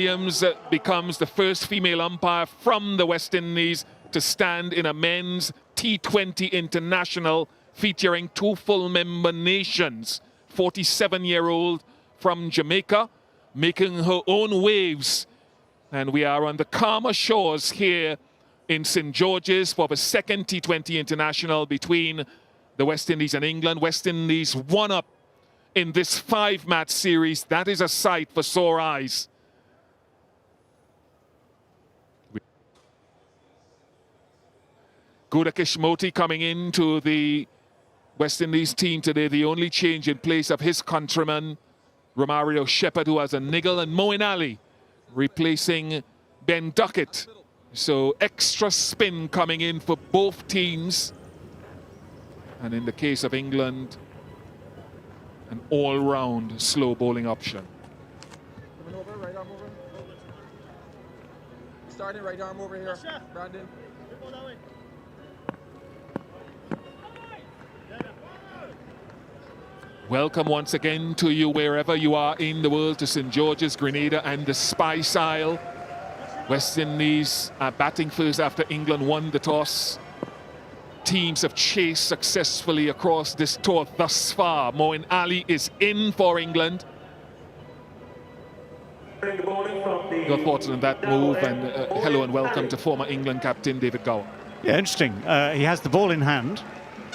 Williams becomes the first female umpire from the West Indies to stand in a men's T20 international featuring two full member nations. 47-year-old from Jamaica, making her own waves. And we are on the calmer shores here in St. George's for the second T20 international between the West Indies and England. West Indies one up in this 5-match series. That is a sight for sore eyes. Gouda Kishmoti coming into the West Indies team today. The only change in place of his countryman, Romario Shepherd, who has a niggle, and Moeen Ali replacing Ben Duckett. So extra spin coming in for both teams. And in the case of England, an all-round slow bowling option. Coming over, right arm over. Starting right arm over here, Brandon. Welcome once again to you wherever you are in the world to St. George's, Grenada and the Spice Isle. West Indies are batting first after England won the toss. Teams have chased successfully across this tour thus far. Moeen Ali is in for England. Your thoughts on that move, and hello and welcome to former England captain David Gower. Yeah, interesting. He has the ball in hand,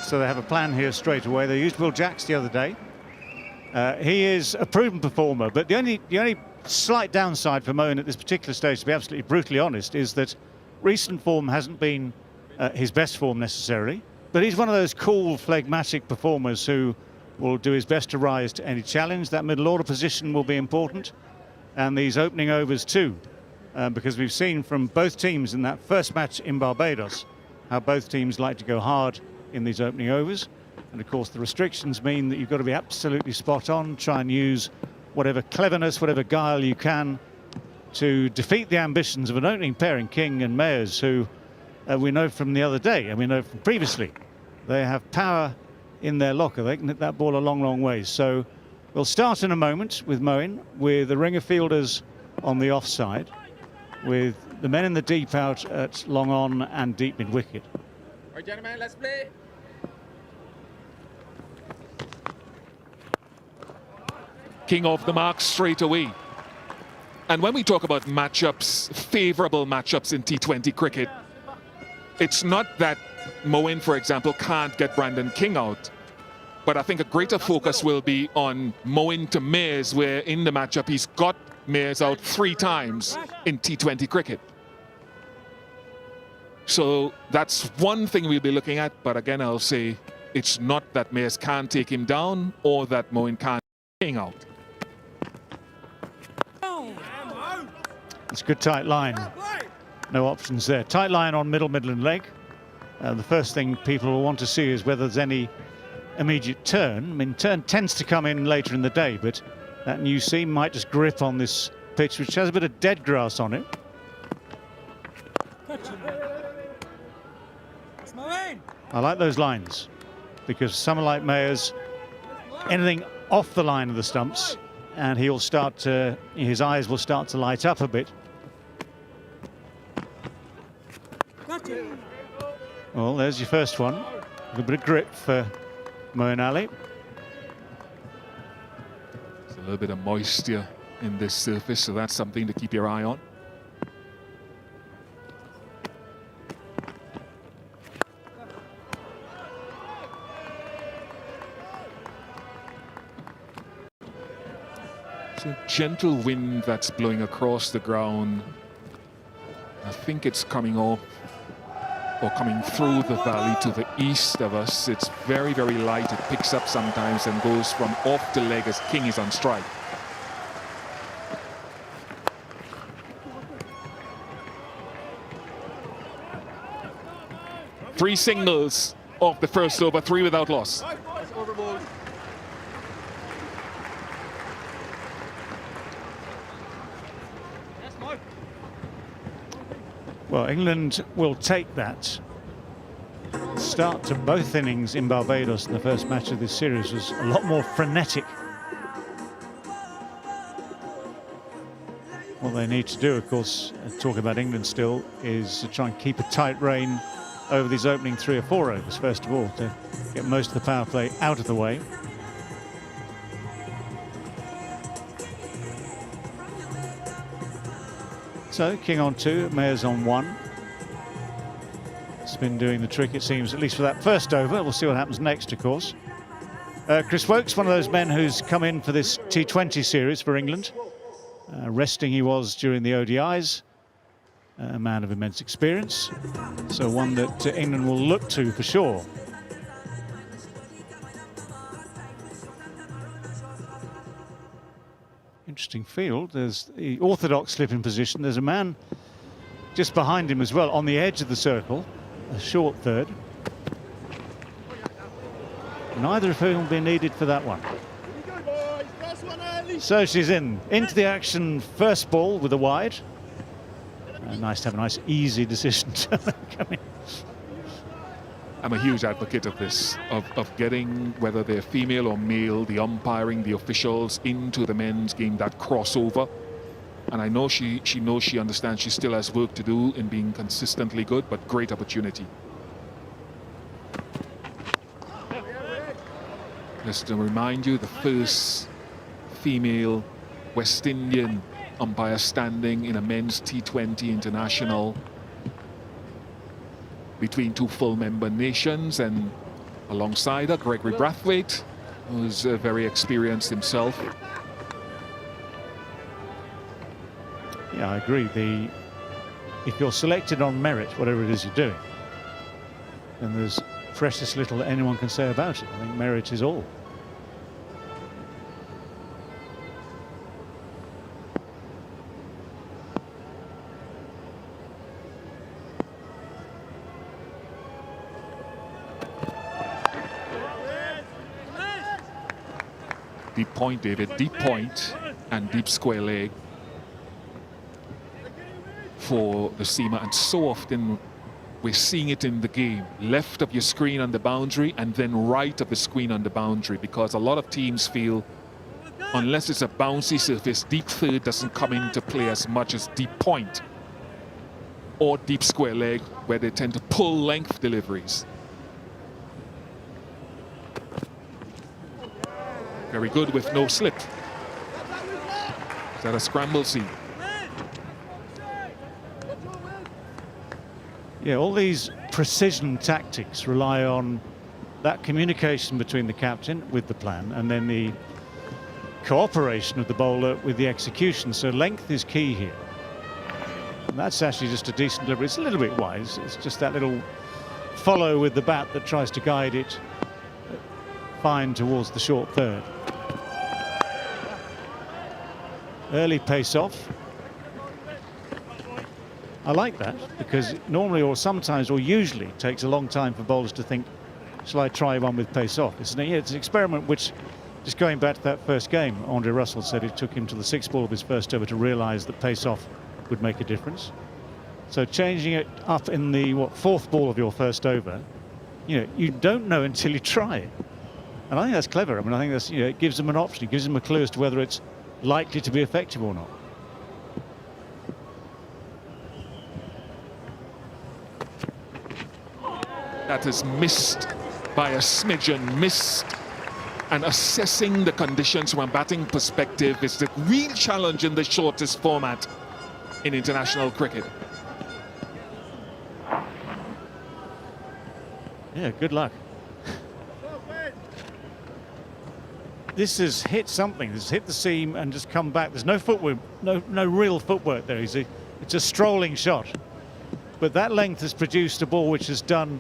so they have a plan here straight away. They used Will Jacks the other day. He is a proven performer, but the only slight downside for Moeen at this particular stage, to be absolutely brutally honest, is that recent form hasn't been his best form necessarily, but he's one of those cool, phlegmatic performers who will do his best to rise to any challenge. That middle order position will be important, and these opening overs too, because we've seen from both teams in that first match in Barbados how both teams like to go hard in these opening overs. And of course the restrictions mean that you've got to be absolutely spot on, try and use whatever cleverness, whatever guile you can to defeat the ambitions of an opening pair in King and Mayers, who we know from the other day, and we know from previously, they have power in their locker. They can hit that ball a long, long ways. So we'll start in a moment with Moeen, with the ringer fielders on the offside, with the men in the deep out at long on and deep mid wicket. All right, gentlemen, let's play. King off the mark straight away. And when we talk about matchups, favourable matchups in T20 cricket, it's not that Moeen, for example, can't get Brandon King out. But I think a greater focus will be on Moeen to Mayers, where in the matchup he's got Mayers out 3 times in T20 cricket. So that's one thing we'll be looking at. But again, I'll say it's not that Mayers can't take him down or that Moeen can't get King out. It's a good tight line. No options there. Tight line on middle and leg. The first thing people will want to see is whether there's any immediate turn. I mean, turn tends to come in later in the day, but that new seam might just grip on this pitch, which has a bit of dead grass on it. I like those lines, because someone like Mayers, anything off the line of the stumps, and he'll start to, his eyes will start to light up a bit. Well, there's your first one. A little bit of grip for Moeen Ali. There's a little bit of moisture in this surface, so that's something to keep your eye on. It's a gentle wind that's blowing across the ground. I think it's coming off or coming through the valley to the east of us. It's very, very light. It picks up sometimes and goes from off the leg as King is on strike. Three singles off the first over, 3 without loss. Well, England will take that. The start to both innings in Barbados in the first match of this series was a lot more frenetic. Well, they need to do, of course, talking about England still, is to try and keep a tight rein over these opening 3 or 4 overs, first of all, to get most of the power play out of the way. So, King on 2, Mayers on 1. It's been doing the trick, it seems, at least for that first over. We'll see what happens next, of course. Chris Woakes, one of those men who's come in for this T20 series for England. Resting he was during the ODIs. A man of immense experience. So one that England will look to for sure. Interesting field. There's the orthodox slip in position. There's a man just behind him as well on the edge of the circle, a short third. Neither of whom will be needed for that one. So she's into the action, first ball with a wide. Nice to have a nice easy decision to come in. I'm a huge advocate of this, of getting, whether they're female or male, the umpiring, the officials into the men's game, that crossover. And I know she knows, she understands she still has work to do in being consistently good, but great opportunity. Just to remind you, the first female West Indian umpire standing in a men's T20 international between 2 full member nations, and alongside her, Gregory Brathwaite, who's very experienced himself. Yeah, I agree. If you're selected on merit, whatever it is you're doing, then there's precious little that anyone can say about it. I think merit is all. Deep point, David, deep point and deep square leg for the seamer, and so often we're seeing it in the game. Left of your screen on the boundary and then right of the screen on the boundary, because a lot of teams feel unless it's a bouncy surface, deep third doesn't come into play as much as deep point or deep square leg, where they tend to pull length deliveries. Very good with no slip. Is that a scramble seam? Yeah, all these precision tactics rely on that communication between the captain with the plan and then the cooperation of the bowler with the execution. So length is key here. And that's actually just a decent delivery. It's a little bit wide. It's just that little follow with the bat that tries to guide it fine towards the short third. Early pace off. I like that, because normally or sometimes or usually it takes a long time for bowlers to think, shall I try one with pace off? It's an experiment which, just going back to that first game, Andre Russell said it took him to the 6th ball of his first over to realise that pace off would make a difference. So changing it up in the 4th ball of your first over, you don't know until you try it. And I think that's clever. I mean, I think that's, it gives them an option, it gives them a clue as to whether it's likely to be effective or not. That is missed by a smidgen, missed. And assessing the conditions from a batting perspective is the real challenge in the shortest format in international cricket. Yeah, good luck. This has hit something. This has hit the seam and just come back. There's no footwork, no real footwork there. It's a strolling shot. But that length has produced a ball which has done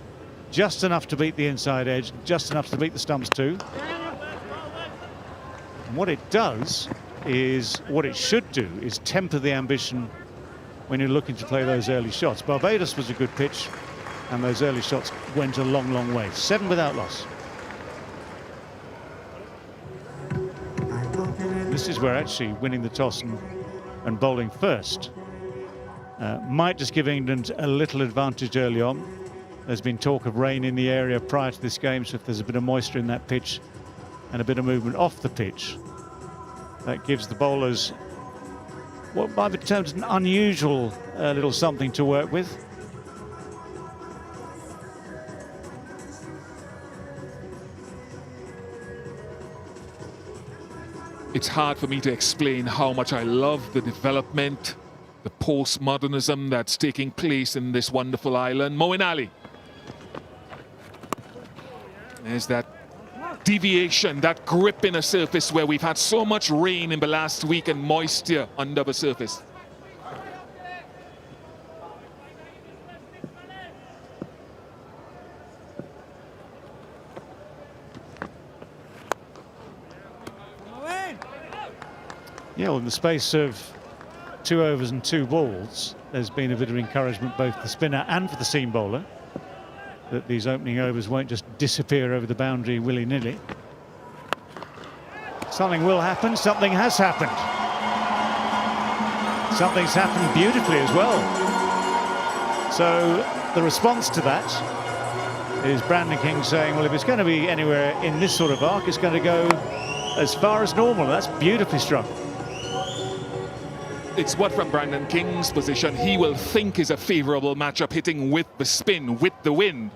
just enough to beat the inside edge, just enough to beat the stumps too. And what it does is, what it should do is temper the ambition when you're looking to play those early shots. Barbados was a good pitch, and those early shots went a long, long way. 7 without loss. This is where actually winning the toss and bowling first might just give England a little advantage early on. There's been talk of rain in the area prior to this game, so if there's a bit of moisture in that pitch and a bit of movement off the pitch, that gives the bowlers what might be termed as an unusual little something to work with. It's hard for me to explain how much I love the development, the postmodernism that's taking place in this wonderful island. Moeen Ali. There's that deviation, that grip in a surface where we've had so much rain in the last week and moisture under the surface. Yeah, well, in the space of 2 overs and 2 balls, there's been a bit of encouragement both for the spinner and for the seam bowler that these opening overs won't just disappear over the boundary willy-nilly. Something will happen, something has happened. Something's happened beautifully as well. So the response to that is Brandon King saying, well, if it's going to be anywhere in this sort of arc, it's going to go as far as normal. That's beautifully struck. It's what from Brandon King's position he will think is a favourable matchup, hitting with the spin, with the wind.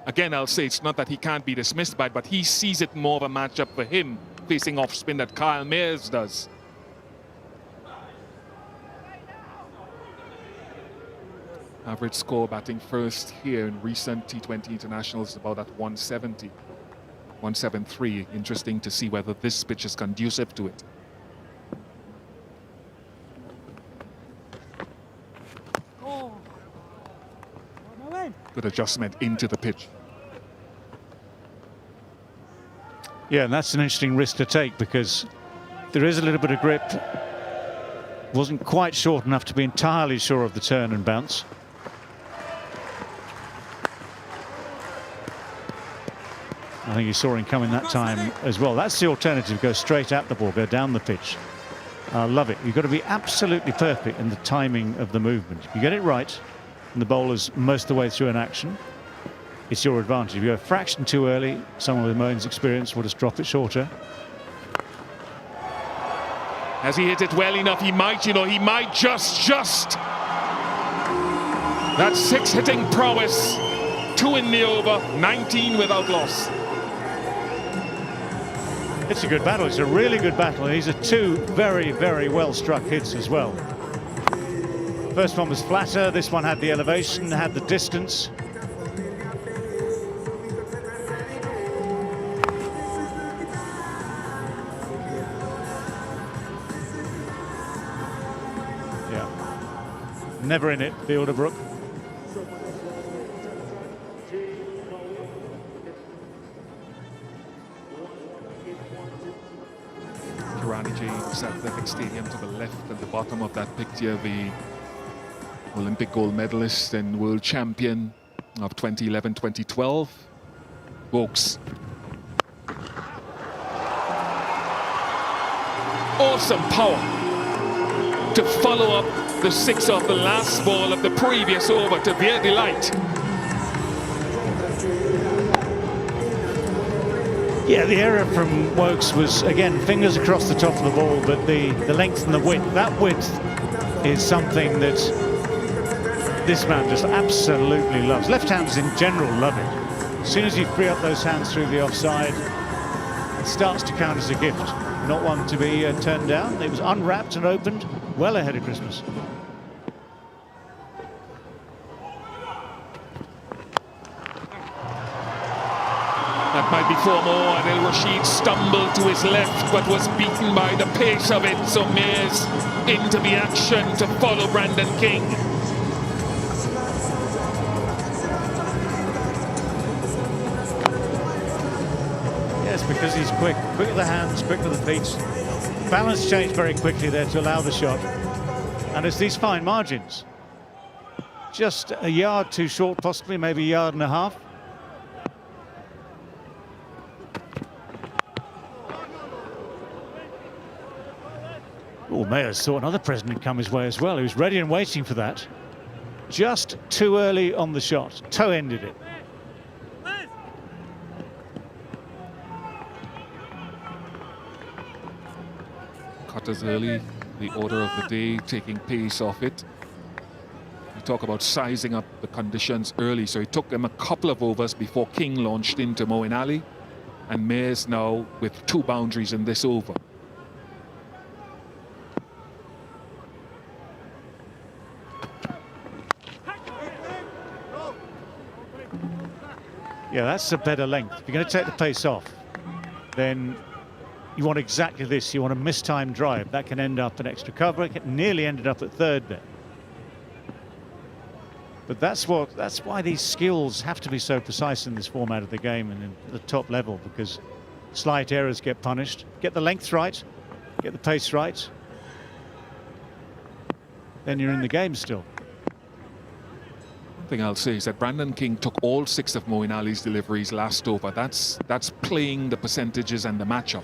Again, I'll say it's not that he can't be dismissed by it, but he sees it more of a matchup for him, facing off spin that Kyle Mayers does. Average score batting first here in recent T20 internationals about at 170, 173. Interesting to see whether this pitch is conducive to it. Good adjustment into the pitch. Yeah, and that's an interesting risk to take because there is a little bit of grip. Wasn't quite short enough to be entirely sure of the turn and bounce. I think he saw him coming that time as well. That's the alternative, go straight at the ball, go down the pitch. I love it. You've got to be absolutely perfect in the timing of the movement. If you get it right, and the bowler's most of the way through an action, it's your advantage. If you go a fraction too early, someone with Moeen's experience will just drop it shorter. Has he hit it well enough? He might, you know, he might just. That's 6 hitting prowess, 2 in the over, 19 without loss. It's a good battle. It's a really good battle. These are 2 very, very well struck hits as well. First one was flatter, this one had the elevation, had the distance. Yeah. Never in it, Fielderbrook. Curran Athletic Stadium to the left at the bottom of that picture, the Olympic gold medalist and world champion of 2011-2012, Vokes. Awesome power to follow up the 6 of the last ball of the previous over to their delight. Yeah, the error from Wokes was, again, fingers across the top of the ball, but the length and the width. That width is something that this man just absolutely loves. Left-handers in general love it. As soon as you free up those hands through the offside, it starts to count as a gift, not one to be turned down. It was unwrapped and opened well ahead of Christmas. That might be 4 more, and El Rashid stumbled to his left, but was beaten by the pace of it. So Mayers into the action to follow Brandon King. Yes, because he's quick with the hands, quick with the feet. Balance changed very quickly there to allow the shot. And it's these fine margins. Just a yard too short, possibly, maybe a yard and a half. Oh, Mayers saw another president come his way as well. He was ready and waiting for that. Just too early on the shot. Toe-ended it. Cutters early, the order of the day, taking pace off it. We talk about sizing up the conditions early, so it took them a couple of overs before King launched into Moeen Ali, and Mayers now with 2 boundaries in this over. Yeah, that's a better length. If you're going to take the pace off, then you want exactly this. You want a mistimed drive. That can end up an extra cover. It nearly ended up at third there. But that's why these skills have to be so precise in this format of the game and at the top level, because slight errors get punished. Get the length right, get the pace right, then you're in the game still. Thing I'll say is that Brandon King took all 6 of Moeen Ali's deliveries last over. That's playing the percentages and the matchup.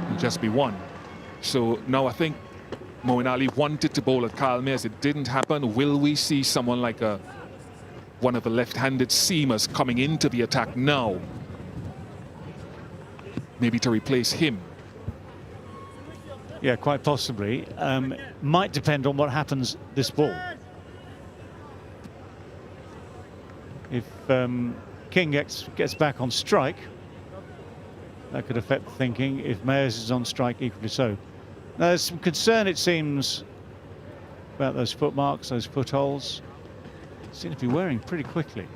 It'll just be 1. So now I think Moeen Ali wanted to bowl at Kyle Mayers. It didn't happen. Will we see someone like one of the left-handed seamers coming into the attack now? Maybe to replace him. Yeah, quite possibly. Might depend on what happens this ball. If King gets back on strike, that could affect the thinking. If Mayers is on strike, equally so. Now, there's some concern, it seems, about those footmarks, those footholes. Seem to be wearing pretty quickly.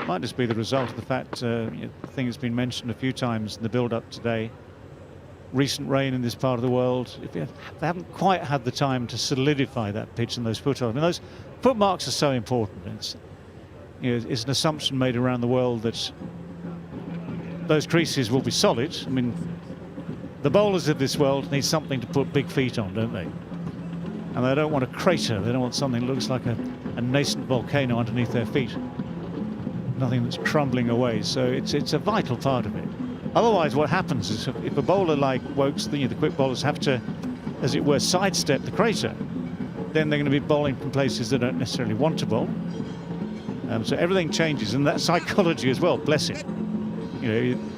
Might just be the result of the fact, the thing that's been mentioned a few times in the build-up today, recent rain in this part of the world. They haven't quite had the time to solidify that pitch and those footholds. I mean, those footmarks are so important. It's an assumption made around the world that those creases will be solid. I mean, the bowlers of this world need something to put big feet on, don't they? And they don't want a crater. They don't want something that looks like a nascent volcano underneath their feet. Nothing that's crumbling away. So it's a vital part of it. Otherwise, what happens is if a bowler like Wokes, the quick bowlers have to, as it were, sidestep the crater, then they're going to be bowling from places they don't necessarily want to bowl. So everything changes, and that psychology as well, bless it.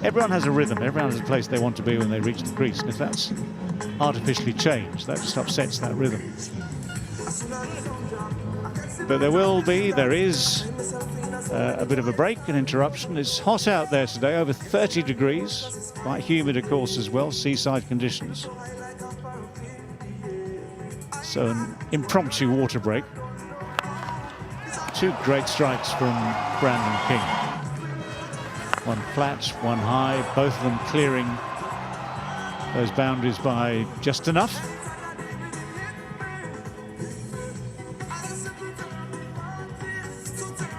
Everyone has a rhythm, everyone has a place they want to be when they reach the crease, and if that's artificially changed, that just upsets that rhythm. But there is a bit of a break, an interruption. It's hot out there today, over 30 degrees, quite humid of course as well, seaside conditions. So an impromptu water break. 2 great strikes from Brandon King. One flat, one high, both of them clearing those boundaries by just enough.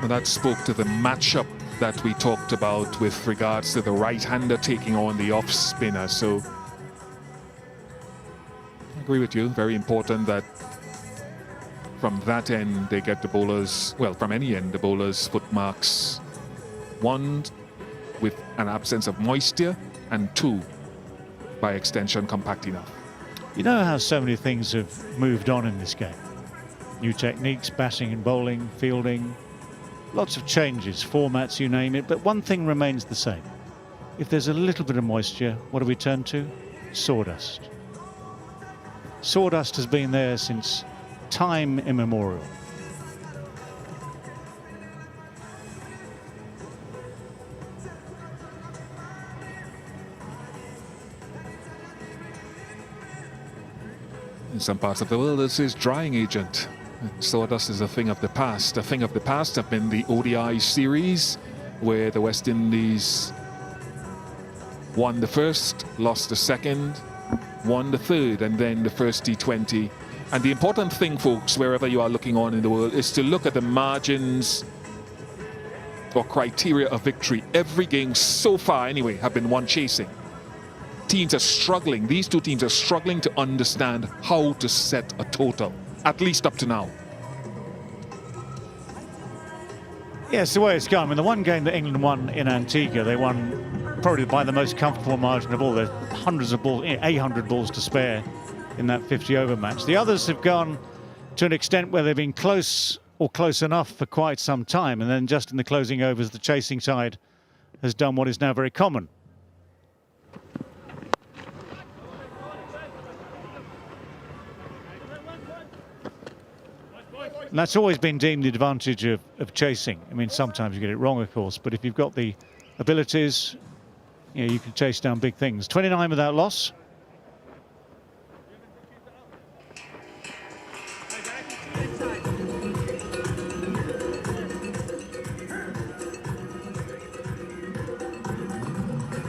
Well, that spoke to the matchup that we talked about with regards to the right-hander taking on the off-spinner. So I agree with you. Very important that from that end they get the bowlers, well, from any end, the bowlers' footmarks, 1, with an absence of moisture, and 2, by extension, compact enough. You know how so many things have moved on in this game. New techniques, batting and bowling, fielding, lots of changes, formats, you name it, but one thing remains the same. If there's a little bit of moisture, what do we turn to? Sawdust. Sawdust has been there since time immemorial. In some parts of the world, this is drying agent. Sawdust is a thing of the past. A thing of the past have been the ODI series, where the West Indies won the first, lost the second, won the third, and then the first T20. And the important thing, folks, wherever you are looking on in the world, is to look at the margins or criteria of victory. Every game so far, anyway, have been won chasing. Teams are struggling. These 2 teams are struggling to understand how to set a total, at least up to now. Yeah, it's the way it's gone. I mean, the one game that England won in Antigua, they won probably by the most comfortable margin of all. There's hundreds of balls, 800 balls to spare in that 50-over match. The others have gone to an extent where they've been close or close enough for quite some time, and then just in the closing overs, the chasing side has done what is now very common. And that's always been deemed the advantage of chasing. I mean, sometimes you get it wrong, of course, but if you've got the abilities, you know, you can chase down big things. 29 without loss.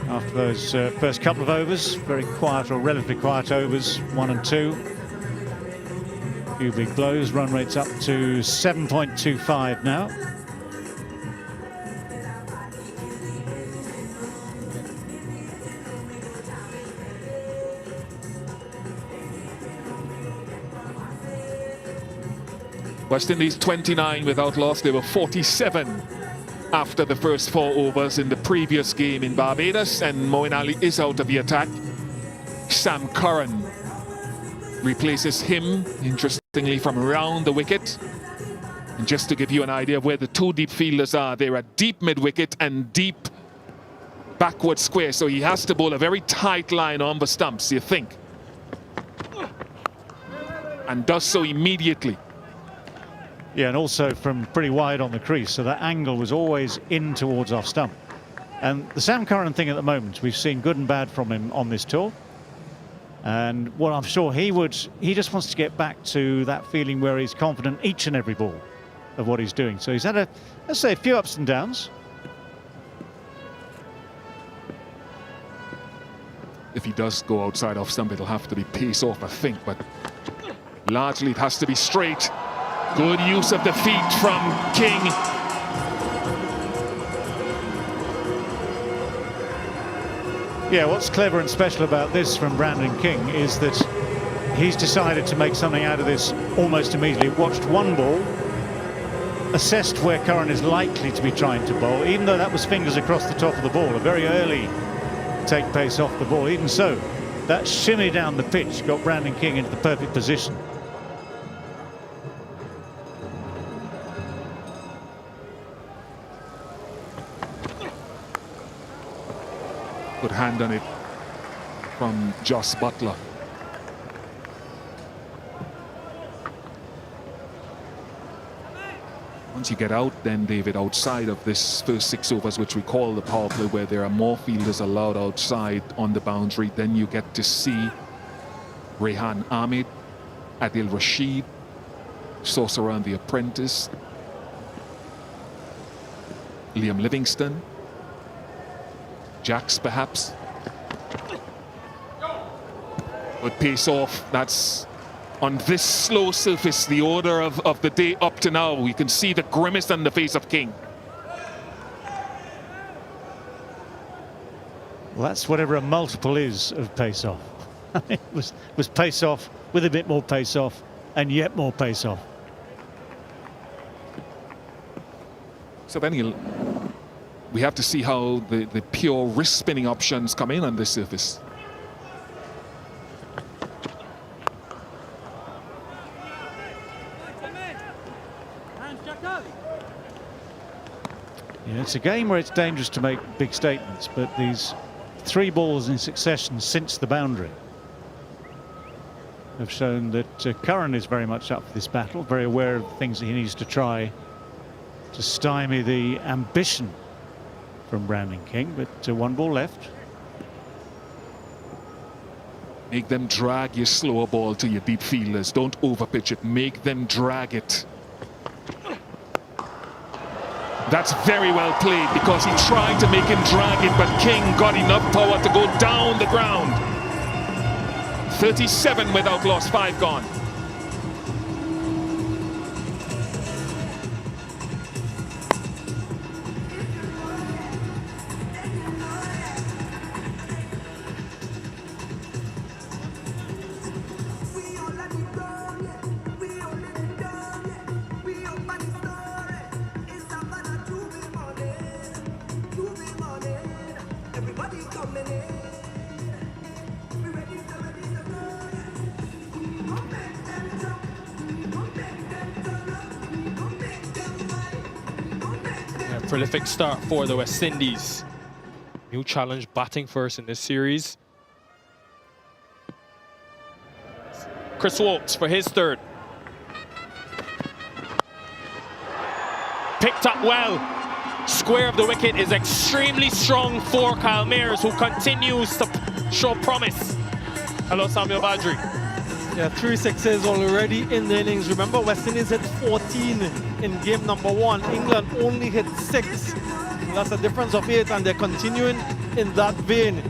After those first couple of overs, very quiet or relatively quiet overs, 1 and 2. A few big blows, run rates up to 7.25 now. West Indies 29 without loss. They were 47 after the first 4 overs in the previous game in Barbados, and Moeen Ali is out of the attack. Sam Curran replaces him, interestingly, from around the wicket. And just to give you an idea of where the 2 deep fielders are, they're at deep mid-wicket and deep backward square, so he has to bowl a very tight line on the stumps, you think. And does so immediately. Yeah, and also from pretty wide on the crease, so that angle was always in towards off stump. And the Sam Curran thing at the moment, we've seen good and bad from him on this tour. And what I'm sure he just wants to get back to that feeling where he's confident each and every ball of what he's doing. So he's had let's say, a few ups and downs. If he does go outside off stump, it'll have to be pace off, I think, but largely it has to be straight. Good use of the feet from King. Yeah, what's clever and special about this from Brandon King is that he's decided to make something out of this almost immediately. Watched one ball, assessed where Curran is likely to be trying to bowl, even though that was fingers across the top of the ball, a very early take pace off the ball. Even so, that shimmy down the pitch got Brandon King into the perfect position. Good hand on it from Jos Buttler. Once you get out, then, David, outside of this first 6 overs, which we call the power play, where there are more fielders allowed outside on the boundary, then you get to see Rehan Ahmed, Adil Rashid, Sorcerer and the Apprentice, Liam Livingston, Jacks perhaps. But pace off, that's on this slow surface, the order of the day up to now. You can see the grimace on the face of King. Well, that's whatever a multiple is of pace off. It was pace off with a bit more pace off and yet more pace off. So then we have to see how the pure wrist spinning options come in on this surface. Yeah, it's a game where it's dangerous to make big statements, but these 3 balls in succession since the boundary have shown that Curran is very much up for this battle, very aware of the things that he needs to try to stymie the ambition from Brandon King, but 1 ball left. Make them drag your slower ball to your deep fielders. Don't overpitch it. Make them drag it. That's very well played, because he tried to make him drag it, but King got enough power to go down the ground. 37 without loss, 5 gone. prolific start for the West Indies. New challenge, batting first in this series. Chris Woakes for his third. Picked up well. Square of the wicket is extremely strong for Kyle Mayers, who continues to show promise. Hello, Samuel Badri. Yeah, 3 sixes already in the innings. Remember, West Indies hit 14 in game number 1. England only hit 6. That's a difference of 8, and they're continuing in that vein.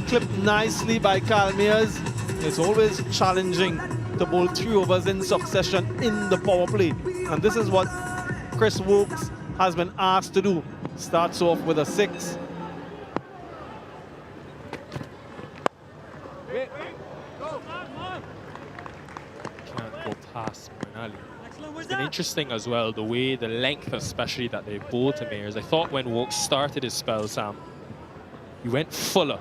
Clipped nicely by Kyle Mayers. It's always challenging to bowl 3 overs in succession in the power play. And this is what Chris Woakes has been asked to do. Starts off with a 6. Can't go past Manali. It's been interesting as well, the way, the length especially that they bowled to Mayers. I thought when Woakes started his spell, Sam, he went fuller.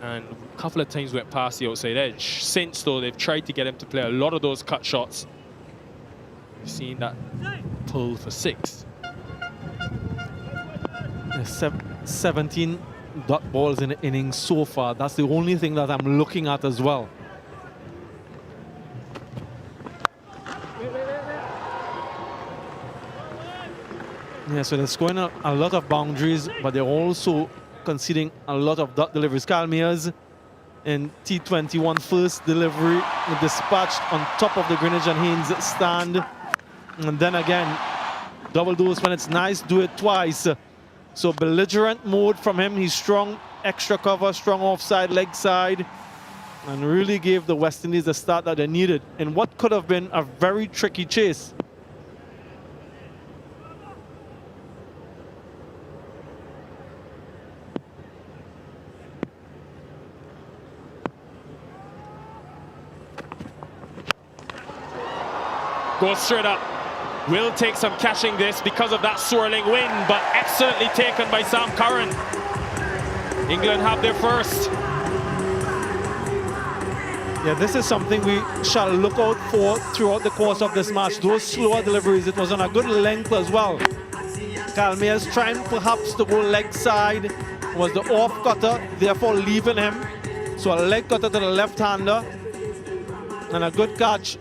And a couple of times went past the outside edge. Since, though, they've tried to get him to play a lot of those cut shots. We've seen that pull for 6. 17 dot balls in the innings so far. That's the only thing that I'm looking at as well. Yeah, so they're scoring a lot of boundaries, but they're also conceding a lot of dot deliveries. Kyle Mayers in T21 first delivery dispatched on top of the Greenwich and Haynes stand. And then again, double dose when it's nice, do it twice. So belligerent mode from him. He's strong, extra cover, strong offside, leg side, and really gave the West Indies the start that they needed in what could have been a very tricky chase. Goes straight up. Will take some catching this because of that swirling wind, but excellently taken by Sam Curran. England have their first. Yeah, this is something we shall look out for throughout the course of this match. Those slower deliveries, it was on a good length as well. Kyle Mayers trying perhaps to go leg side, was the off cutter, therefore leaving him. So a leg cutter to the left-hander, and a good catch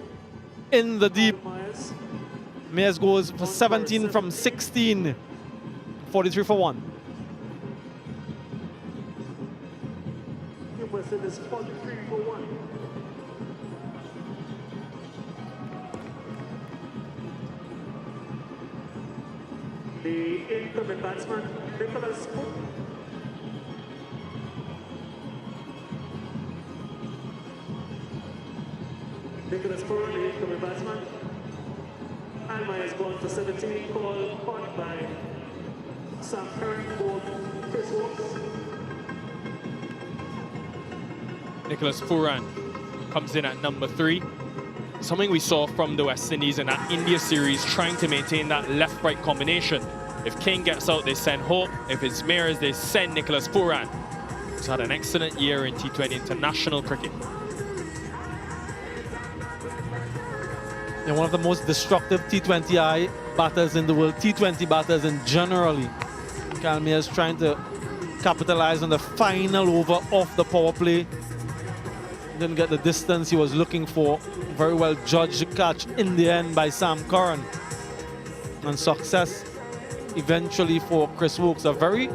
in the deep. Mayers goes for 17 from 16, 43 for 1. The incoming batsman, Nicholas Curran, the incoming batsman. And Mayers gone for 17, called caught by Sam Curran for Chris Woakes. Nicholas Curran comes in at number 3. Something we saw from the West Indies in that India series, trying to maintain that left-right combination. If King gets out, they send Hope. If it's Mayers, they send Nicholas Curran. He's had an excellent year in T20 international cricket. And one of the most destructive T20I batters in the world, T20 batters in generally. Kyle Mayers trying to capitalize on the final over of the power play. Didn't get the distance he was looking for. Very well judged catch in the end by Sam Curran. And success eventually for Chris Woakes. A very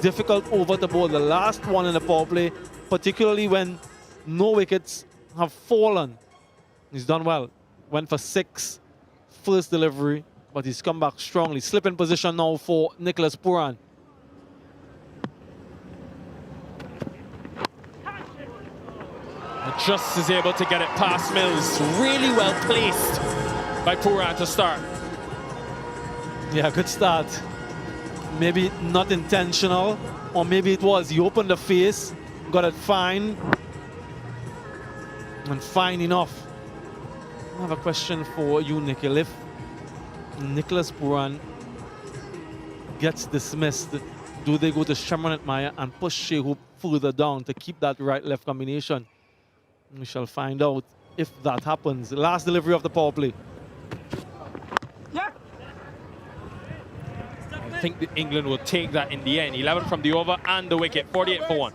difficult over to bowl, the last one in the power play, particularly when no wickets have fallen. He's done well. Went for 6 first delivery, but he's come back strongly. Slip in position now for Nicholas Curran. Just is able to get it past Mills. Really well placed by Curran to start. Yeah, good start. Maybe not intentional, or maybe it was. He opened the face, got it fine, and fine enough. I have a question for you, Nikhil. If Nicholas Curran gets dismissed, do they go to Shamron Maya and push Shea Hope further down to keep that right-left combination? We shall find out if that happens. Last delivery of the power play. think that England will take that in the end. 11 from the over and the wicket, 48 for 1.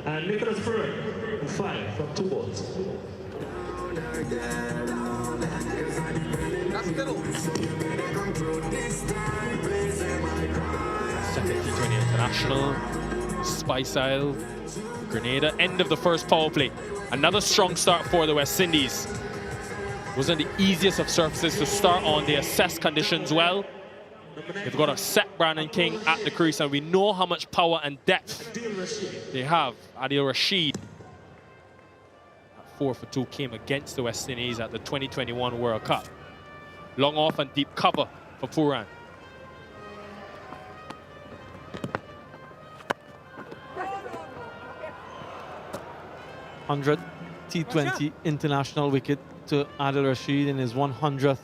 And Nicholas Curran, 5 from 2 balls. That's middle. Second T20 International, Spice Isle, Grenada. End of the first power play. Another strong start for the West Indies. Wasn't the easiest of surfaces to start on. They assessed conditions well. They've got a set Brandon King at the crease, and we know how much power and depth they have. Adil Rashid, at 4 for 2, came against the West Indies at the 2021 World Cup. Long off and deep cover for Curran. #100 T20 international wicket to Adil Rashid in his 100th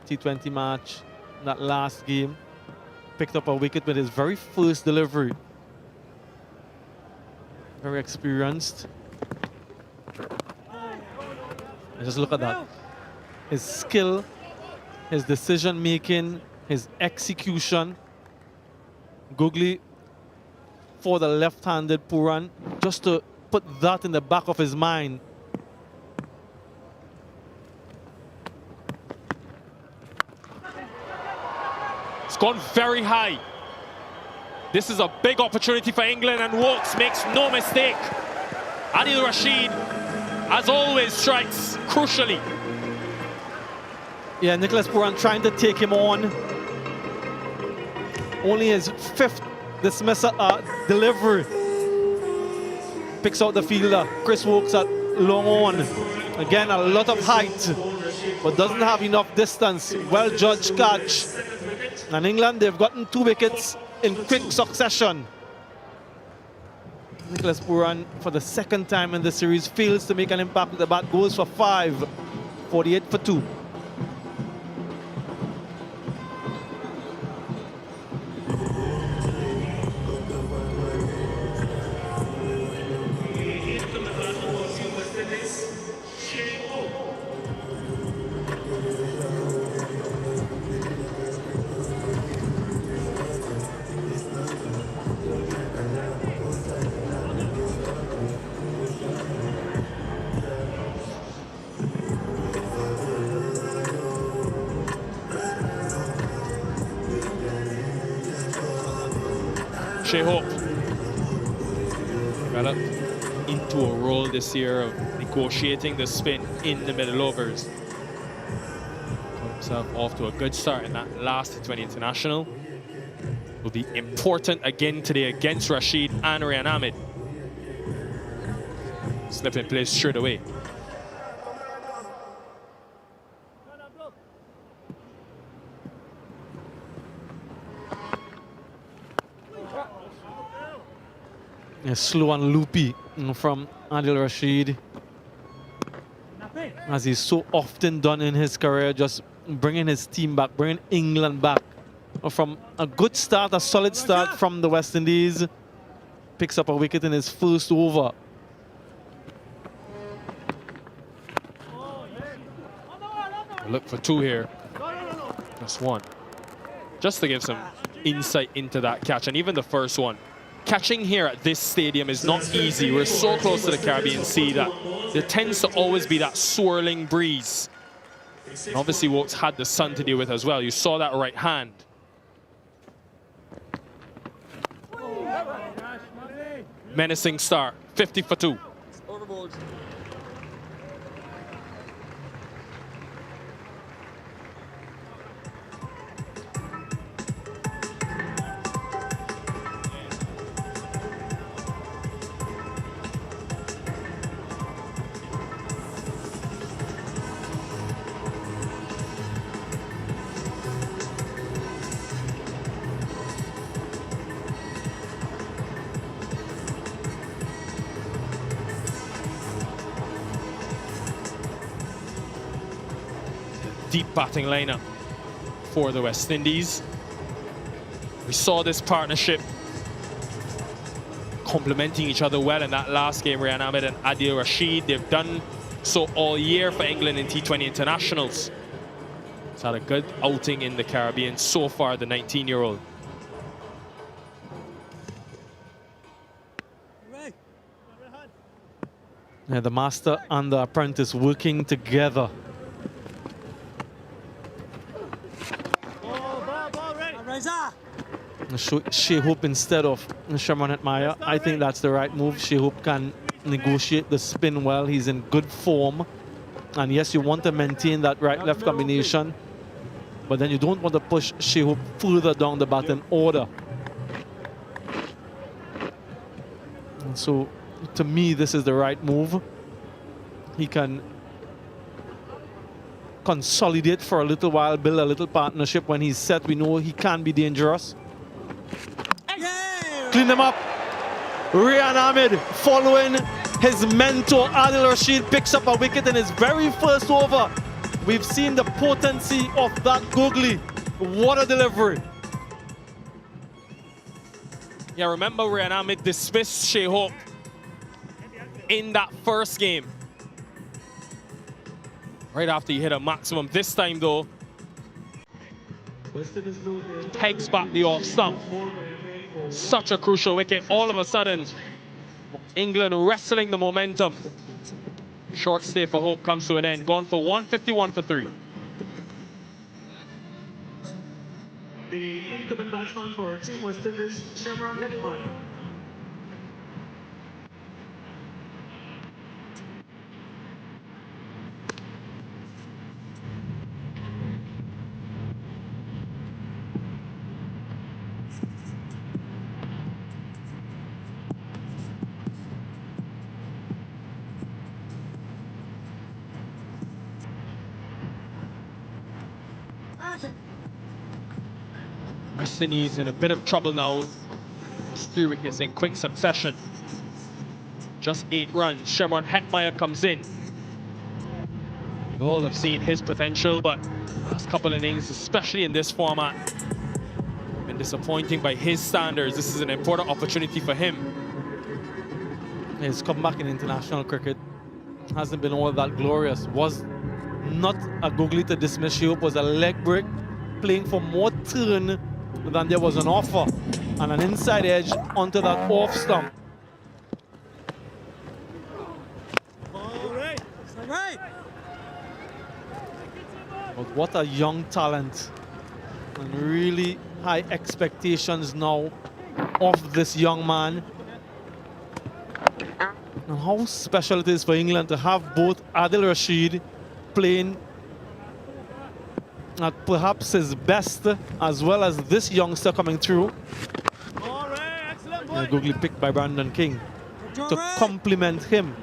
T20 match. That last game, picked up a wicket with his very first delivery. Very experienced. And just look at that. His skill, his decision making, his execution. Googly for the left-handed Curran, just to put that in the back of his mind. It's gone very high. This is a big opportunity for England, and Wokes makes no mistake. Adil Rashid, as always, strikes crucially. Yeah, Nicholas Curran trying to take him on. Only his 5th dismissal delivery. Picks out the fielder. Chris Wokes at long on. Again, a lot of height, but doesn't have enough distance. Well judged catch. And England, they've gotten 2 wickets in quick succession. Nicholas Curran, for the 2nd time in the series, fails to make an impact with the bat, goes for 5, 48 for 2. Hope developed into a role this year of negotiating the spin in the middle overs. Got himself off to a good start in that last T20 International. Will be important again today against Rashid and Ryan Ahmed. Slip in place straight away. Slow and loopy from Adil Rashid, as he's so often done in his career, just bringing his team back, bringing England back. From a good start, a solid start from the West Indies, picks up a wicket in his first over. Look for 2 here, just 1. Just to give some insight into that catch, and even the first one. Catching here at this stadium is not easy. We're so close to the Caribbean Sea that there tends to always be that swirling breeze. And obviously, Wokes had the sun to deal with as well. You saw that right hand. Menacing start, 50 for 2. Overboard. deep batting lineup for the West Indies. We saw this partnership complementing each other well in that last game, Rehan Ahmed and Adil Rashid. They've done so all year for England in T20 internationals. He's had a good outing in the Caribbean so far, the 19-year-old. Yeah, the master and the apprentice working together. Shea Hope instead of Sherman Hetmyer. I think that's the right move. Shea Hope can negotiate the spin well. He's in good form. And yes, you want to maintain that right-left combination, but then you don't want to push Shea Hope further down the batting order. And so, to me, this is the right move. He can consolidate for a little while, build a little partnership. When he's set, we know he can be dangerous. Clean them up. Rehan Ahmed, following his mentor Adil Rashid, picks up a wicket in his very first over. We've seen the potency of that googly. What a delivery. Yeah, remember Rehan Ahmed dismissed Shea Hope in that first game, right after he hit a maximum. This time, though, pegs back the off stump. Such a crucial wicket. All of a sudden, England wrestling the momentum. Short stay for Hope comes to an end. Gone for 151 for 3. The incoming batsman for Team West Indies, Sherman Hetmyer. West Indies in a bit of trouble now. 3 wickets in quick succession. Just 8 runs. Sherman Hetmyer comes in. We all have seen his potential, but last couple of innings, especially in this format, been disappointing by his standards. This is an important opportunity for him. His comeback in international cricket hasn't been all that glorious. Was not a googly to dismiss. Shea Hope was a leg break, playing for more turn than there was an offer, and an inside edge onto that off stump. But what a young talent, and really high expectations now of this young man. And how special it is for England to have both Adil Rashid playing at perhaps his best, as well as this youngster coming through. A googly pick by Brandon King to complement him.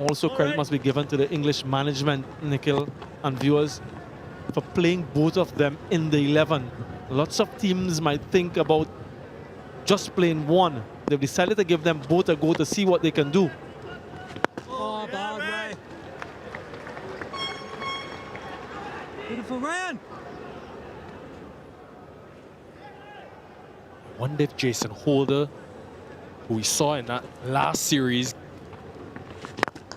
Also, credit must be given to the English management, Nikhil, and viewers, for playing both of them in the 11. Lots of teams might think about just playing one. They've decided to give them both a go to see what they can do. Beautiful Ryan. I wonder if Jason Holder, who we saw in that last series,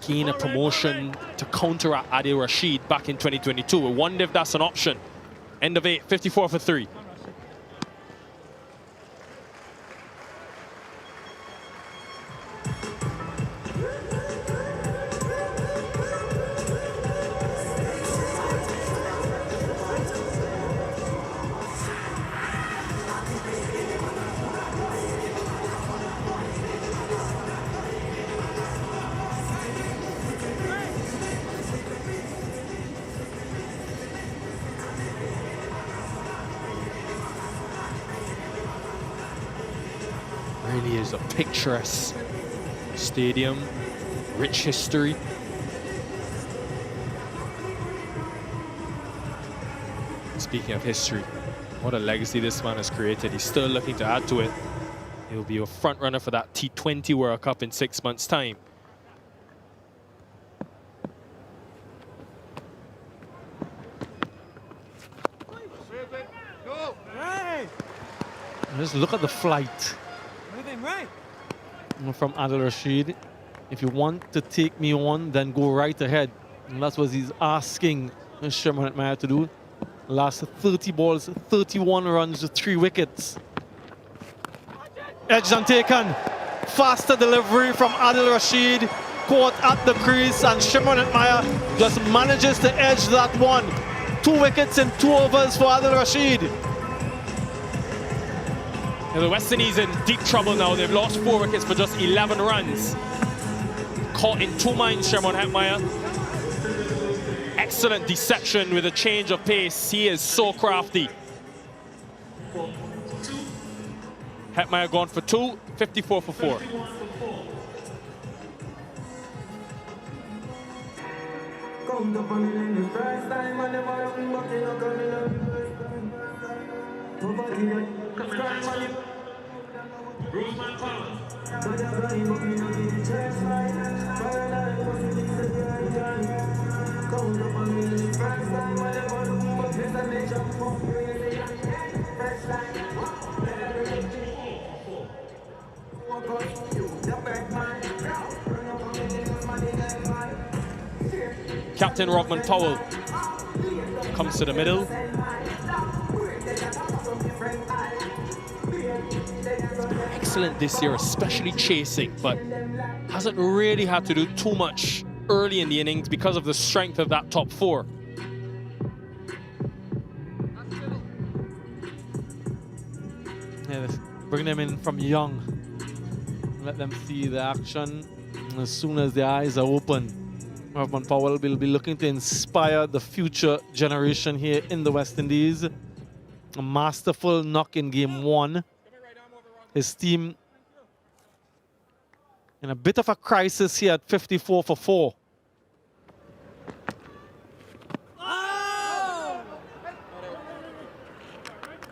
gain a promotion to counteract Adil Rashid back in 2022. I wonder if that's an option. End of 8, 54 for 3. Really is a picturesque stadium, rich history. Speaking of history, what a legacy this man has created. He's still looking to add to it. He'll be a front runner for that T20 World Cup in 6 months' time. Just look at the flight. Moving right. From Adil Rashid. If you want to take me on, then go right ahead. And that's what he's asking Sherman Meyer to do. Last 30 balls, 31 runs, 3 wickets. Edged and taken. Faster delivery from Adil Rashid. Caught at the crease, and Sherman Meyer just manages to edge that one. 2 wickets in 2 overs for Adil Rashid. The West Indies in deep trouble now. They've lost 4 wickets for just 11 runs. Caught in 2 minds, Sherman Hetmeyer. Excellent deception with a change of pace. He is so crafty. Hetmeyer gone for 2, 54 for 4. Rovman Powell. Captain Rovman Powell comes to the middle. Excellent this year, especially chasing, but hasn't really had to do too much early in the innings because of the strength of that top 4. Yeah, bring them in from young. Let them see the action. And as soon as their eyes are open, Rovman Powell will be looking to inspire the future generation here in the West Indies. A masterful knock in game 1. His team in a bit of a crisis here at 54 for 4.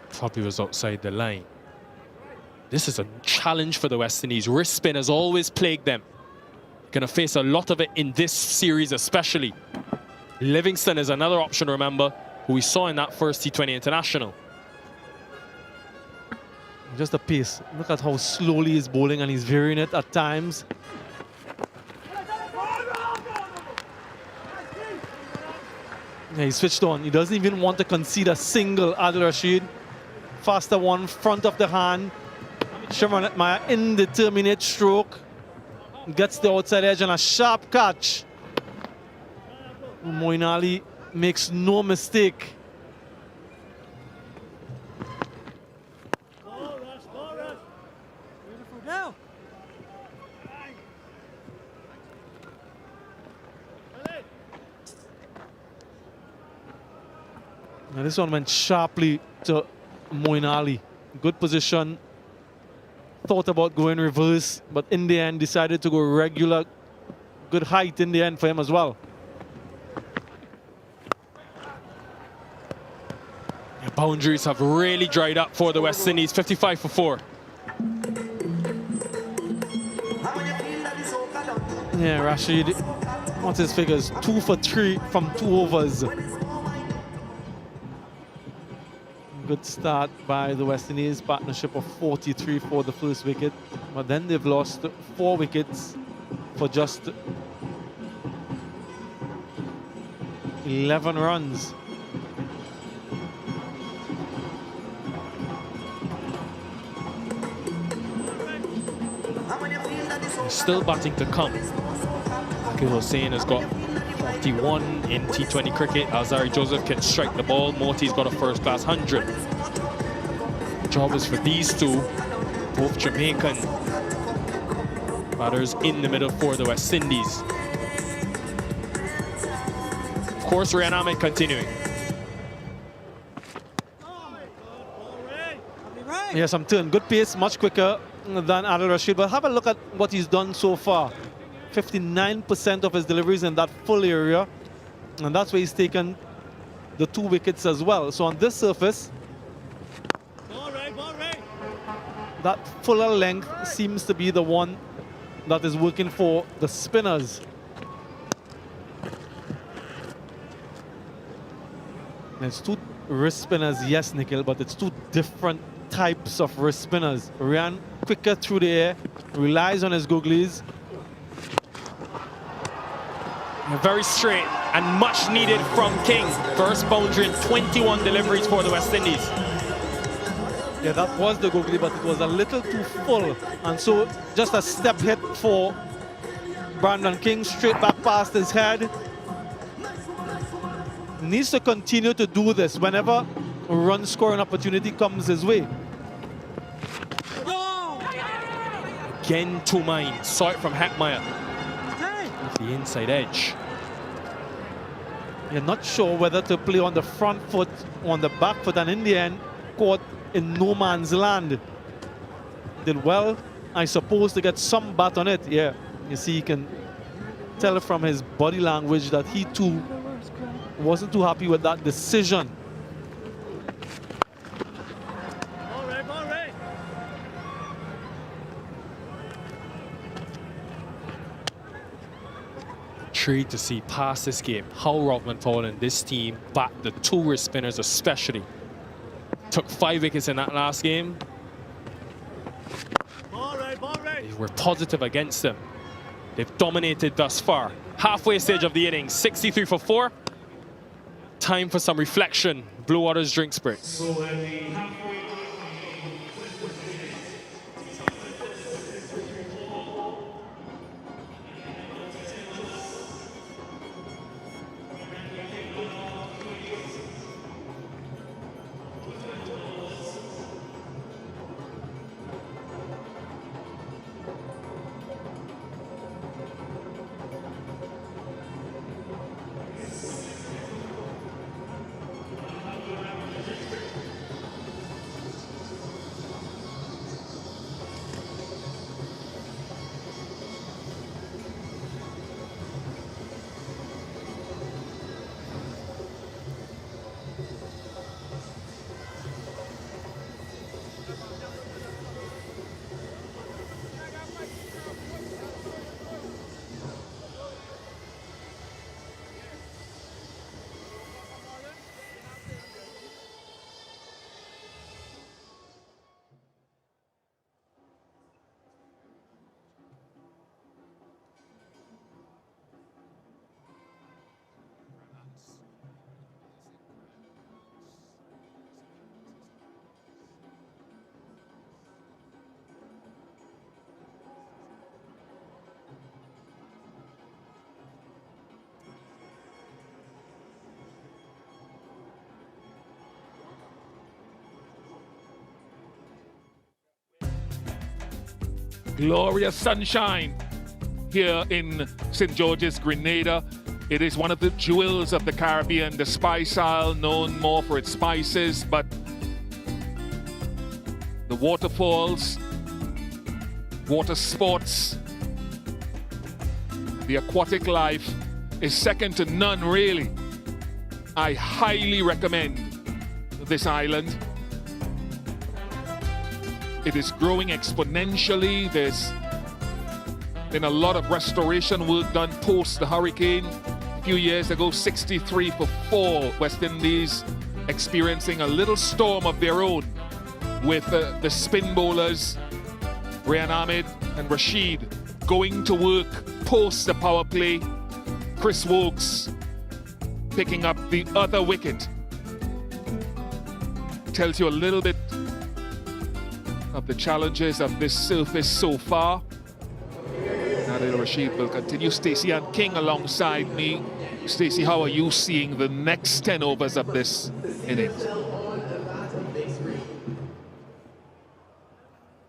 Probably was outside the line. This is a challenge for the West Indies. Wrist spin has always plagued them. Going to face a lot of it in this series especially. Livingston is another option, remember, who we saw in that first T20 International. Just the pace. Look at how slowly he's bowling, and he's varying it at times. Yeah, he switched on. He doesn't even want to concede a single, Adil Rashid. Faster one, front of the hand. Sherman Hetmeyer, indeterminate stroke. Gets the outside edge and a sharp catch. Moeen Ali makes no mistake. Now. Now this one went sharply to Moeen Ali. Good position. Thought about going reverse, but in the end decided to go regular. Good height in the end for him as well. The boundaries have really dried up for the West Indies. 55 for 4. Yeah, Rashid, what's his figures? 2 for 3 from 2 overs. Good start by the West Indies, partnership of 43 for the first wicket. But then they've lost 4 wickets for just 11 runs. Still batting to come. Akil Hussain has got 41 in T20 cricket. Azari Joseph can strike the ball. Morty's got a first-class 100. The job is for these two, both Jamaican batters in the middle for the West Indies. Of course, Ryan Ahmed continuing. Yeah, some turn. Good pace, much quicker than Adil Rashid. But have a look at what he's done so far. 59% of his deliveries in that full area. And that's where he's taken the 2 wickets as well. So on this surface, that fuller length seems to be the one that is working for the spinners. And it's 2 wrist spinners, yes, Nikhil, but it's 2 different types of wrist spinners. Ran quicker through the air, relies on his googlies. Very straight and much needed from King. First boundary in 21 deliveries for the West Indies. Yeah, that was the googly, but it was a little too full. And so just a step hit for Brandon King, straight back past his head. Needs to continue to do this whenever a run scoring opportunity comes his way. Again, two mine. Saw it from Heckmeyer. Off the inside edge. You're not sure whether to play on the front foot or on the back foot, and in the end, caught in no man's land. Did well, I suppose, to get some bat on it. Yeah, you see, you can tell from his body language that he too wasn't too happy with that decision. Intrigued to see past this game how Rovman Powell and this team back the two wrist spinners especially. Took 5 wickets in that last game. They were positive against them. They've dominated thus far. Halfway stage of the innings, 63 for 4. Time for some reflection. Blue Waters drinks break. Glorious sunshine here in St. George's, Grenada. It is one of the jewels of the Caribbean, the Spice Isle, known more for its spices, but the waterfalls, water sports, the aquatic life is second to none, really. I highly recommend this island. It is growing exponentially. There's been a lot of restoration work done post the hurricane. A few years ago, 63 for 4, West Indies experiencing a little storm of their own with the spin bowlers, Ryan Ahmed and Rashid, going to work post the power play. Chris Wokes picking up the other wicket. Tells you a little bit of the challenges of this surface so far. Adil Rashid will continue. Stacey and King alongside me. Stacey, how are you seeing the next 10 overs of this innings?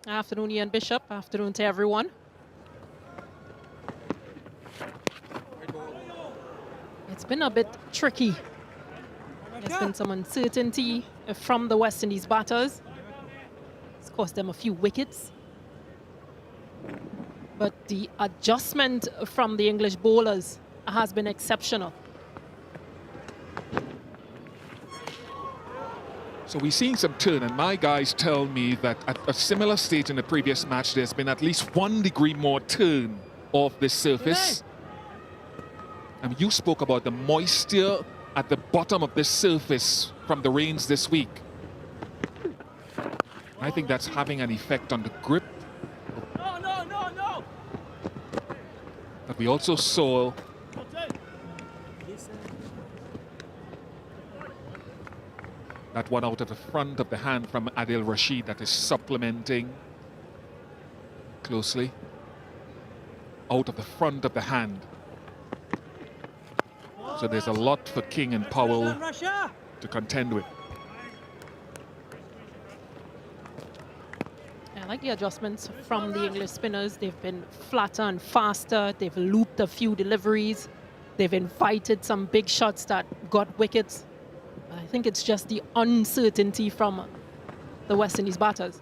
Afternoon, Ian Bishop. Afternoon to everyone. It's been a bit tricky. There's been some uncertainty from the West Indies batters. It's cost them a few wickets. But the adjustment from the English bowlers has been exceptional. So we're seeing some turn, and my guys tell me that at a similar stage in the previous match, there's been at least 1 degree more turn of this surface. You spoke about the moisture at the bottom of this surface from the rains this week. I think that's having an effect on the grip. No. But we also saw that one out of the front of the hand from Adil Rashid that is supplementing closely. Out of the front of the hand. So there's a lot for King and Powell to contend with. I like the adjustments from the English spinners. They've been flatter and faster. They've looped a few deliveries. They've invited some big shots that got wickets. I think it's just the uncertainty from the West Indies batters.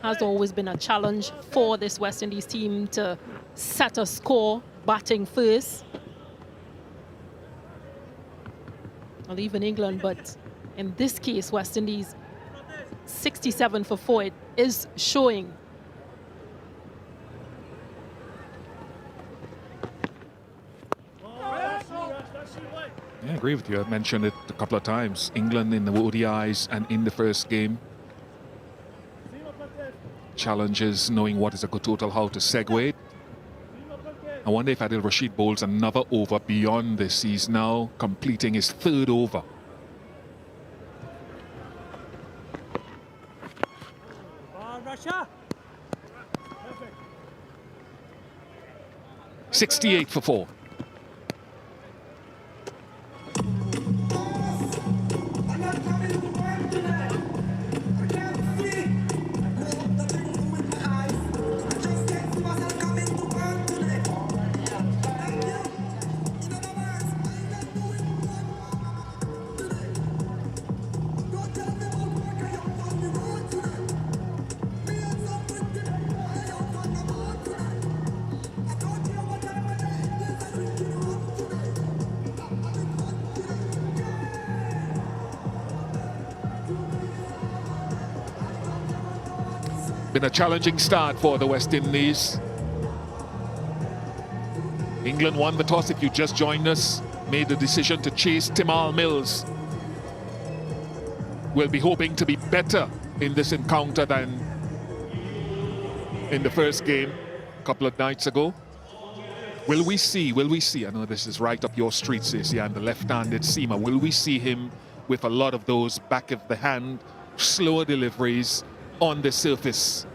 Has always been a challenge for this West Indies team to set a score batting first. Well, even England, but in this case, West Indies 67 for 4. It is showing. Yeah, I agree with you. I've mentioned it a couple of times. England in the ODIs and in the first game. Challenges knowing what is a good total, how to segue. I wonder if Adil Rashid bowls another over beyond this. He's now completing his third over. Russia. 68 for 4. Been a challenging start for the West Indies. England won the toss. If you just joined us, made the decision to chase Timal Mills. We'll be hoping to be better in this encounter than in the first game a couple of nights ago. Will we see? I know this is right up your street, Stacey, and the left-handed seamer. Will we see him with a lot of those back of the hand, slower deliveries on the surface?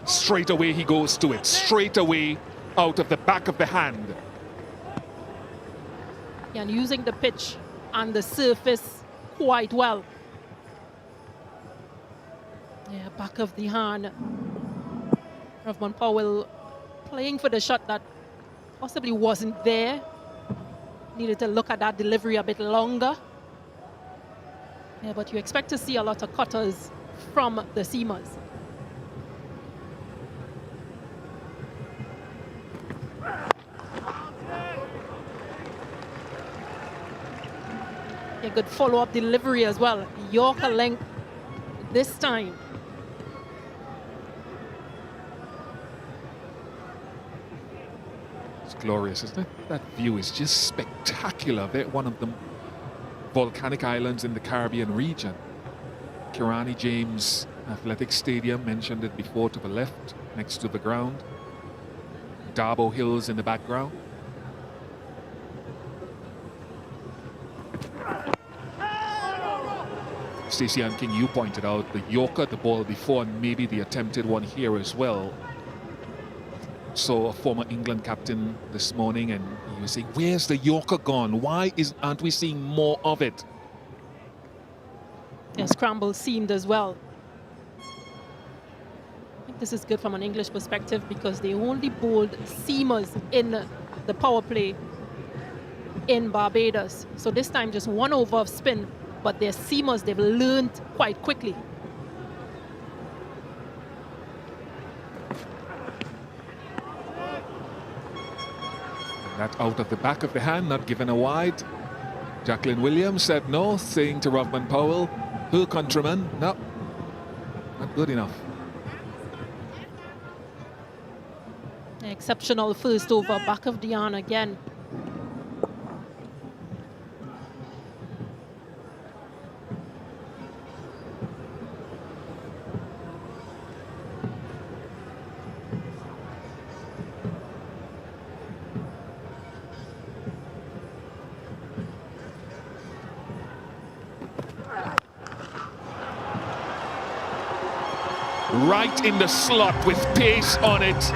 Straight away he goes to it, straight away out of the back of the hand. Yeah, and using the pitch and the surface quite well. Yeah, back of the hand. Rovman Powell playing for the shot that possibly wasn't there. Needed to look at that delivery a bit longer. Yeah, but you expect to see a lot of cutters from the seamers. A good follow-up delivery as well. Yorker length this time. It's glorious, isn't it? That view is just spectacular. They're one of the volcanic islands in the Caribbean region. Kirani James Athletic Stadium, mentioned it before, to the left, next to the ground. Darbo Hills in the background. Stacey and King, you pointed out the Yorker, the ball before, and maybe the attempted one here as well. Saw a former England captain this morning, and he was saying, where's the Yorker gone? Why aren't we seeing more of it? Yeah, scramble seamed as well. I think this is good from an English perspective because they only bowled seamers in the power play in Barbados. So this time just one over of spin, but their seamers, they've learned quite quickly. That out of the back of the hand, not given a wide. Jacqueline Williams said no, saying to Rovman Powell, her countryman, no, not Good enough. Exceptional first over, back of Dion again. Right in the slot with pace on it.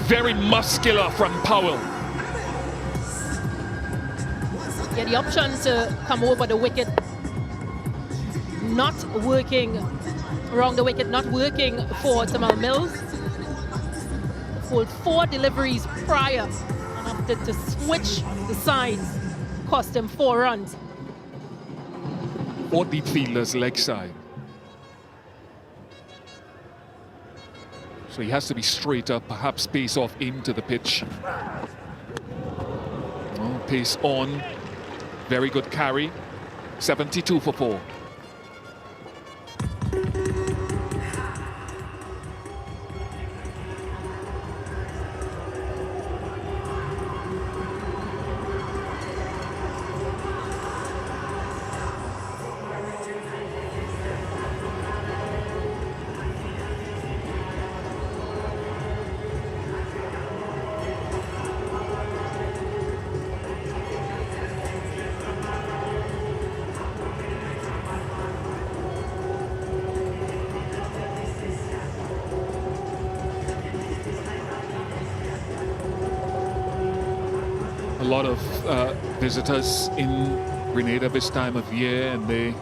Very muscular from Powell. Yeah, the option to come over the wicket, not working around the wicket, not working for Tamal Mills. Hold 4 deliveries prior and opted to switch the sides, cost him 4 runs. 4 deep fielders leg side. So he has to be straight up, perhaps pace off into the pitch. Oh, pace on. Very good carry. 72 for 4. A lot of visitors in Grenada this time of year, and they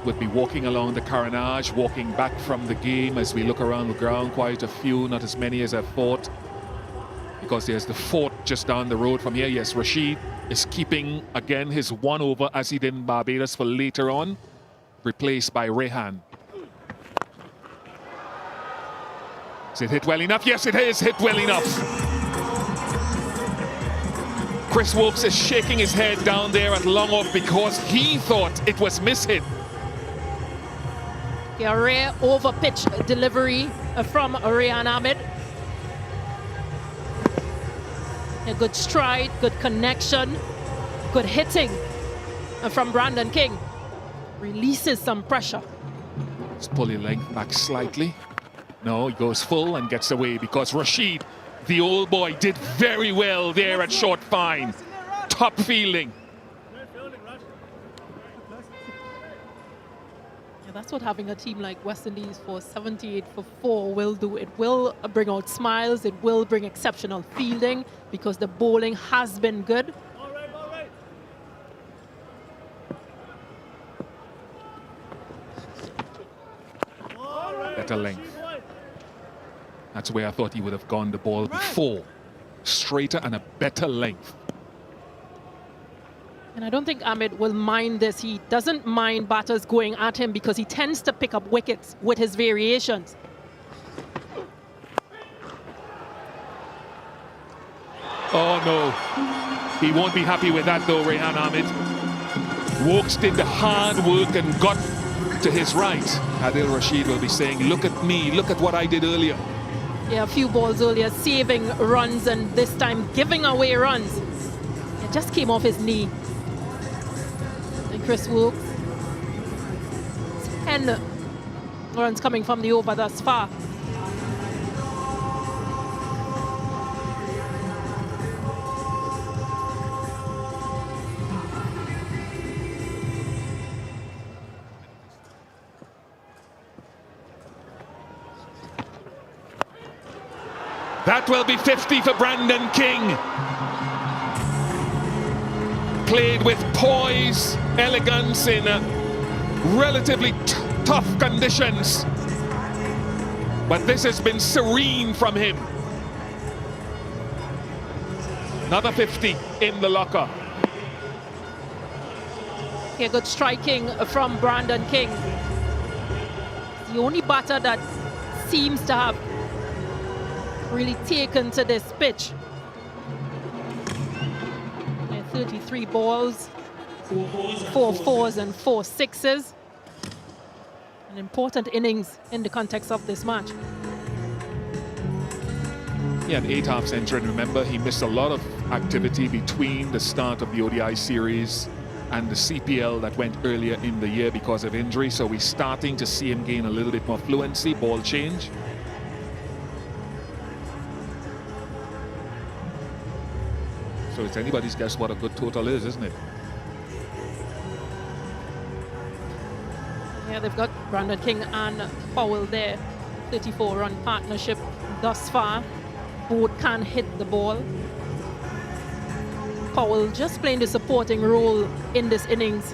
would be walking along the Carnage, walking back from the game. As we look around the ground, quite a few, not as many as I thought, because there's the fort just down the road from here. Yes, Rashid is keeping again his 1 over as he did in Barbados for later on, replaced by Rehan. Is it hit well enough? Yes, it is hit well enough. Chris Wilkes is shaking his head down there at long off because he thought it was miss-hit. A rare over-pitch delivery from Rehan Ahmed. A good stride, good connection, good hitting from Brandon King. Releases some pressure. Just pull your length back slightly. No, he goes full and gets away because Rashid, the old boy, did very well there at short fine. Top fielding. Yeah, that's what having a team like West Indies for 78 for 4 will do. It will bring out smiles. It will bring exceptional fielding because the bowling has been good. Better length. That's where I thought he would have gone the ball before. Straighter and a better length. And I don't think Ahmed will mind this. He doesn't mind batters going at him because he tends to pick up wickets with his variations. Oh no, he won't be happy with that though, Rehan Ahmed. Wilkes did the hard work and got to his right. Adil Rashid will be saying, look at me, look at what I did earlier. Yeah, a few balls earlier, saving runs and this time giving away runs. It just came off his knee. And Chris Wilkes, 10 runs coming from the over thus far. That will be 50 for Brandon King. Played with poise, elegance in relatively tough conditions. But this has been serene from him. Another 50 in the locker. Okay, good striking from Brandon King. The only batter that seems to have really taken to this pitch. Yeah, 33 balls, 4 fours and 4 sixes. An important innings in the context of this match. He had 8 half-century, and remember, he missed a lot of activity between the start of the ODI series and the CPL that went earlier in the year because of injury. So we're starting to see him gain a little bit more fluency, ball change. So it's anybody's guess what a good total is, isn't it? Yeah, they've got Brandon King and Powell there. 34-run partnership thus far. Both can hit the ball. Powell just playing the supporting role in this innings.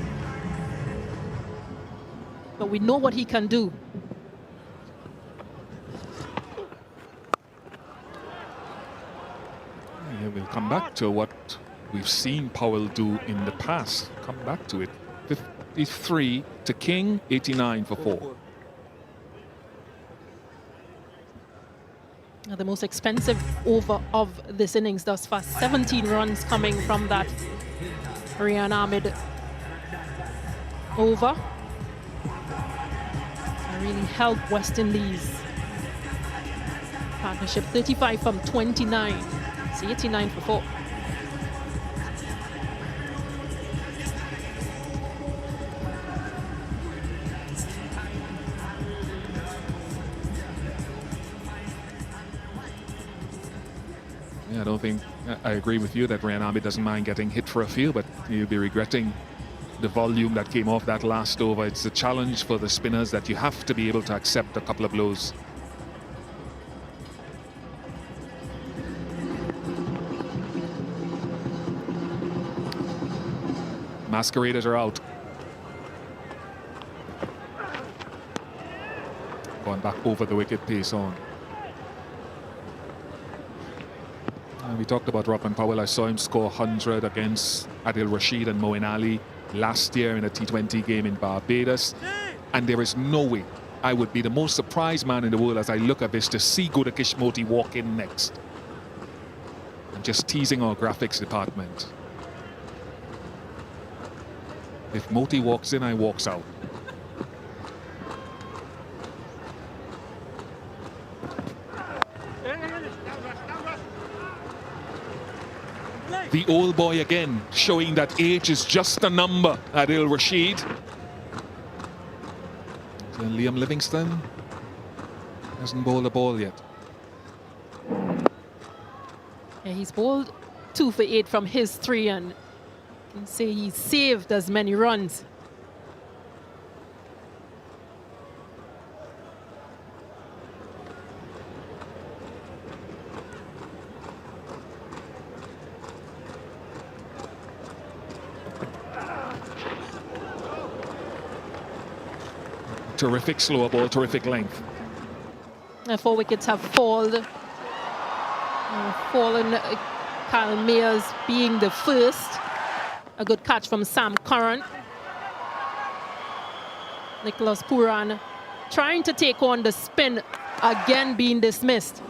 But we know what he can do. Yeah, we'll come back to what we've seen Powell do in the past. Come back to it. 53 to King, 89 for 4. The most expensive over of this innings thus far. 17 runs coming from that Rian Ahmed over. And really helped West Indies. Partnership 35 from 29. It's 89 for 4. Yeah, I don't think I agree with you that Rian Ahmed doesn't mind getting hit for a field, but you'll be regretting the volume that came off that last over. It's a challenge for the spinners that you have to be able to accept a couple of blows. Masqueraders are out. Going back over the wicket, pace on. We talked about Rovman Powell. I saw him score 100 against Adil Rashid and Moeen Ali last year in a T20 game in Barbados. And there is no way I would be the most surprised man in the world as I look at this to see Gudakish Moti walk in next. I'm just teasing our graphics department. If Moti walks in, I walks out. The old boy again, showing that age is just a number, Adil Rashid. And Liam Livingston hasn't bowled a ball yet. Yeah, he's bowled 2 for 8 from his 3, and you can say he saved as many runs. Terrific slower ball, terrific length. 4 wickets have fallen. Kyle Mayers being the first. A good catch from Sam Curran. Nicholas Puran trying to take on the spin, again being dismissed.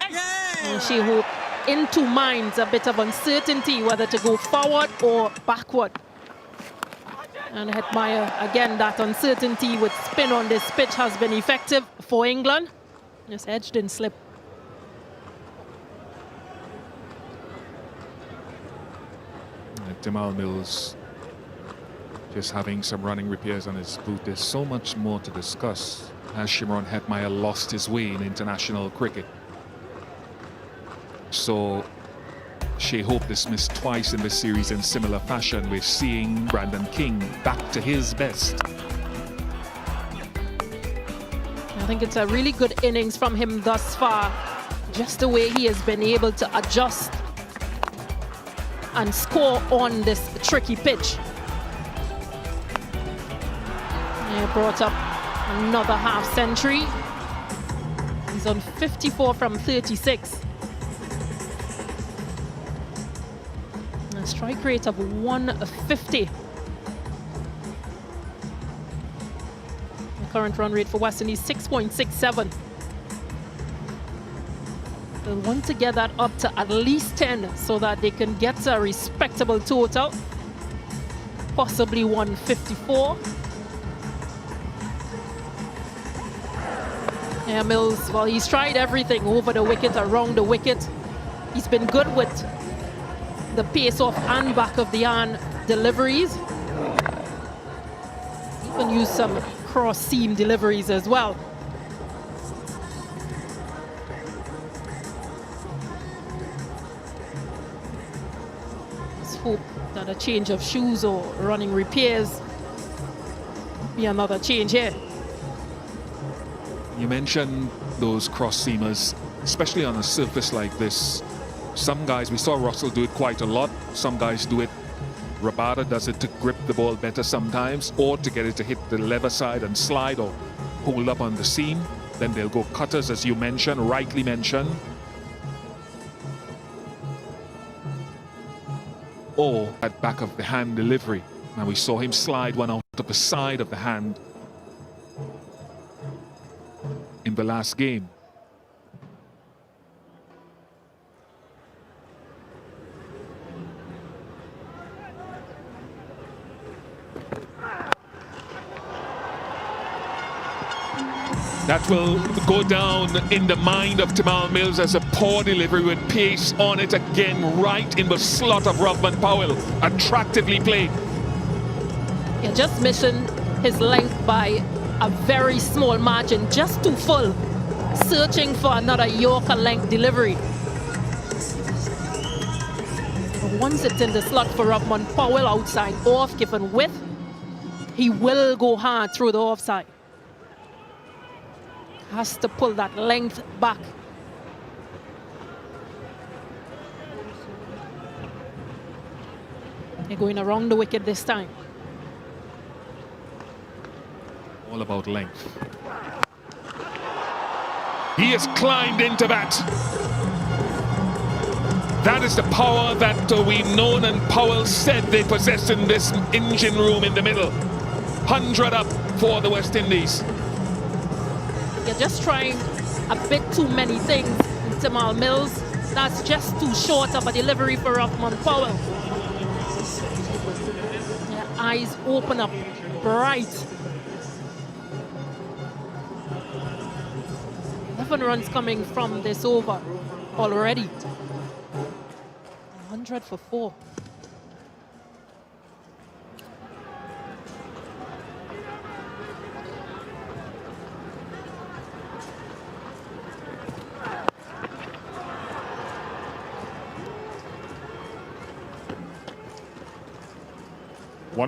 And she hope in 2 minds, a bit of uncertainty whether to go forward or backward. And Hetmeyer, again, that uncertainty with spin on this pitch has been effective for England. This edge didn't slip. Jamal Mills just having some running repairs on his boot. There's so much more to discuss as Shimron Hetmeyer lost his way in international cricket. So Shea Hope dismissed twice in this series in similar fashion. We're seeing Brandon King back to his best. I think it's a really good innings from him thus far. Just the way he has been able to adjust and score on this tricky pitch. He brought up another half century. He's on 54 from 36. A strike rate of 150. The current run rate for West Indies 6.67. They'll want to get that up to at least 10 so that they can get a respectable total, possibly 154. Yeah, Mills, well, he's tried everything over the wicket, around the wicket. He's been good with the pace off and back of the iron deliveries. Even used some cross seam deliveries as well. Let's hope that a change of shoes or running repairs be another change here. You mentioned those cross seamers, especially on a surface like this. Some guys, we saw Russell do it quite a lot. Some guys do it. Rabada does it to grip the ball better sometimes, or to get it to hit the leather side and slide or hold up on the seam. Then they'll go cutters, as you mentioned, rightly mentioned. Or at back of the hand delivery. Now we saw him slide one out of the side of the hand in the last game. That will go down in the mind of Jamal Mills as a poor delivery with pace on it again, right in the slot of Rovman Powell. Attractively played. Yeah, just missing his length by a very small margin, just too full. Searching for another Yorker length delivery. But once it's in the slot for Rovman Powell outside off, given width, he will go hard through the offside. Has to pull that length back. They're going around the wicket this time. All about length. He has climbed into that. That is the power that we've known and Powell said they possess in this engine room in the middle. 100 up for the West Indies. You're just trying a bit too many things in Jamal Mills. That's just too short of a delivery for Rovman Powell. Their eyes open up bright. 11 runs coming from this over already. 100 for 4.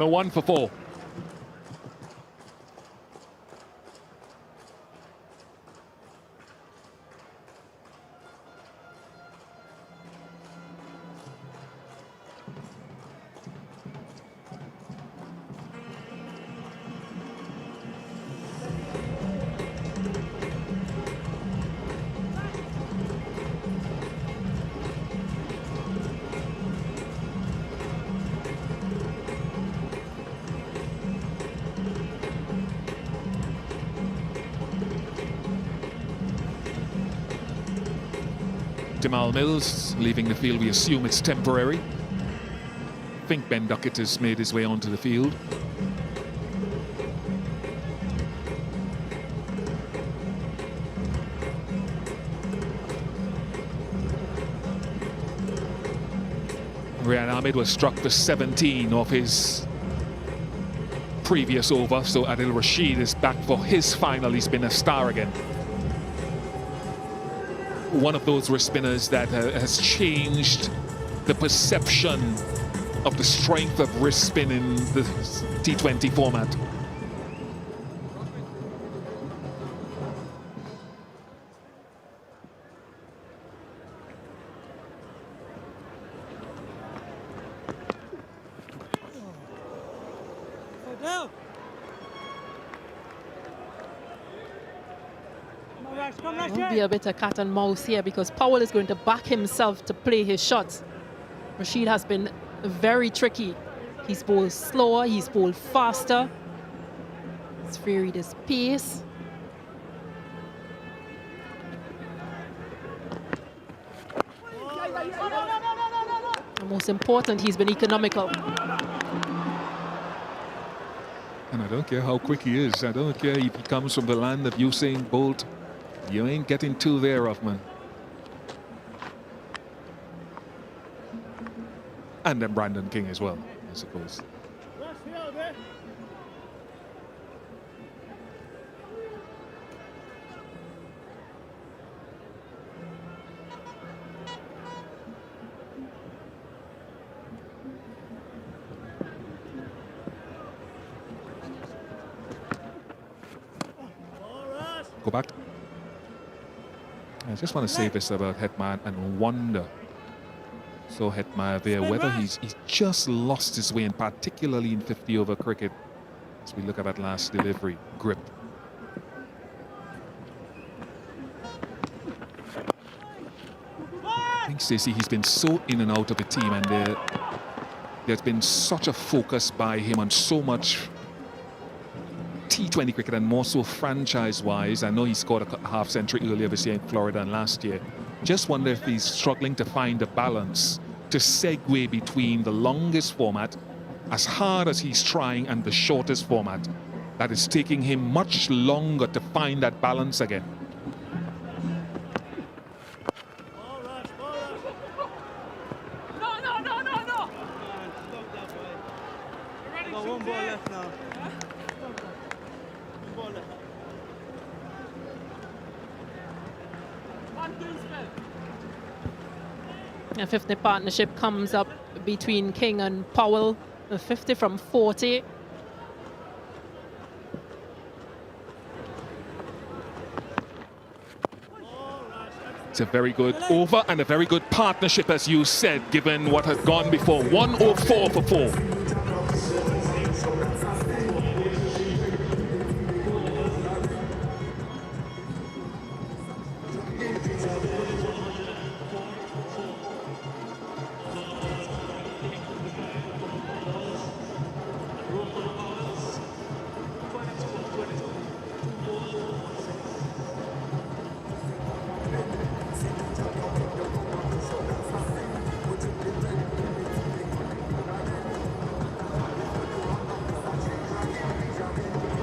One for 4. Jamal Mills leaving the field. We assume it's temporary. I think Ben Duckett has made his way onto the field. Rian Ahmed was struck for 17 off his previous over, so Adil Rashid is back for his final. He's been a star again. One of those wrist spinners that has changed the perception of the strength of wrist spin in the T20 format. Will be a bit of cat and mouse here because Powell is going to back himself to play his shots. Rashid has been very tricky. He's bowled slower, he's bowled faster. He's varied his pace. And most important, he's been economical. And I don't care how quick he is. I don't care if he comes from the land of Usain Bolt. You ain't getting two there, Rovman. And then Brandon King as well, I suppose. Go back. I just want to say this about Hetman and wonder. So Hetman there, whether he's just lost his way, and particularly in 50-over cricket, as we look at that last delivery, grip. I think, Stacey, he's been so in and out of the team, and there's been such a focus by him on so much T20 cricket, and more so franchise-wise. I know he scored a half century earlier this year in Florida and last year. Just wonder if he's struggling to find a balance to segue between the longest format, as hard as he's trying, and the shortest format. That is taking him much longer to find that balance again. A 50 partnership comes up between King and Powell. A 50 from 40. It's a very good over and a very good partnership, as you said, given what had gone before. 104 for 4.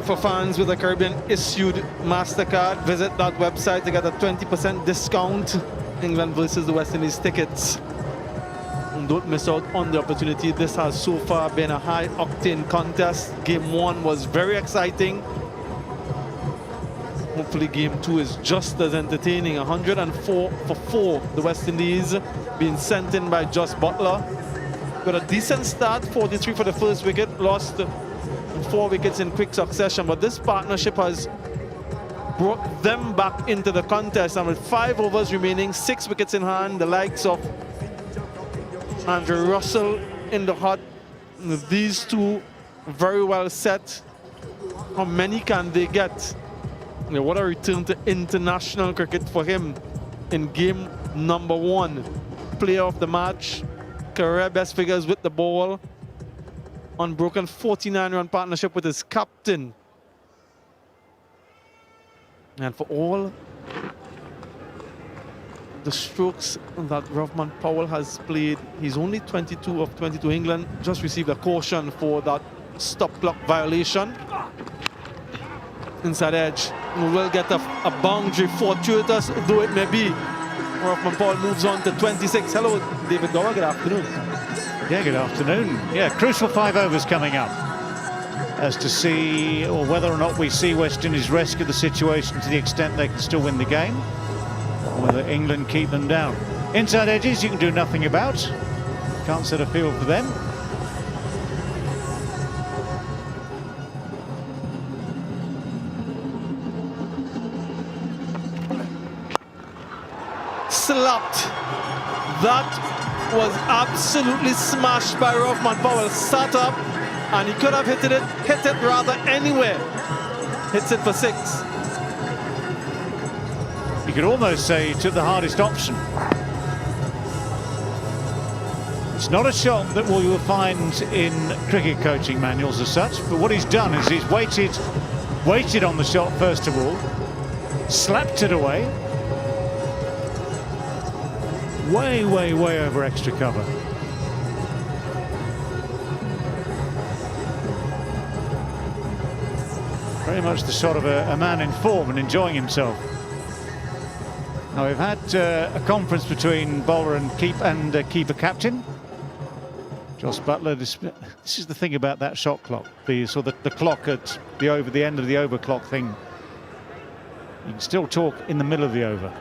For fans with a Caribbean issued MasterCard, visit that website to get a 20% discount. England versus the West Indies tickets. And don't miss out on the opportunity. This has so far been a high octane contest. Game 1 was very exciting. Hopefully game 2 is just as entertaining. 104 for 4, the West Indies being sent in by Jos Buttler. Got a decent start, 43 for the first wicket, lost 4 wickets in quick succession, but this partnership has brought them back into the contest, and with 5 overs remaining, 6 wickets in hand, the likes of Andrew Russell in the hot. These two very well set. How many can they get? You know, what a return to international cricket for him in game number 1. Player of the match, career best figures with the ball. Unbroken 49-run partnership with his captain. And for all the strokes that Rovman Powell has played, he's only 22 of 22. England just received a caution for that stop clock violation. Inside edge. We will get a boundary, fortuitous though it may be. Rovman Powell moves on to 26. Hello, David Gower. Good afternoon. Yeah, good afternoon. Yeah, crucial 5 overs coming up as to see or whether or not we see West Indies rescue the situation to the extent they can still win the game, or whether England keep them down. Inside edges you can do nothing about. Can't set a field for them. Slapped. That was absolutely smashed by Rovman Powell. Sat up, and he could have hit it rather anywhere. Hits it for 6. You could almost say he took the hardest option. It's not a shot that we will find in cricket coaching manuals as such, but what he's done is he's waited on the shot first of all, slapped it away, way, way, way over extra cover. Very much the shot of a man in form and enjoying himself. Now we've had a conference between bowler and keeper captain. Joss Butler. This is the thing about that shot clock. The clock at the end of the over clock thing. You can still talk in the middle of the over.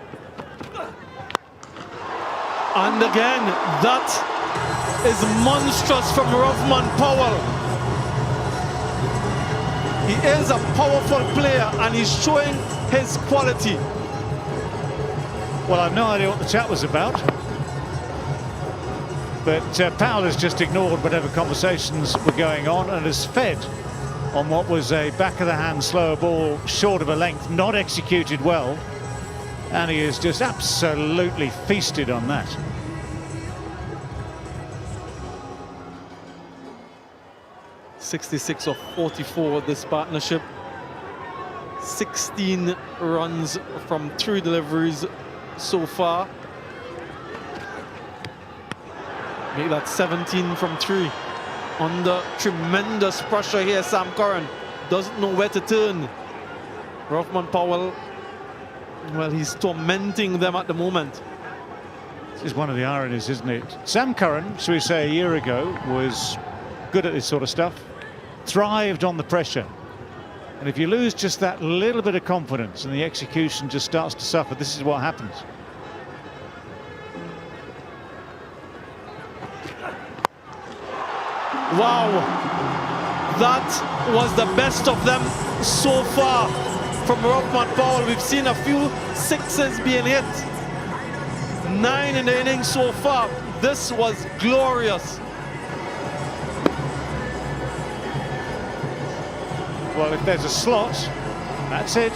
And again, that is monstrous from Rovman Powell. He is a powerful player and he's showing his quality. Well, I've no idea what the chat was about. But Powell has just ignored whatever conversations were going on and has fed on what was a back-of-the-hand slower ball, short of a length, not executed well. And he has just absolutely feasted on that. .66 of 44 this partnership. 16 runs from 3 deliveries so far. Make that 17 from 3. Under tremendous pressure here, Sam Curran doesn't know where to turn. Rovman Powell, well, he's tormenting them at the moment. This is one of the ironies, isn't it? Sam Curran, shall we say, a year ago, was good at this sort of stuff, thrived on the pressure. And if you lose just that little bit of confidence and the execution just starts to suffer, this is what happens. Wow, that was the best of them so far from Rovman Powell. We've seen a few sixes being hit. 9 in the innings so far. This was glorious. Well, if there's a slot, that's it.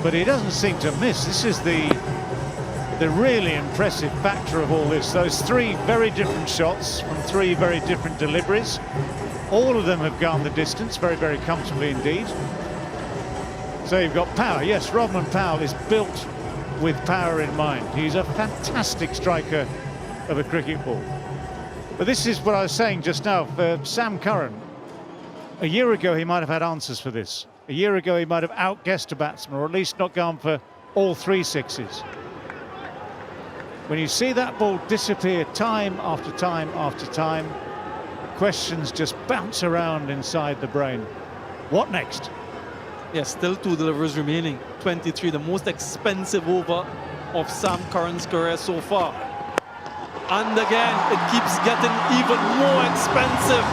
But he doesn't seem to miss. This is the really impressive factor of all this. Those 3 very different shots from 3 very different deliveries. All of them have gone the distance very, very comfortably indeed. So you've got power. Yes, Rovman Powell is built with power in mind. He's a fantastic striker of a cricket ball. But this is what I was saying just now for Sam Curran. A year ago, he might have had answers for this. A year ago, he might have outguessed a batsman, or at least not gone for all 3 sixes. When you see that ball disappear time after time after time, questions just bounce around inside the brain. What next? Yes, still 2 deliveries remaining. 23, the most expensive over of Sam Curran's career so far. And again, it keeps getting even more expensive.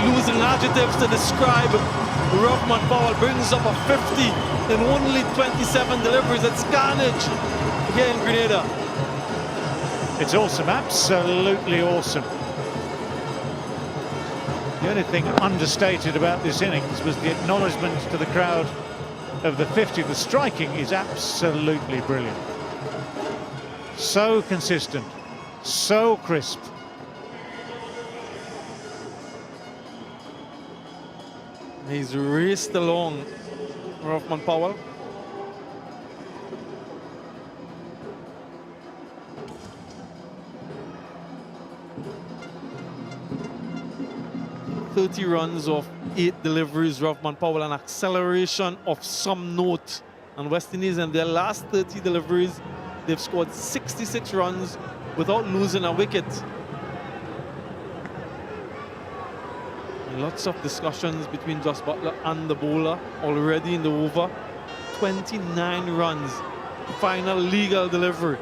Losing adjectives to describe Rovman Powell brings up a 50 in only 27 deliveries. It's carnage here in Grenada. It's awesome, absolutely awesome. The only thing understated about this innings was the acknowledgement to the crowd of the 50. The striking is absolutely brilliant. So consistent, so crisp. He's raced along, Rovman Powell. .30 runs of 8 deliveries, Rovman Powell, an acceleration of some note. And West Indies, in their last 30 deliveries, they've scored 66 runs without losing a wicket. And lots of discussions between Joss Butler and the bowler already in the over. 29 runs, final legal delivery.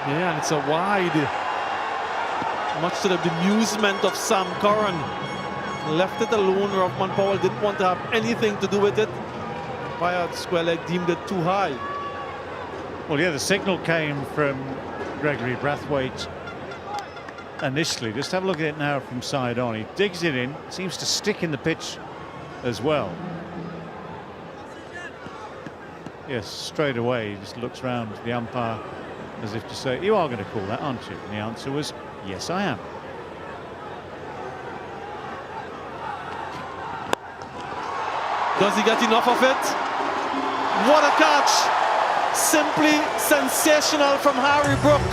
Yeah, and it's a wide. Much to the bemusement of Sam Curran. Left it alone. Rovman Powell didn't want to have anything to do with it. Umpire square leg deemed it too high. Well, yeah, the signal came from Gregory Brathwaite initially. Just have a look at it now from side on. He digs it in, seems to stick in the pitch as well. Yes, straight away, he just looks round the umpire as if to say, you are going to call that, aren't you? And the answer was, yes, I am. Does he get enough of it? What a catch! Simply sensational from Harry Brook.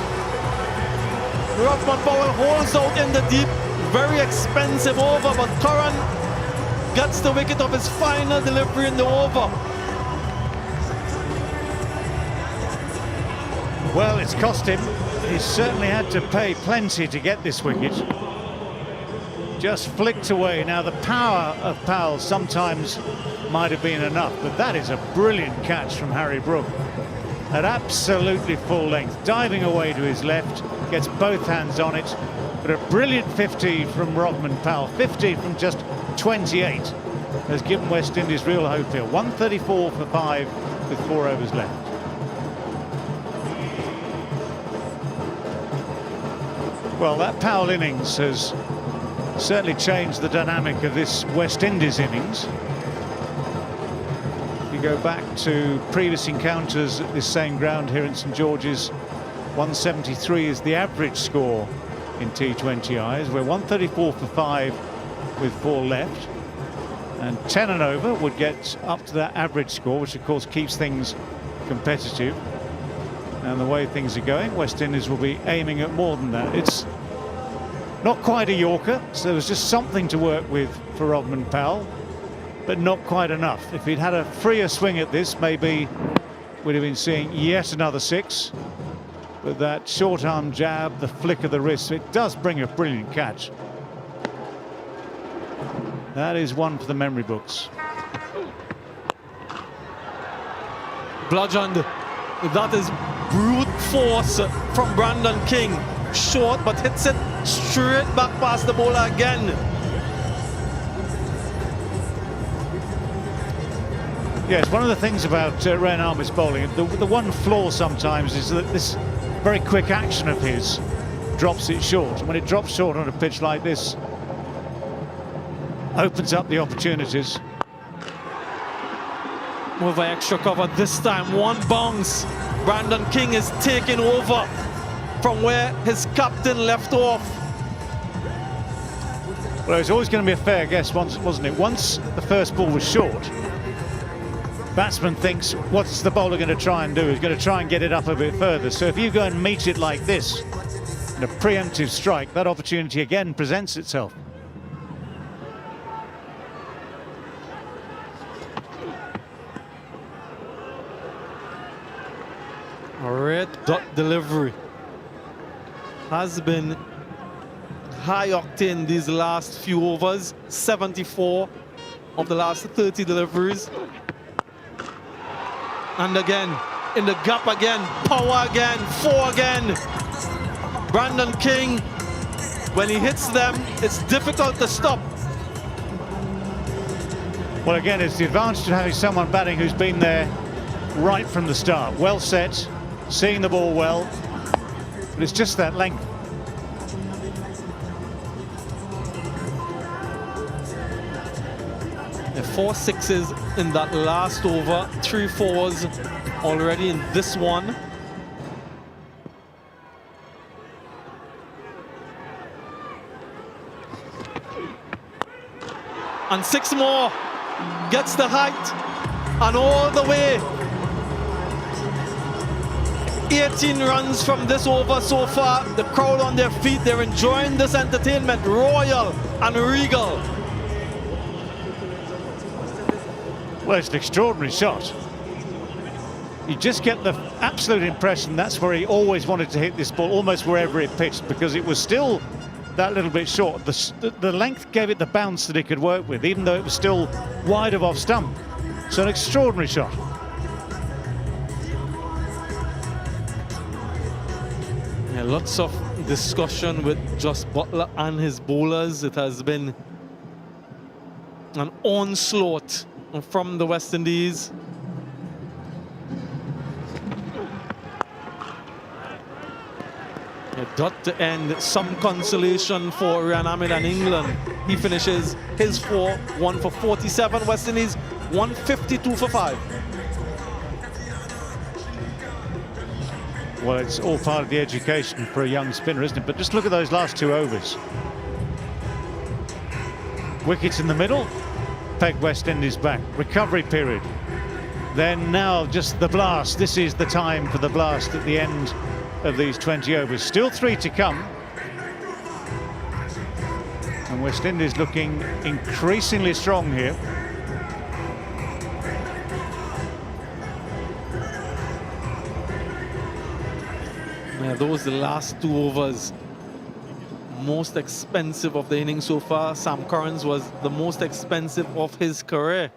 Rovman Powell holds out in the deep, very expensive over, but Curran gets the wicket of his final delivery in the over. Well, it's cost him. He's certainly had to pay plenty to get this wicket. Just flicked away. Now, the power of Powell sometimes might have been enough, but that is a brilliant catch from Harry Brook. At absolutely full length, diving away to his left, gets both hands on it. But a brilliant 50 from Rovman Powell, 50 from just 28, has given West Indies real hope here. 134 for 5 with 4 overs left. Well, that Powell innings has certainly changed the dynamic of this West Indies innings. If you go back to previous encounters at this same ground here in St George's, 173 is the average score in T20Is. We're 134 for 5 with 4 left. And 10 and over would get up to that average score, which of course keeps things competitive. And the way things are going, West Indies will be aiming at more than that. It's not quite a Yorker, so there was just something to work with for Rovman Powell, but not quite enough. If he'd had a freer swing at this, maybe we'd have been seeing yet another 6. But that short arm jab, the flick of the wrist, it does bring a brilliant catch. That is one for the memory books. Bludgeoned. That is brute force from Brandon King. Short, but hits it straight back past the bowler again. Yes, one of the things about Ren Armour's bowling, the one flaw sometimes is that this very quick action of his drops it short. And when it drops short on a pitch like this, opens up the opportunities. With an extra cover this time, one bounce. Brandon King is taking over from where his captain left off. Well, it was always going to be a fair guess, wasn't it? Once the first ball was short, batsman thinks, what's the bowler going to try and do? He's going to try and get it up a bit further. So if you go and meet it like this, in a preemptive strike, that opportunity again presents itself. A red dot delivery has been high octane these last few overs. 74 of the last 30 deliveries. And again, in the gap again, power again, 4 again. Brandon King, when he hits them, it's difficult to stop. Well, again, it's the advantage of having someone batting who's been there right from the start. Well set, seeing the ball well, but it's just that length. The 4 sixes in that last over, 3 fours already in this one. And 6 more, gets the height and all the way. 18 runs from this over so far. The crowd on their feet, they're enjoying this entertainment, royal and regal. Well, it's an extraordinary shot. You just get the absolute impression that's where he always wanted to hit this ball, almost wherever it pitched, because it was still that little bit short. The length gave it the bounce that it could work with, even though it was still wide of off stump. So an extraordinary shot. Yeah, lots of discussion with Jos Buttler and his bowlers. It has been an onslaught from the West Indies. A dot to end, some consolation for Ryan Ahmed and England. He finishes his 4, 1 for 47. West Indies 152 for 5. Well, it's all part of the education for a young spinner, isn't it? But just look at those last 2 overs. Wickets in the middle, peg West Indies back. Recovery period. Then now just the blast. This is the time for the blast at the end of these 20 overs. Still 3 to come. And West Indies looking increasingly strong here. Yeah, those the last 2 overs. Most expensive of the innings so far. Sam Curran's was the most expensive of his career.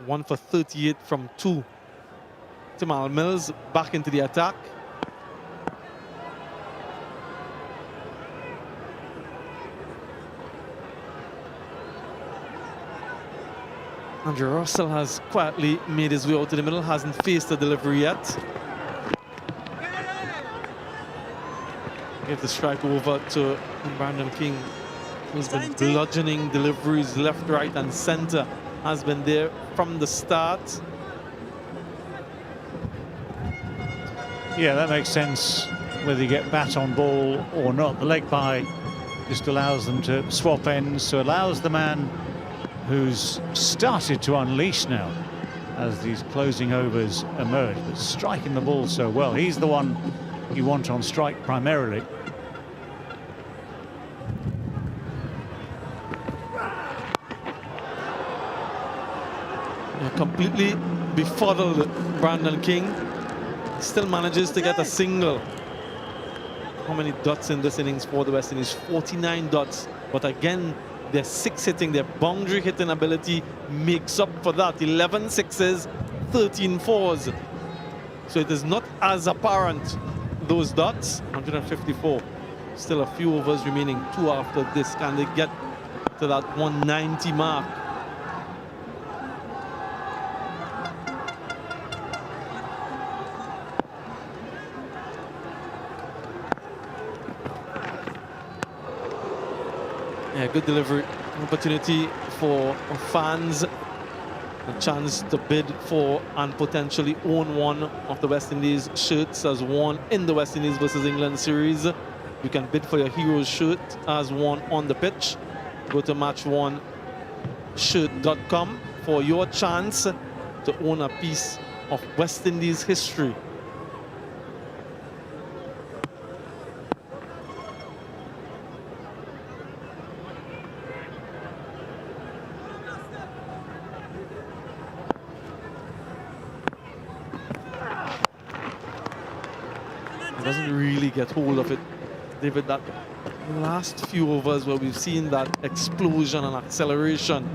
1 for 38 from 2. Jamal Mills back into the attack. Andrew Russell has quietly made his way out to the middle, hasn't faced the delivery yet. Give the strike over to Brandon King, who's been bludgeoning deliveries left, right, and center. Has been there from the start. Yeah, that makes sense whether you get bat on ball or not. The leg bye just allows them to swap ends, so allows the man who's started to unleash now as these closing overs emerge, but striking the ball so well. He's the one you want on strike primarily. Yeah, completely befuddled Brandon King. Still manages to get a single. How many dots in this innings for the West Indies? 49 dots. But again, their 6 hitting, their boundary hitting ability makes up for that. 11 sixes, 13 fours. So it is not as apparent, those dots. 154. Still a few overs remaining. 2 after this. Can they get to that 190 mark? Yeah, good delivery opportunity for fans. A chance to bid for and potentially own one of the West Indies shirts as worn in the West Indies versus England series. You can bid for your hero's shirt as worn on the pitch. Go to matchoneshirt.com for your chance to own a piece of West Indies history. Doesn't really get hold of it, David. That last few overs where we've seen that explosion and acceleration.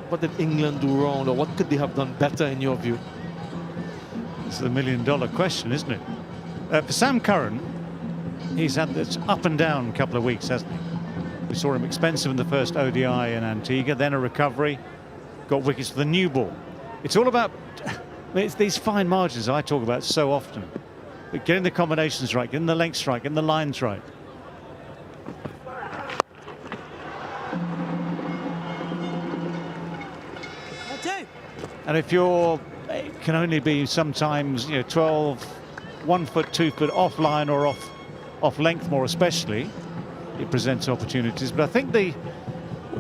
What did England do wrong, or what could they have done better in your view? This is the million-dollar question, isn't it? For Sam Curran, he's had this up and down couple of weeks, hasn't he? We saw him expensive in the first ODI in Antigua, then a recovery, got wickets for the new ball. It's all about, it's these fine margins I talk about so often. But getting the combinations right, getting the lengths right, getting the lines right. And if you're, it can only be sometimes, 12, 1 foot, 2 foot offline or off length more especially, it presents opportunities. But I think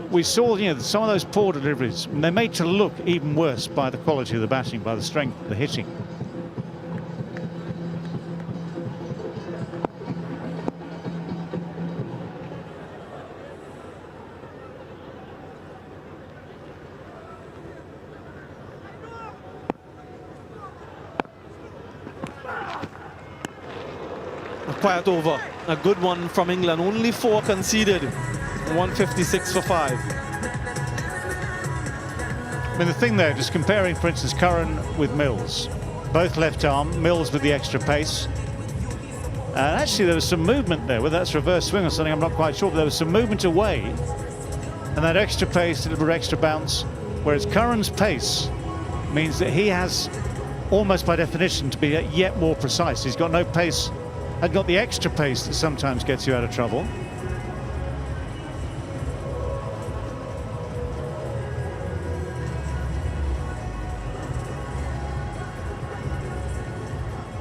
we saw, some of those poor deliveries, and they're made to look even worse by the quality of the batting, by the strength of the hitting. A quiet over, a good one from England. Only 4 conceded, 156 for 5. I mean, the thing there, just comparing, for instance, Curran with Mills. Both left arm, Mills with the extra pace. And actually, there was some movement there, whether that's reverse swing or something, I'm not quite sure, but there was some movement away. And that extra pace, a little extra bounce, whereas Curran's pace means that he has, almost by definition, to be yet more precise. He's got no pace, had got the extra pace that sometimes gets you out of trouble.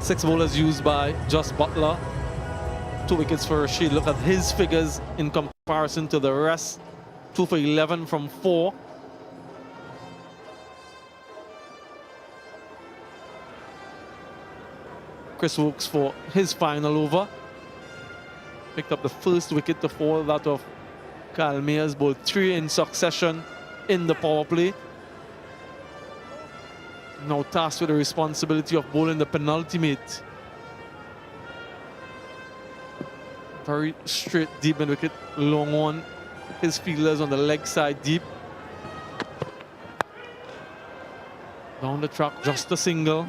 Six bowlers used by Just Butler. 2 wickets for Rashid. Look at his figures in comparison to the rest. 2 for 11 from 4. Chris Woakes for his final over. Picked up the first wicket to fall, that of Kyle Mayers, bowled 3 in succession in the power play. Now tasked with the responsibility of bowling the penultimate. Very straight, deep in wicket, long on. His fielders on the leg side, deep. Down the track, just a single.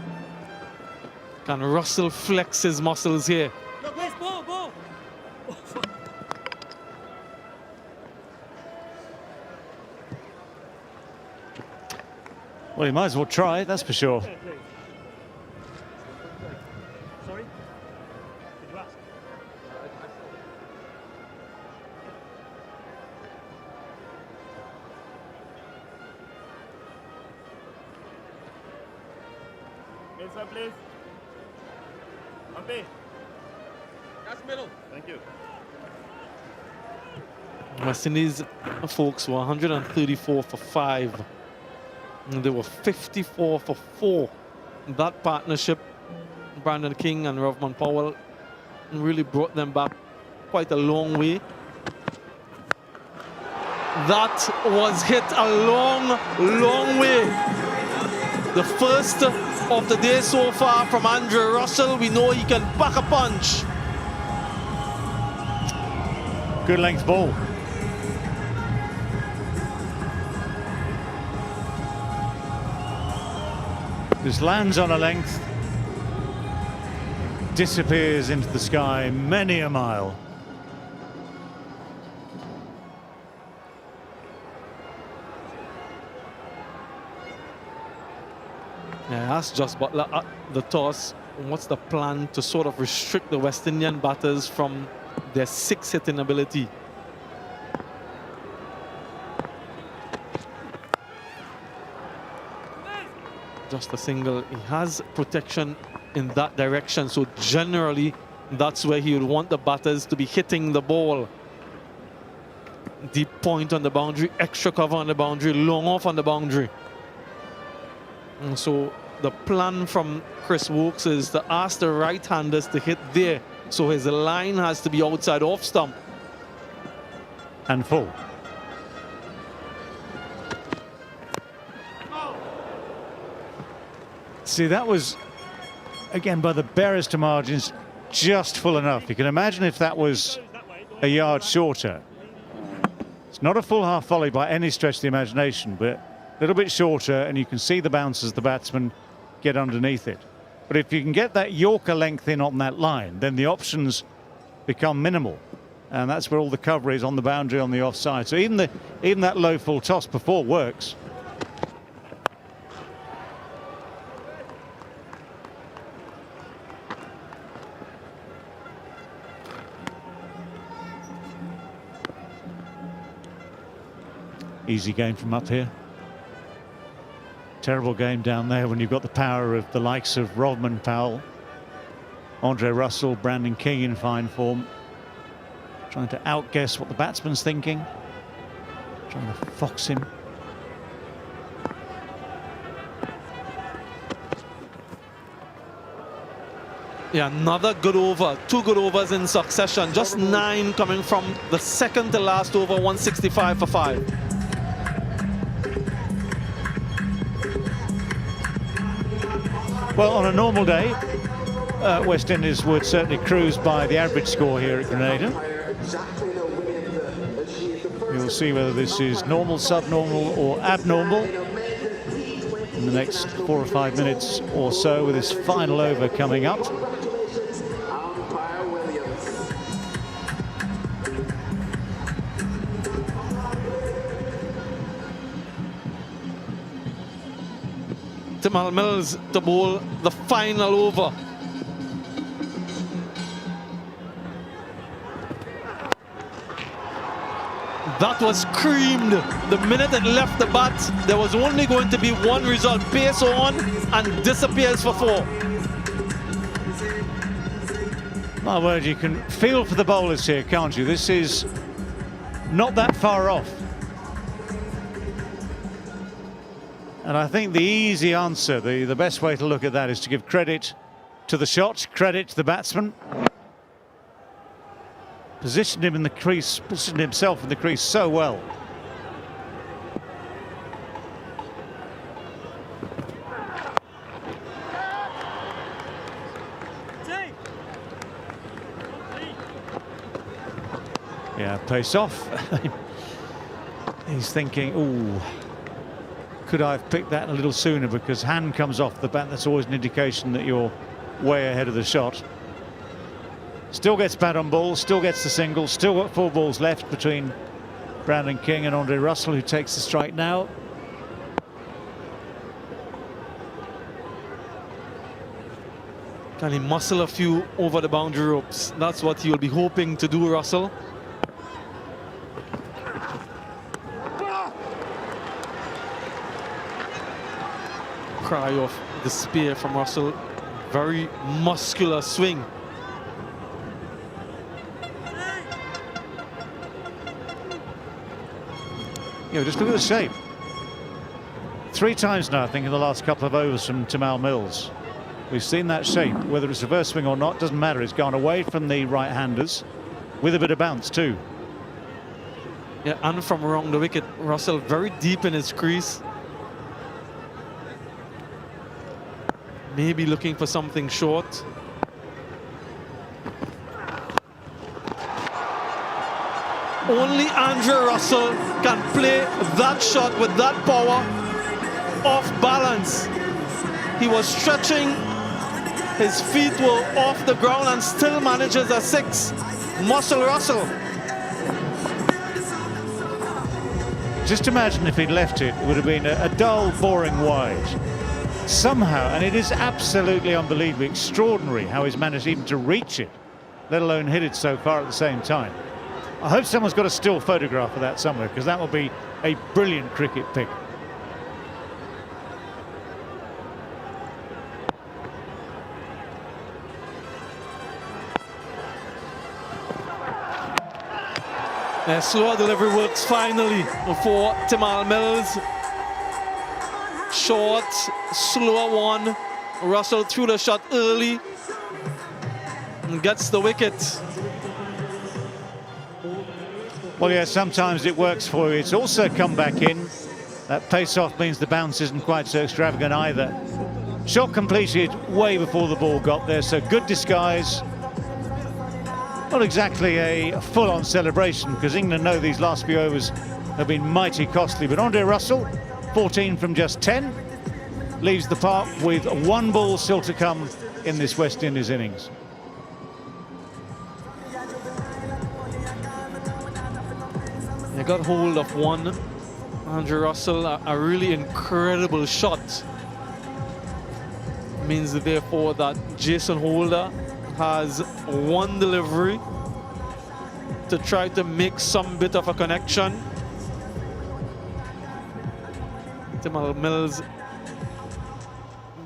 Can Russell flex his muscles here? Look, where's ball? Well, he might as well try, that's for sure. Sorry? Did you ask? Inside, please. Okay. That's middle. Thank you. West Indies folks were 134 for 5. And they were 54 for 4. That partnership, Brandon King and Rovman Powell, really brought them back quite a long way. That was hit a long way. The first of the day so far from Andrew Russell. We know he can pack a punch. Good length ball. This lands on a length, disappears into the sky many a mile. Yeah, that's just Butler at the toss. What's the plan to sort of restrict the West Indian batters from their 6 hitting ability? Just a single. He has protection in that direction, so generally that's where he would want the batters to be hitting the ball. Deep point on the boundary, extra cover on the boundary, long off on the boundary. And so the plan from Chris Wokes is to ask the right-handers to hit there, so his line has to be outside off stump. And full. See, that was, again, by the barest of margins, just full enough. You can imagine if that was a yard shorter. It's not a full half volley by any stretch of the imagination, but a little bit shorter, and you can see the bounce as the batsman get underneath it. But if you can get that Yorker length in on that line, then the options become minimal. And that's where all the cover is, on the boundary, on the offside. So even that low full toss before works. Easy game from up here. Terrible game down there when you've got the power of the likes of Rovman, Powell, Andre Russell, Brandon King in fine form. Trying to outguess what the batsman's thinking. Trying to fox him. Yeah, another good over. 2 good overs in succession. Just 9 coming from the second to last over, 165 for 5. Well, on a normal day, West Indies would certainly cruise by the average score here at Grenada. You'll see whether this is normal, subnormal or abnormal in the next 4 or 5 minutes or so, with this final over coming up. Timal Mills to bowl the final over. That was creamed. The minute it left the bat, there was only going to be one result. Pace on and disappears for 4. My word, you can feel for the bowlers here, can't you? This is not that far off. And I think the easy answer, the best way to look at that, is to give credit to the shot, credit to the batsman. positioned him in the crease, positioned himself in the crease so well. Yeah, pace off. He's thinking, ooh, could I have picked that a little sooner, because hand comes off the bat. That's always an indication that you're way ahead of the shot. Still gets bat on ball, still gets the single, still got 4 balls left between Brandon King and Andre Russell, who takes the strike now. Can he muscle a few over the boundary ropes? That's what he'll be hoping to do, Russell. Cry of despair from Russell. Very muscular swing. Yeah, just look at the shape. 3 times now, I think, in the last couple of overs from Tamal Mills. We've seen that shape, whether it's reverse swing or not, doesn't matter. It's gone away from the right-handers with a bit of bounce too. Yeah, and from around the wicket, Russell very deep in his crease. Maybe looking for something short. Only Andre Russell can play that shot with that power off balance. He was stretching, his feet were off the ground and still manages a 6. Muscle Russell. Just imagine if he'd left it, it would have been a dull, boring wide. Somehow, and it is absolutely unbelievably extraordinary how he's managed even to reach it, let alone hit it so far at the same time. I hope someone's got a still photograph of that somewhere, because that will be a brilliant cricket pick. Slower delivery works finally for Tamal Mills. Short, slower one. Russell threw the shot early and gets the wicket. Well, yeah, sometimes it works for you. It's also come back in. That pace-off means the bounce isn't quite so extravagant either. Shot completed way before the ball got there, so good disguise. Not exactly a full-on celebration, because England know these last few overs have been mighty costly. But Andre Russell, 14 from just 10, leaves the park with 1 ball still to come in this West Indies innings. They got hold of one. Andre Russell, a really incredible shot. Means therefore that Jason Holder has 1 delivery to try to make some bit of a connection. Tamal Mills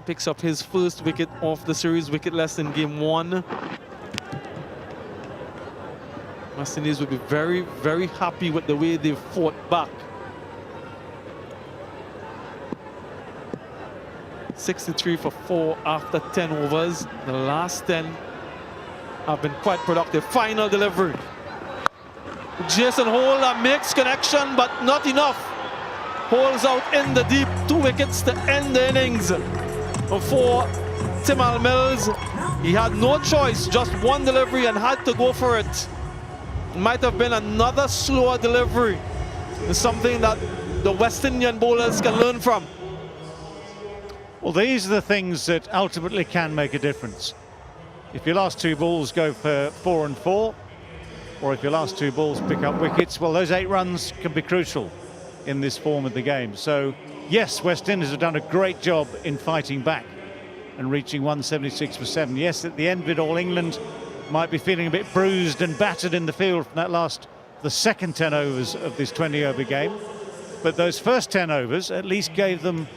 picks up his first wicket off the series, wicketless in game 1. West Indies will be very, very happy with the way they fought back. 63 for 4 after 10 overs. The last 10 have been quite productive. Final delivery. Jason Holder makes connection, but not enough. Holds out in the deep. 2 wickets to end the innings for Tamal Mills. He had no choice, just 1 delivery and had to go for it. Might have been another slower delivery. It's something that the West Indian bowlers can learn from. Well, these are the things that ultimately can make a difference. If your last 2 balls go for 4 and 4, or if your last 2 balls pick up wickets, well, those 8 runs can be crucial in this form of the game. So, yes, West Indies have done a great job in fighting back and reaching 176 for 7. Yes, at the end of it all, England might be feeling a bit bruised and battered in the field from the second 10 overs of this 20-over game. But those first 10 overs at least gave them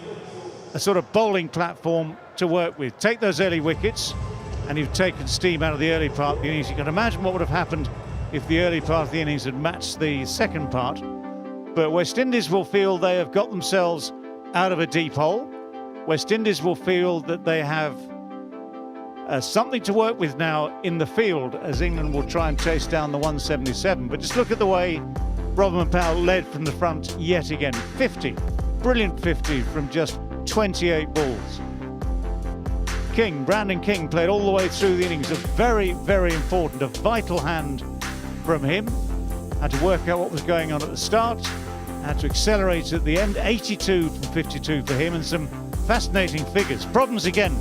a sort of bowling platform to work with. Take those early wickets, and you've taken steam out of the early part of the innings. You can imagine what would have happened if the early part of the innings had matched the second part. But West Indies will feel they have got themselves out of a deep hole. West Indies will feel that they have Something to work with now in the field as England will try and chase down the 177. But just look at the way Rovman Powell led from the front yet again. 50, brilliant 50 from just 28 balls. Brandon King played all the way through the innings. A very, very important, a vital hand from him. Had to work out what was going on at the start, had to accelerate at the end. 82 from 52 for him, and some fascinating figures. Problems again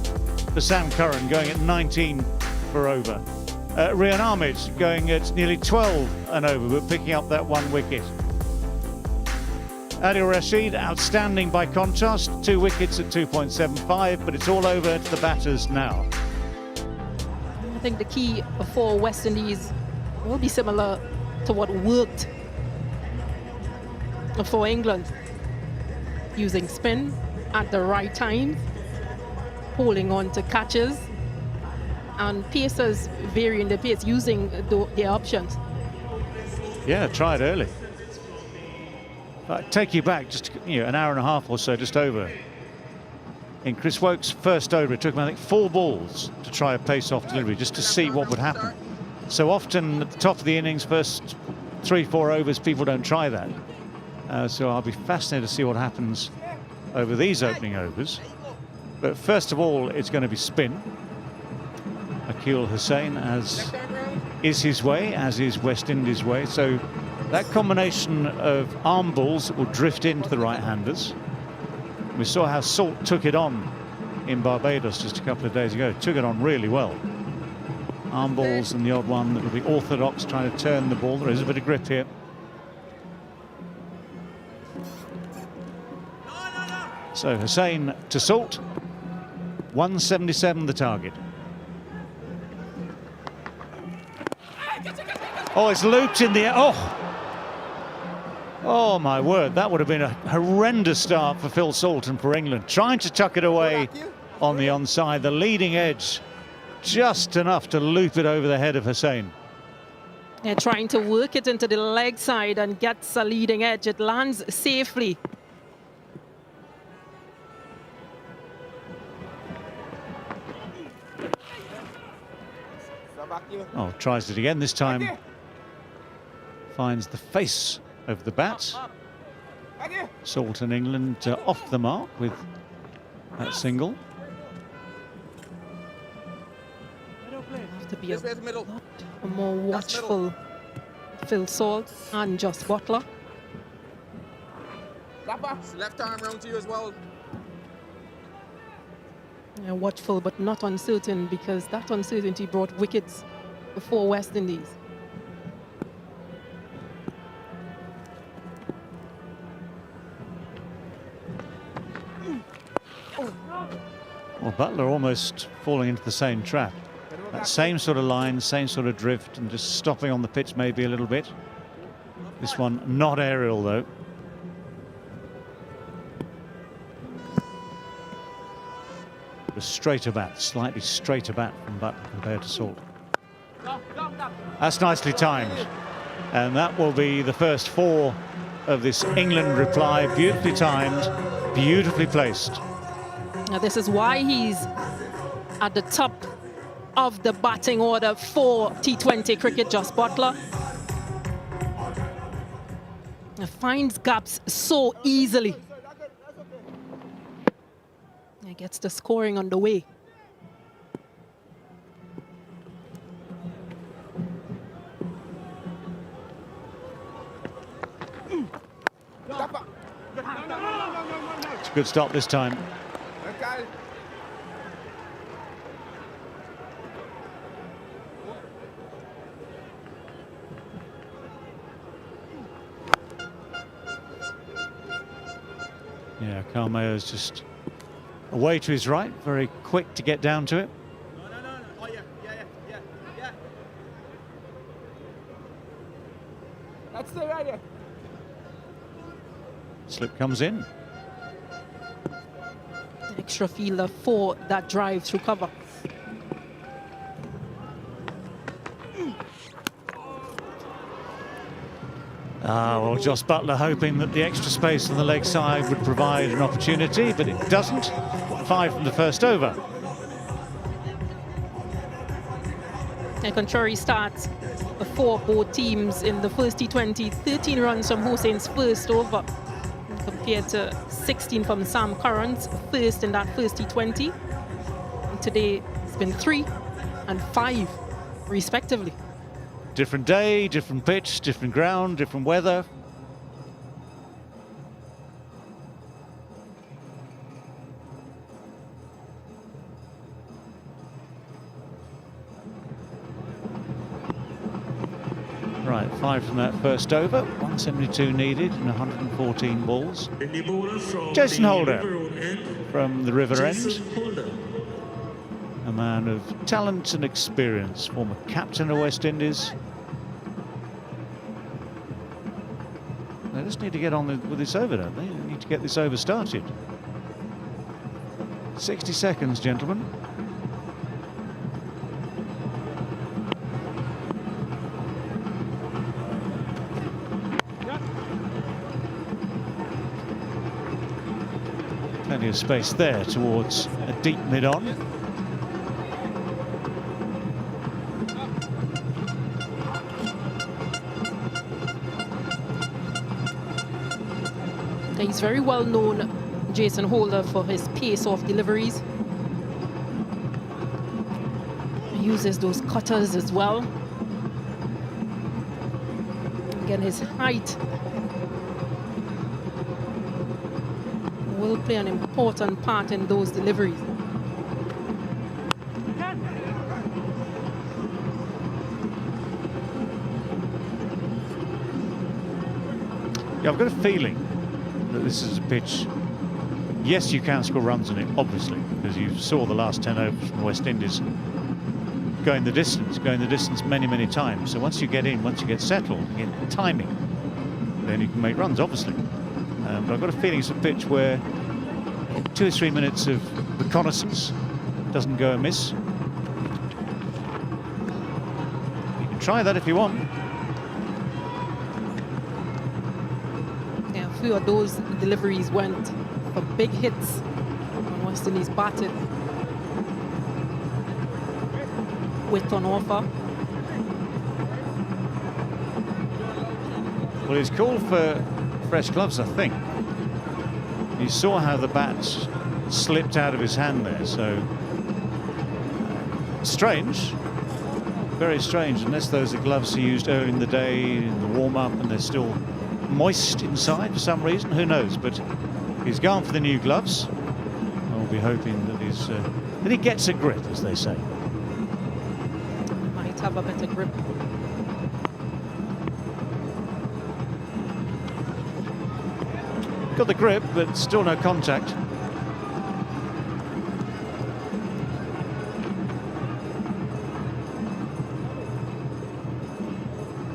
for Sam Curran, going at 19 for over. Rian Ahmed going at nearly 12 and over, but picking up that 1 wicket. Adil Rashid, outstanding by contrast, 2 wickets at 2.75, but it's all over to the batters now. I think the key for West Indies will be similar to what worked for England. Using spin at the right time, holding on to catches, and pacers varying the pace, using the options. Yeah, try it early. Take you back just an hour and a half or so, just over. In Chris Woakes' first over, it took him, I think, 4 balls to try a pace-off delivery just to see what would happen. So often at the top of the innings, first 3-4 overs, people don't try that. So I'll be fascinated to see what happens over these opening overs. But first of all, it's going to be spin. Akeal Hussain, as is his way, as is West Indies' way. So that combination of arm balls that will drift into the right-handers. We saw how Salt took it on in Barbados just a couple of days ago. Took it on really well. Arm balls and the odd one that will be orthodox, trying to turn the ball. There is a bit of grip here. So Hussain to Salt. 177 the target. Oh, it's looped in the air. Oh, my word. That would have been a horrendous start for Phil Salt and for England. Trying to tuck it away on the onside. The leading edge, just enough to loop it over the head of Hussain. They're trying to work it into the leg side and gets a leading edge. It lands safely. Oh, tries it again. This time finds the face of the bat. Salt and England off the mark with that single. Have to be a more watchful Phil Salt and Joss Buttler. Left arm round to you as well. Yeah, watchful but not uncertain, because that uncertainty brought wickets for West Indies. Well, Buttler almost falling into the same trap. That same sort of line, same sort of drift, and just stopping on the pitch maybe a little bit. This one not aerial though. A straighter bat, slightly straighter bat from Buttler compared to Salt. That's nicely timed. And that will be the first 4 of this England reply. Beautifully timed, beautifully placed. Now this is why he's at the top of the batting order for T20 cricket, Joss Buttler. He finds gaps so easily. He gets the scoring on the way. It's a good stop this time. Yeah, Carmeo's just away to his right, very quick to get down to it. No. Oh, yeah. Let's stay right here. Slip comes in. Extra fielder for that drive through cover. Well, Joss Buttler hoping that the extra space on the leg side would provide an opportunity, but it doesn't. 5 from the first over. A contrary start for both teams in the first T20. 13 runs from Hussein's first over compared to 16 from Sam Curran's first in that first T20. And today it's been 3 and 5 respectively. Different day, different pitch, different ground, different weather. Right, 5 from that first over, 172 needed and 114 balls. Jason Holder from the River End. A man of talent and experience, former captain of West Indies. They just need to get on with this over, don't they? They need to get this over started. 60 seconds, gentlemen. Plenty of space there towards a deep mid-on. He's very well known, Jason Holder, for his pace-off deliveries. He uses those cutters as well. Again, his height will play an important part in those deliveries. Yeah, I've got a feeling that this is a pitch. Yes, you can score runs on it, obviously, because you saw the last 10 overs from West Indies going the distance many, many times. So once you get in, once you get settled, you get timing, then you can make runs, obviously. But I've got a feeling it's a pitch where 2 or 3 minutes of reconnaissance doesn't go amiss. You can try that if you want. Yeah, a few of those deliveries went for big hits when West Indies batted. Width on offer. Well, he's called for fresh gloves, I think. You saw how the bat slipped out of his hand there, so strange, very strange, unless those are gloves he used early in the day in the warm-up and they're still moist inside for some reason, who knows, but he's gone for the new gloves. I'll be hoping that he gets a grip, as they say. Might have a better grip. Got the grip, but still no contact.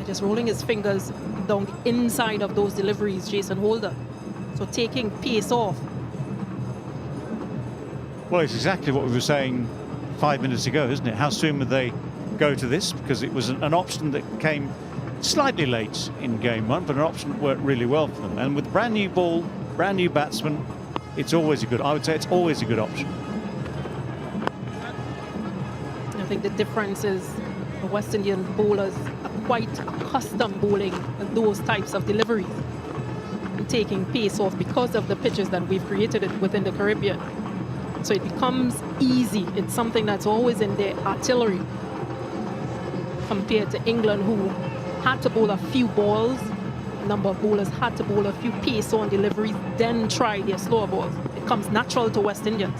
Just rolling his fingers down the inside of those deliveries, Jason Holder. So taking pace off. Well, it's exactly what we were saying 5 minutes ago, isn't it? How soon would they go to this? Because it was an option that came slightly late in game one, but an option that worked really well for them. And with brand new ball, brand new batsman, it's always a good, I would say it's always a good option. I think the difference is the West Indian bowlers are quite accustomed bowling those types of deliveries and taking pace off because of the pitches that we've created within the Caribbean. So it becomes easy. It's something that's always in their artillery compared to England, who had to bowl a few balls. A number of bowlers had to bowl a few pace-on deliveries, then try their slower balls. It comes natural to West Indians.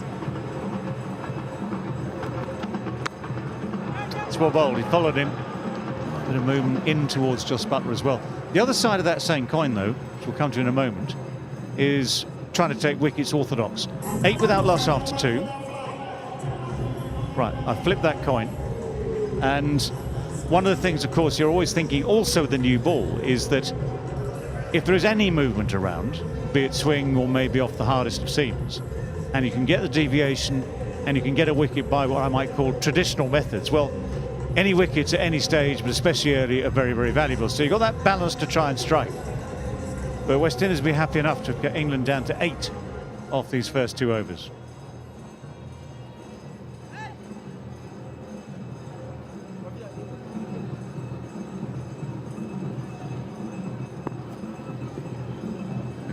It's well bowled. He followed him. A bit of movement in towards Jos Buttler as well. The other side of that same coin, though, which we'll come to in a moment, is trying to take wickets orthodox. 8 without loss after 2. Right, I flipped that coin. And one of the things, of course, you're always thinking also with the new ball is that if there is any movement around, be it swing or maybe off the hardest of seams, and you can get the deviation and you can get a wicket by what I might call traditional methods, well, any wickets at any stage, but especially early, are very, very valuable. So you've got that balance to try and strike. But West Indies will be happy enough to get England down to 8 off these first 2 overs.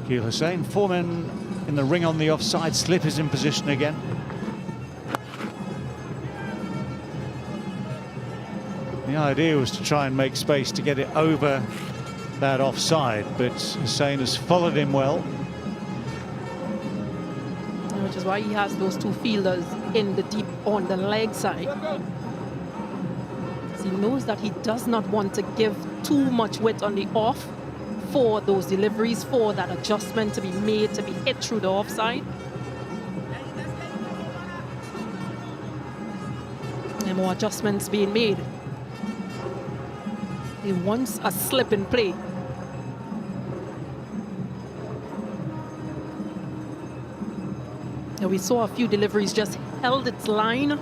Akil Hussain, 4 men in the ring on the offside. Slip is in position again. The idea was to try and make space to get it over that offside, but Hussain has followed him well. Which is why he has those 2 fielders in the deep on the leg side. He knows that he does not want to give too much width on the off for those deliveries, for that adjustment to be made, to be hit through the offside. And more adjustments being made. He wants a slip in play. And we saw a few deliveries just held its line.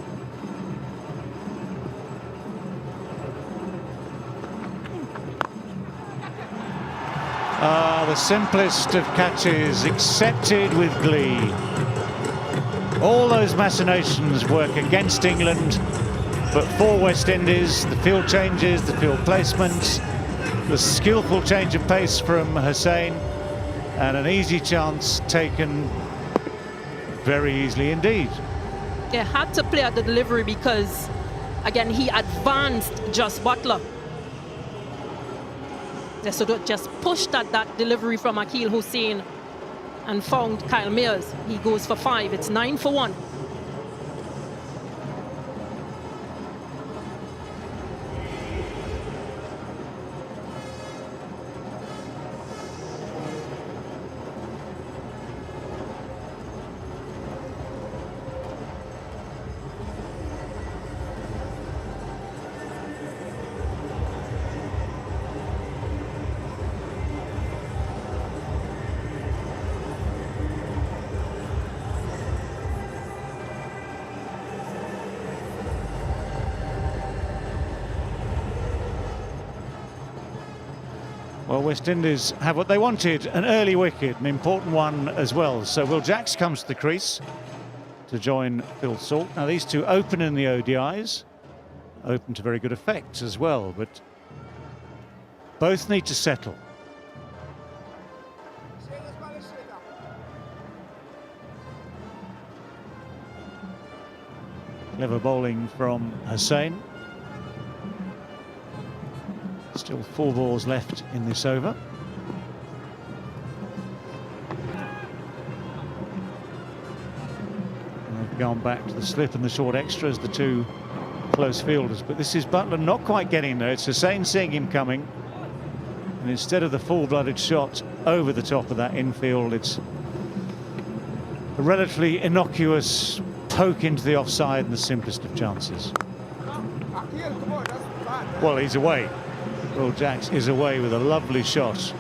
The simplest of catches, accepted with glee. All those machinations work against England, but for West Indies, the field changes, the field placements, the skillful change of pace from Hussain, and an easy chance taken very easily indeed. They had to play at the delivery because, again, he advanced Just Butler. So just pushed at that delivery from Akil Hussain and found Kyle Mayers. He goes for 5. It's 9 for 1. Well, West Indies have what they wanted, an early wicket, an important one as well. So Will Jacks comes to the crease to join Phil Salt. Now these two open in the ODIs, open to very good effect as well, but both need to settle. Clever bowling from Hussain. Still 4 balls left in this over. And they've gone back to the slip and the short extra as the 2 close fielders. But this is Butler not quite getting there. It's Hussain seeing him coming. And instead of the full-blooded shot over the top of that infield, it's a relatively innocuous poke into the offside and the simplest of chances. Well, he's away. Will Jacks is away with a lovely shot.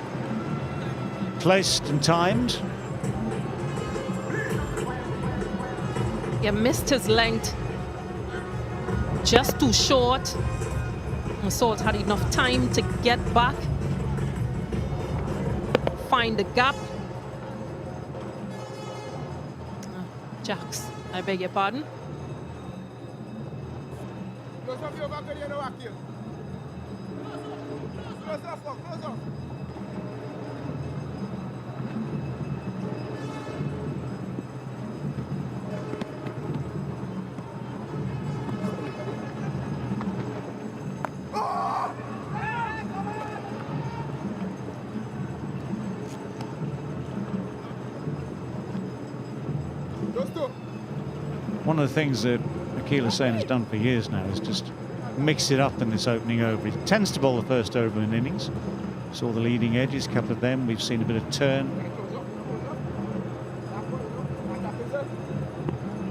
Placed and timed. He missed his length. Just too short. And Salt had enough time to get back. Find the gap. Jacks, I beg your pardon. One of the things that Akil Hussain has done for years now is just mix it up in this opening over. He tends to bowl the first over in innings. Saw the leading edges, a couple of them. We've seen a bit of turn.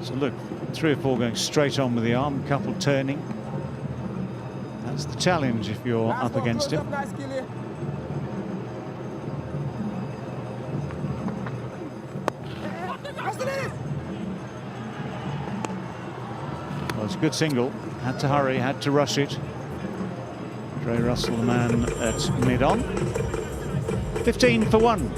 So look, 3 or 4 going straight on with the arm, a couple turning. That's the challenge if you're up against him. Well, it's a good single. Had to hurry, had to rush it. Dre Russell, the man at mid-on. 15 for 1.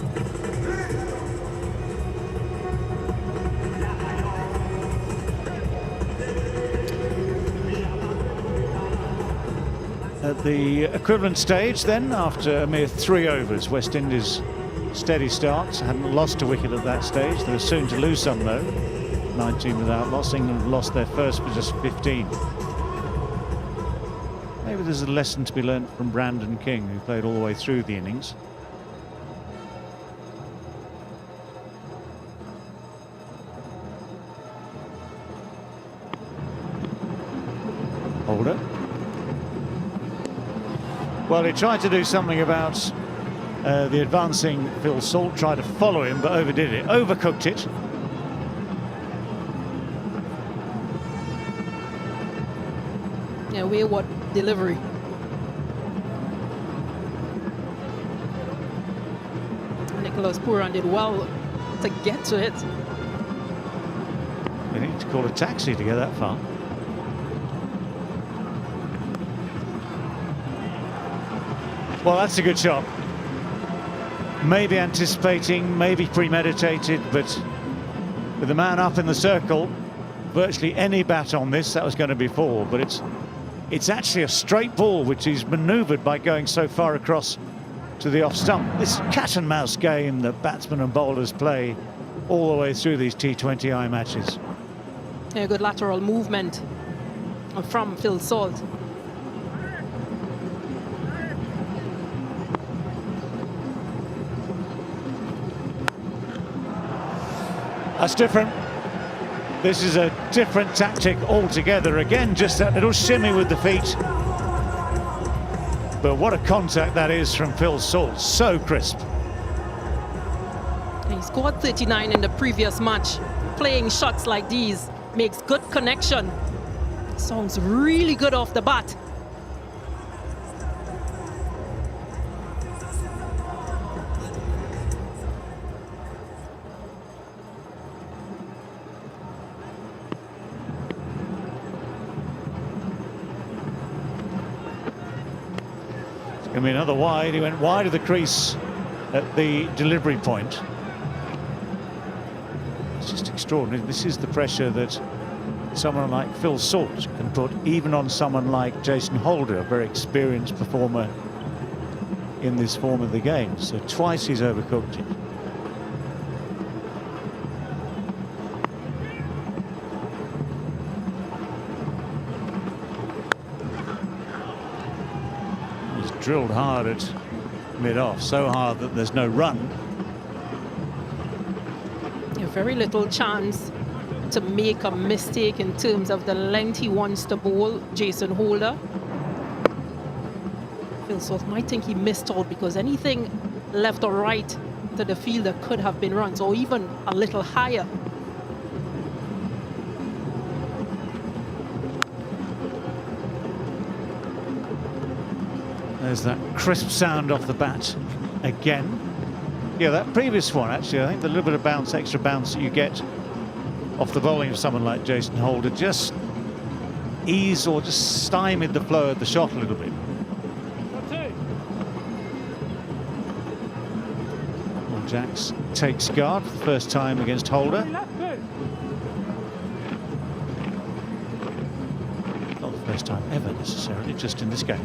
At the equivalent stage then, after a mere 3 overs, West Indies steady starts, hadn't lost a wicket at that stage. They were soon to lose some though. 19 without loss. England lost their first for just 15. Maybe there's a lesson to be learnt from Brandon King, who played all the way through the innings. Holder. Well, he tried to do something about the advancing Phil Salt, tried to follow him, but overdid it, overcooked it. Yeah, wayward delivery. Nicholas Curran did well to get to it. They need to call a taxi to get that far. Well, that's a good shot. Maybe anticipating, maybe premeditated, but with the man up in the circle, virtually any bat on this, that was going to be 4. But it's actually a straight ball, which he's manoeuvred by going so far across to the off stump. This cat and mouse game that batsmen and bowlers play all the way through these T20I matches. A good lateral movement from Phil Salt. That's different. This is a different tactic altogether. Again, just that little shimmy with the feet. But what a contact that is from Phil Salt. So crisp. He scored 39 in the previous match. Playing shots like these makes good connection. Sounds really good off the bat. I mean, another wide. He went wide of the crease at the delivery point. It's just extraordinary. This is the pressure that someone like Phil Salt can put even on someone like Jason Holder, a very experienced performer in this form of the game. So twice he's overcooked it. Drilled hard at mid-off, so hard that there's no run. Very little chance to make a mistake in terms of the length he wants to bowl Jason Holder. Phil Salt might think he missed out because anything left or right to the fielder could have been runs, or even a little higher. There's that crisp sound off the bat again. Yeah, that previous one, actually, I think the little bit of bounce, extra bounce that you get off the bowling of someone like Jason Holder just eased or just stymied the flow of the shot a little bit. Well, Jacks takes guard for the first time against Holder. Not the first time ever necessarily, just in this game.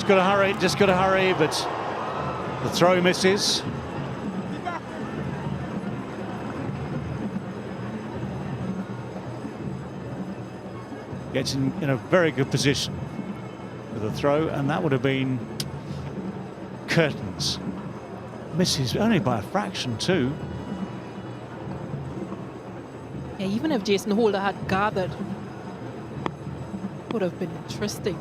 Got to hurry, just got to hurry, but the throw misses. Gets in a very good position for the throw, and that would have been curtains. Misses only by a fraction too. Yeah, even if Jason Holder had gathered, would have been interesting.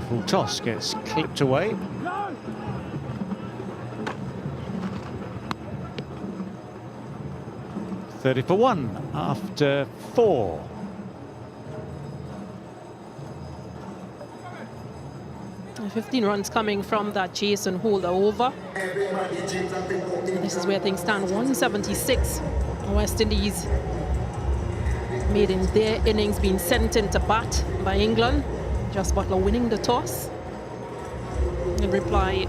Full toss gets clipped away. .30 for 1 after 4. And 15 runs coming from that Jason Holder over. And this is where things stand. 176. West Indies made in their innings, being sent into bat by England. Just Butler winning the toss. In reply,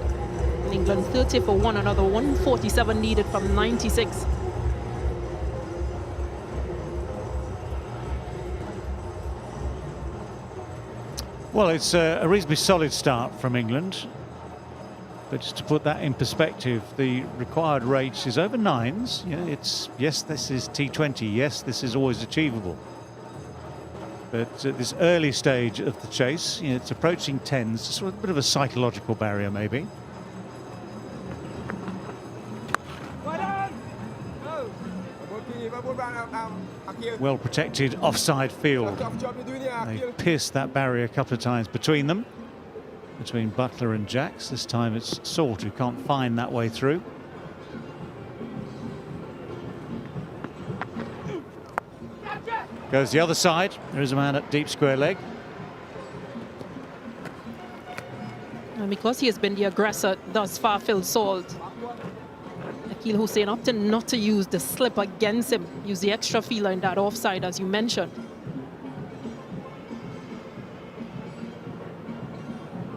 And England 30 for 1, another 147 needed from 96. Well, it's a reasonably solid start from England. But just to put that in perspective, the required rate is over 9s. Yeah, yes, this is T20. Yes, this is always achievable. But at this early stage of the chase, it's approaching 10s. Sort of a bit of a psychological barrier, maybe. Well protected offside field. They pierced that barrier a couple of times between them, between Butler and Jacks. This time it's Salt who can't find that way through. Goes the other side. There is a man at deep square leg. And because he has been the aggressor thus far, Phil Salt, Akeal Hussein opted not to use the slip against him, use the extra feeler in that offside, as you mentioned.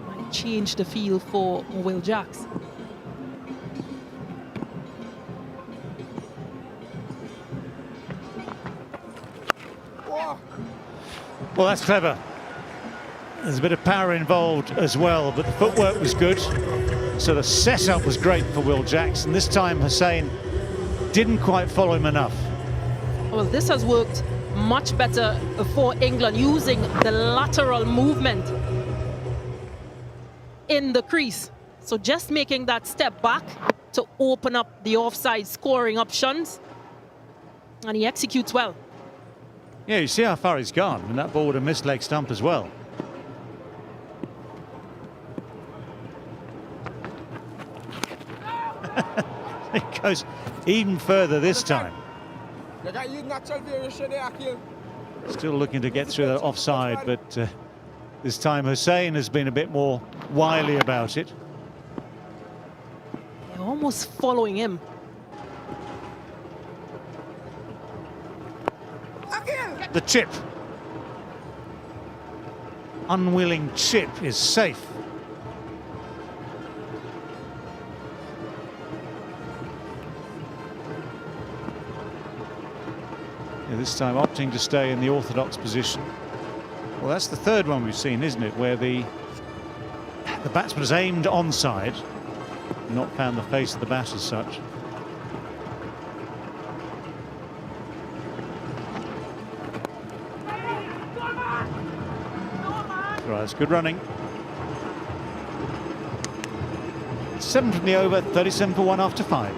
And change the feel for Will Jacks. Well, that's clever. There's a bit of power involved as well, but the footwork was good. So the setup was great for Will Jacks, and this time Hussein didn't quite follow him enough. Well, this has worked much better for England, using the lateral movement in the crease. So just making that step back to open up the offside scoring options, and he executes well. Yeah, you see how far he's gone, and that ball would have missed leg stump as well. It goes even further this time. Still looking to get through that offside, but this time Hussein has been a bit more wily about it. They're almost following him. The chip. Unwilling chip is safe. Yeah, this time opting to stay in the orthodox position. Well, that's the third one we've seen, isn't it, where the batsman has aimed onside, not found the face of the bat as such. Right, that's good running. 7 from the over, 37 for 1 after 5.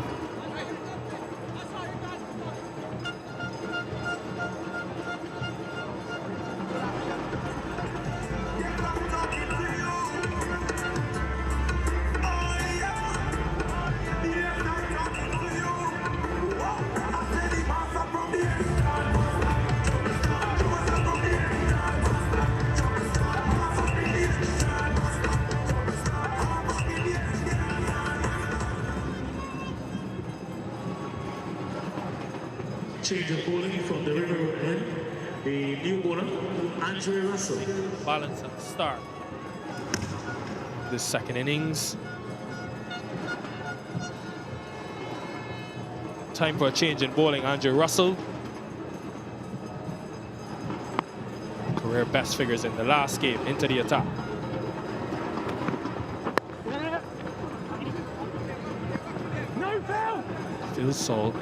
Change of bowling from the river end. The new bowler, Andre Russell. Balance at the start. This second innings. Time for a change in bowling. Andre Russell. Career best figures in the last game, into the attack. Phil Salt,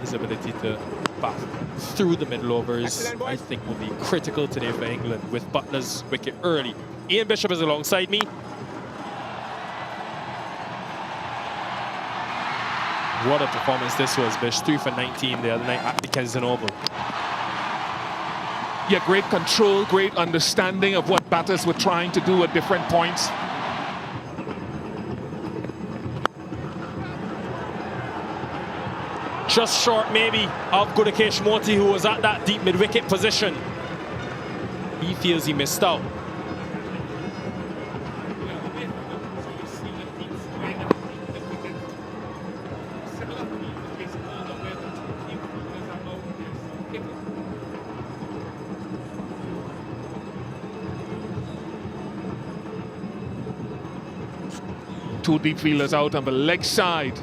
his ability to bat through the middle overs, I think will be critical today for England with Butler's wicket early. Ian Bishop is alongside me. What a performance this was, Bish. 3 for 19 the other night at the Kensington Oval. Yeah, great control, great understanding of what batters were trying to do at different points. Just short, maybe, of Gudakesh Moti, who was at that deep mid-wicket position. He feels he missed out. two deep fielders out on the leg side.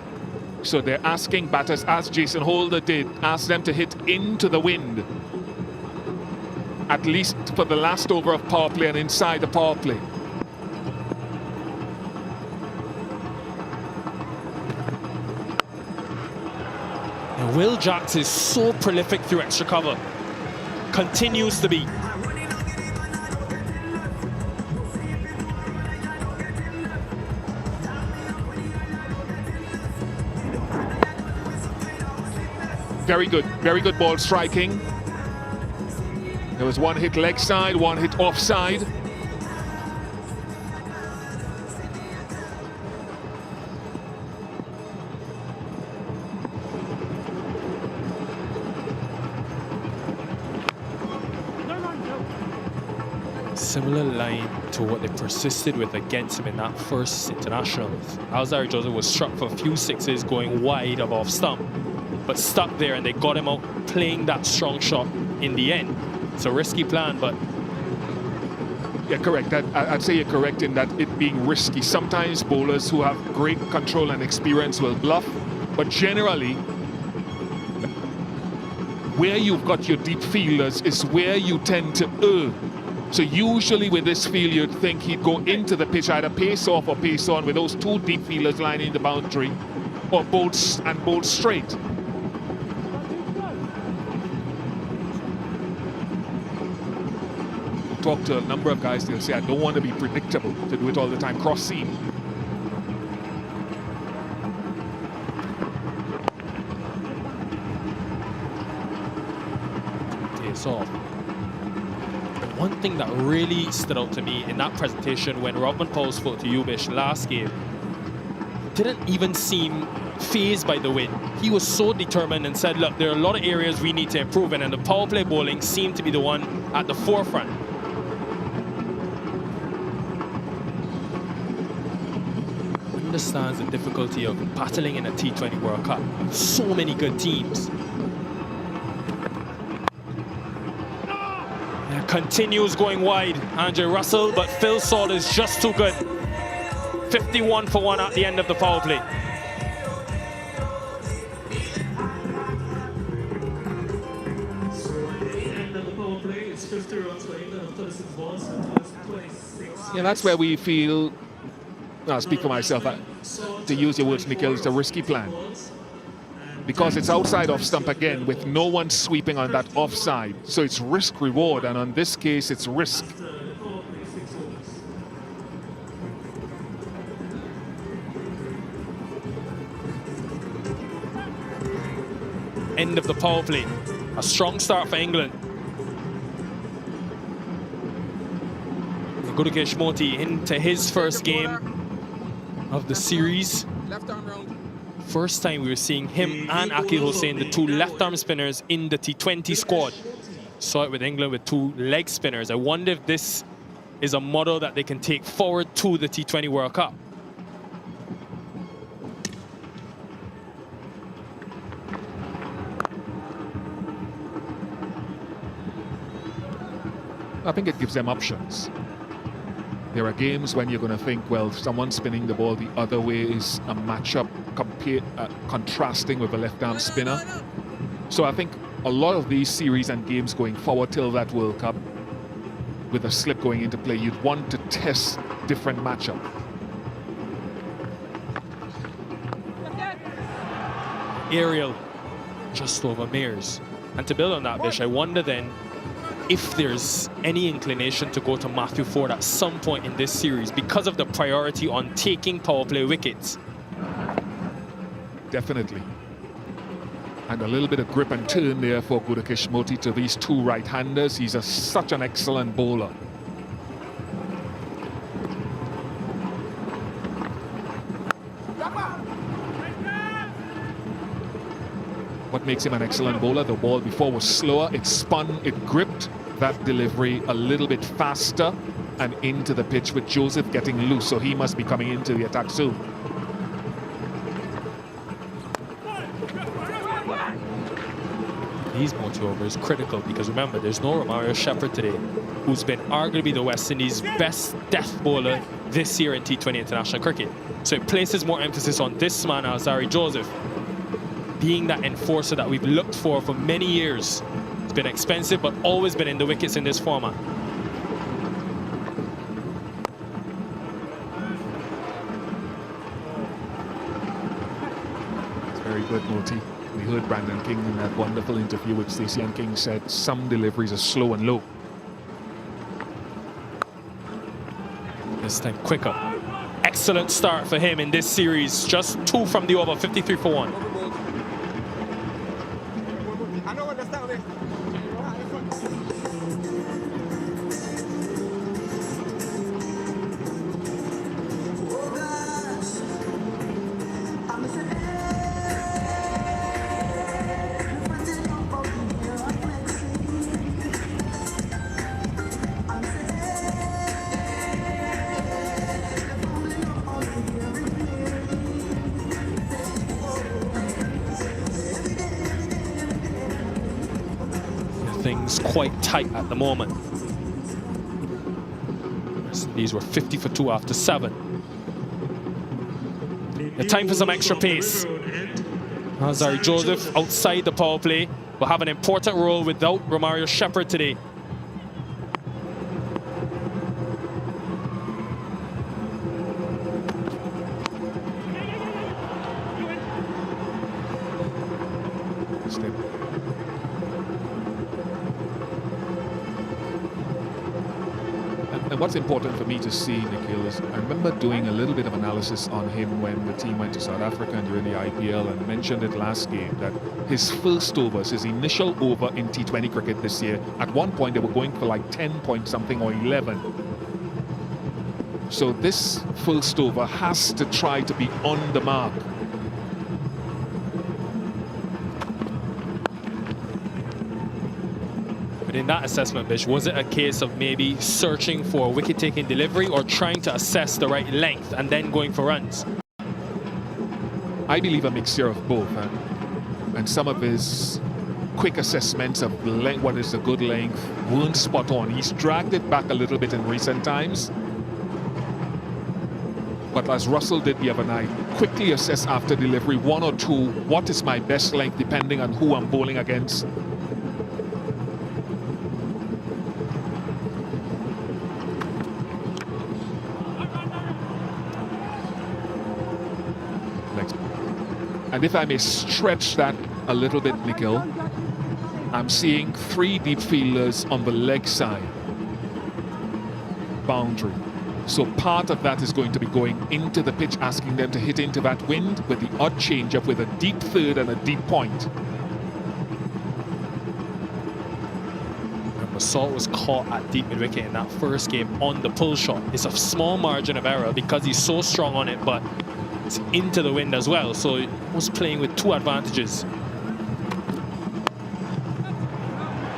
So they're asking batters, as Jason Holder did, ask them to hit into the wind. At least for the last over of power play and inside the power play. And Will Jacks is so prolific through extra cover. Continues to be. Very good ball striking. There was one hit leg side, one hit offside. Similar line to what they persisted with against him in that first international. Alzheimer Joseph was struck for a few sixes going wide of off stump, but stuck there and they got him out playing that strong shot in the end. It's a risky plan, but... Yeah, correct. I'd say you're correct in that it being risky. Sometimes bowlers who have great control and experience will bluff, but generally, where you've got your deep fielders is where you tend to err. So usually with this field, you'd think he'd go into the pitch, either pace off or pace on, with those two deep fielders lining the boundary, or bowl straight. Talk to a number of guys, they'll say, I don't want to be predictable, to do it all the time, cross seam. Pace off. One thing that really stood out to me in that presentation when Rovman Powell spoke to Yubish last game, didn't even seem fazed by the wind. He was so determined and said, look, there are a lot of areas we need to improve in, and the power play bowling seemed to be the one at the forefront. Understands the difficulty of battling in a T20 World Cup. So many good teams. Continues going wide, Andre Russell, but Phil Saul is just too good. 51 for 1 at the end of the power play. So at the end of the power play, it's 50 runs for England on 36 balls and 26. Yeah, that's where we feel, I'll speak for myself, to use your words, Nikhil, it's a risky plan. Because it's outside off stump again with no one sweeping on that offside. So it's risk reward, and on this case it's risk. End of the power play. A strong start for England. Gurukesh Moti into his first game of the series. Left arm round. First time we were seeing him and Akil Hussain, the two left-arm spinners in the T20 squad. Saw it with England with two leg spinners. I wonder if this is a model that they can take forward to the T20 World Cup. I think it gives them options. There are games when you're going to think, well, someone spinning the ball the other way is a matchup contrasting with a left-arm spinner. So I think a lot of these series and games going forward till that World Cup, with a slip going into play, you'd want to test different matchup. Aerial just over Mears. And to build on that, Bish, I wonder then if there's any inclination to go to Matthew Ford at some point in this series because of the priority on taking power play wickets. Definitely. And a little bit of grip and turn there for Gurukesh Moti to these two right-handers. He's such an excellent bowler. What makes him an excellent bowler? The ball before was slower, it spun, it gripped. That delivery a little bit faster and into the pitch with Joseph getting loose, so he must be coming into the attack soon. These multi-over is critical because remember, there's no Romario Shepherd today, who's been arguably the West Indies' best death bowler this year in T20 international cricket. So it places more emphasis on this man, Alzarri Joseph, being that enforcer that we've looked for many years. It's been expensive, but always been in the wickets in this format. It's very good, Moti. We heard Brandon King in that wonderful interview with Stacey, and King said some deliveries are slow and low. This time quicker. Excellent start for him in this series. Just 2 from the over, 53 for 1. I know what that's down there. Things quite tight at the moment. These were 50 for 2 after 7. The time for some extra pace. Alzarri Joseph outside the power play will have an important role without Romario Shepherd today. And what's important for me to see, Nikhil, is I remember doing a little bit of analysis on him when the team went to South Africa and during the IPL, and mentioned it last game that his first overs, his initial over in T20 cricket this year, at one point they were going for like 10 point something or 11. So this first over has to try to be on the mark. But in that assessment, Bish, was it a case of maybe searching for a wicket-taking delivery or trying to assess the right length and then going for runs? I believe a mixture of both. And some of his quick assessments of length, what is a good length, weren't spot on. He's dragged it back a little bit in recent times. But as Russell did the other night, quickly assess after delivery, 1 or 2, what is my best length depending on who I'm bowling against. And if I may stretch that a little bit, Nikhil, I'm seeing 3 deep fielders on the leg side boundary. So part of that is going to be going into the pitch, asking them to hit into that wind with the odd change-up with a deep third and a deep point. Salt was caught at deep mid-wicket in that first game on the pull shot. It's a small margin of error because he's so strong on it, but it's into the wind as well, so he was playing with 2 advantages.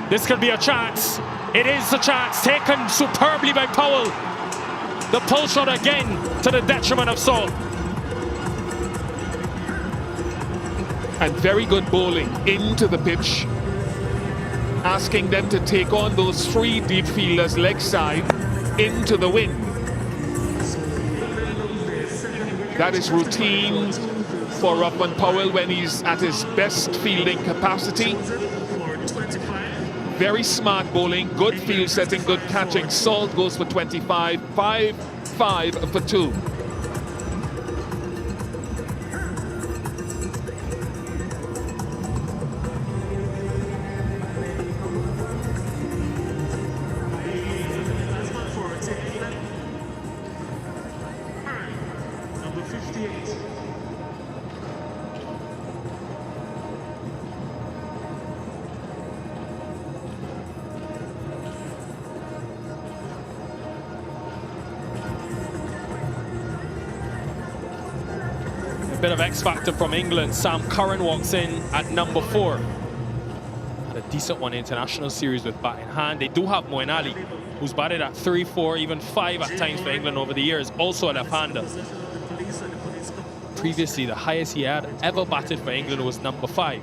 This could be a chance. It is a chance, taken superbly by Powell. The pull shot again to the detriment of Salt. And very good bowling into the pitch, asking them to take on those 3 deep fielders leg side into the wind. That is routine for Rovman Powell when he's at his best fielding capacity. Very smart bowling, good field setting, good catching. Salt goes for 25, 5 for 2. Bit of X factor from England. Sam Curran walks in at number 4. Had a decent one international series with bat in hand. They do have Moeen Ali, who's batted at 3, 4, even 5 at times for England over the years, also a left-hander. Previously, the highest he had ever batted for England was number 5.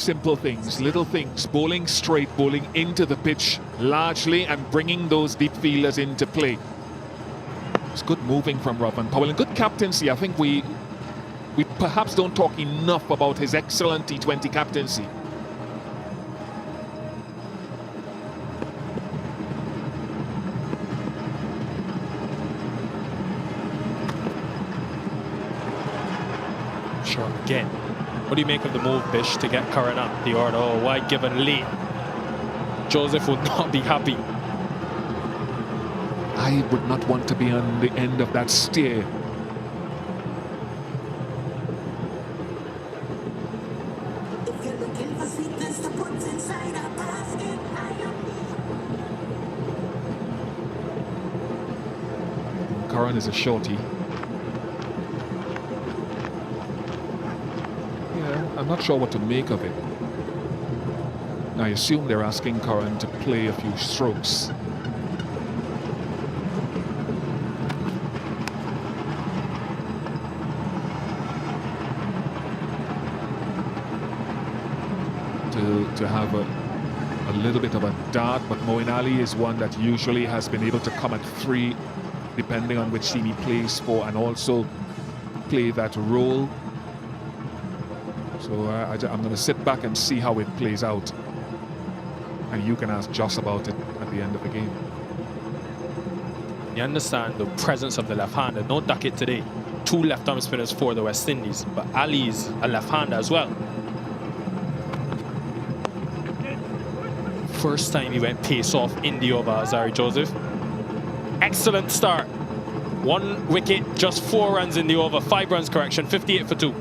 simple things, little things, bowling straight, bowling into the pitch largely and bringing those deep fielders into play. It's good moving from Rovman Powell and good captaincy. I think we perhaps don't talk enough about his excellent T20 captaincy. Sure, again. What do you make of the move, Bish, to get Curran up the order? Oh, wide given late. Joseph would not be happy. I would not want to be on the end of that steer. Curran is a shorty. I'm not sure what to make of it. I assume they're asking Curran to play a few strokes. To have a little bit of a dart, but Moeen Ali is one that usually has been able to come at 3 depending on which team he plays for and also play that role. So I'm going to sit back and see how it plays out. And you can ask Joss about it at the end of the game. You understand the presence of the left-hander. No Duckett today. 2 left-arm spinners for the West Indies. But Ali's a left-hander as well. First time he went pace off in the over, Azari Joseph. Excellent start. 1 wicket, just 4 runs in the over. 5 runs correction, 58 for 2.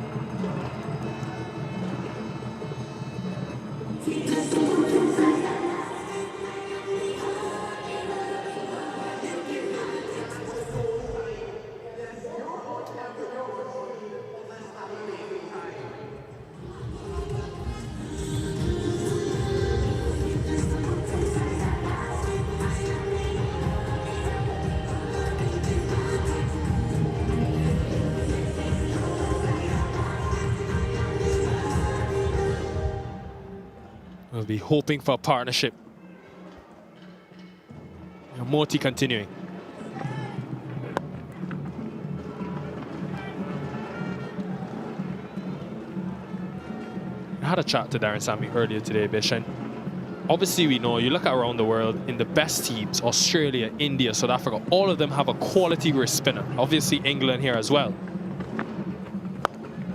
We'll be hoping for a partnership. Moti continuing. I had a chat to Darren Sammy earlier today, Bish, and obviously we know, you look around the world, in the best teams, Australia, India, South Africa, all of them have a quality wrist spinner. Obviously England here as well.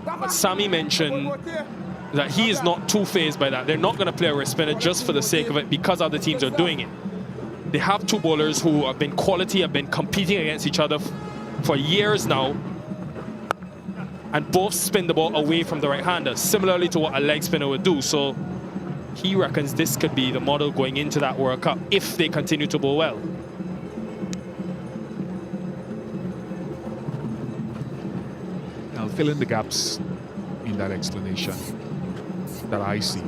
But Sammy mentioned that he is not too phased by that. They're not going to play a wrist spinner just for the sake of it because other teams are doing it. They have 2 bowlers who have been quality, have been competing against each other for years now, and both spin the ball away from the right-hander, similarly to what a leg spinner would do. So he reckons this could be the model going into that World Cup if they continue to bowl well. I'll fill in the gaps in that explanation that I see.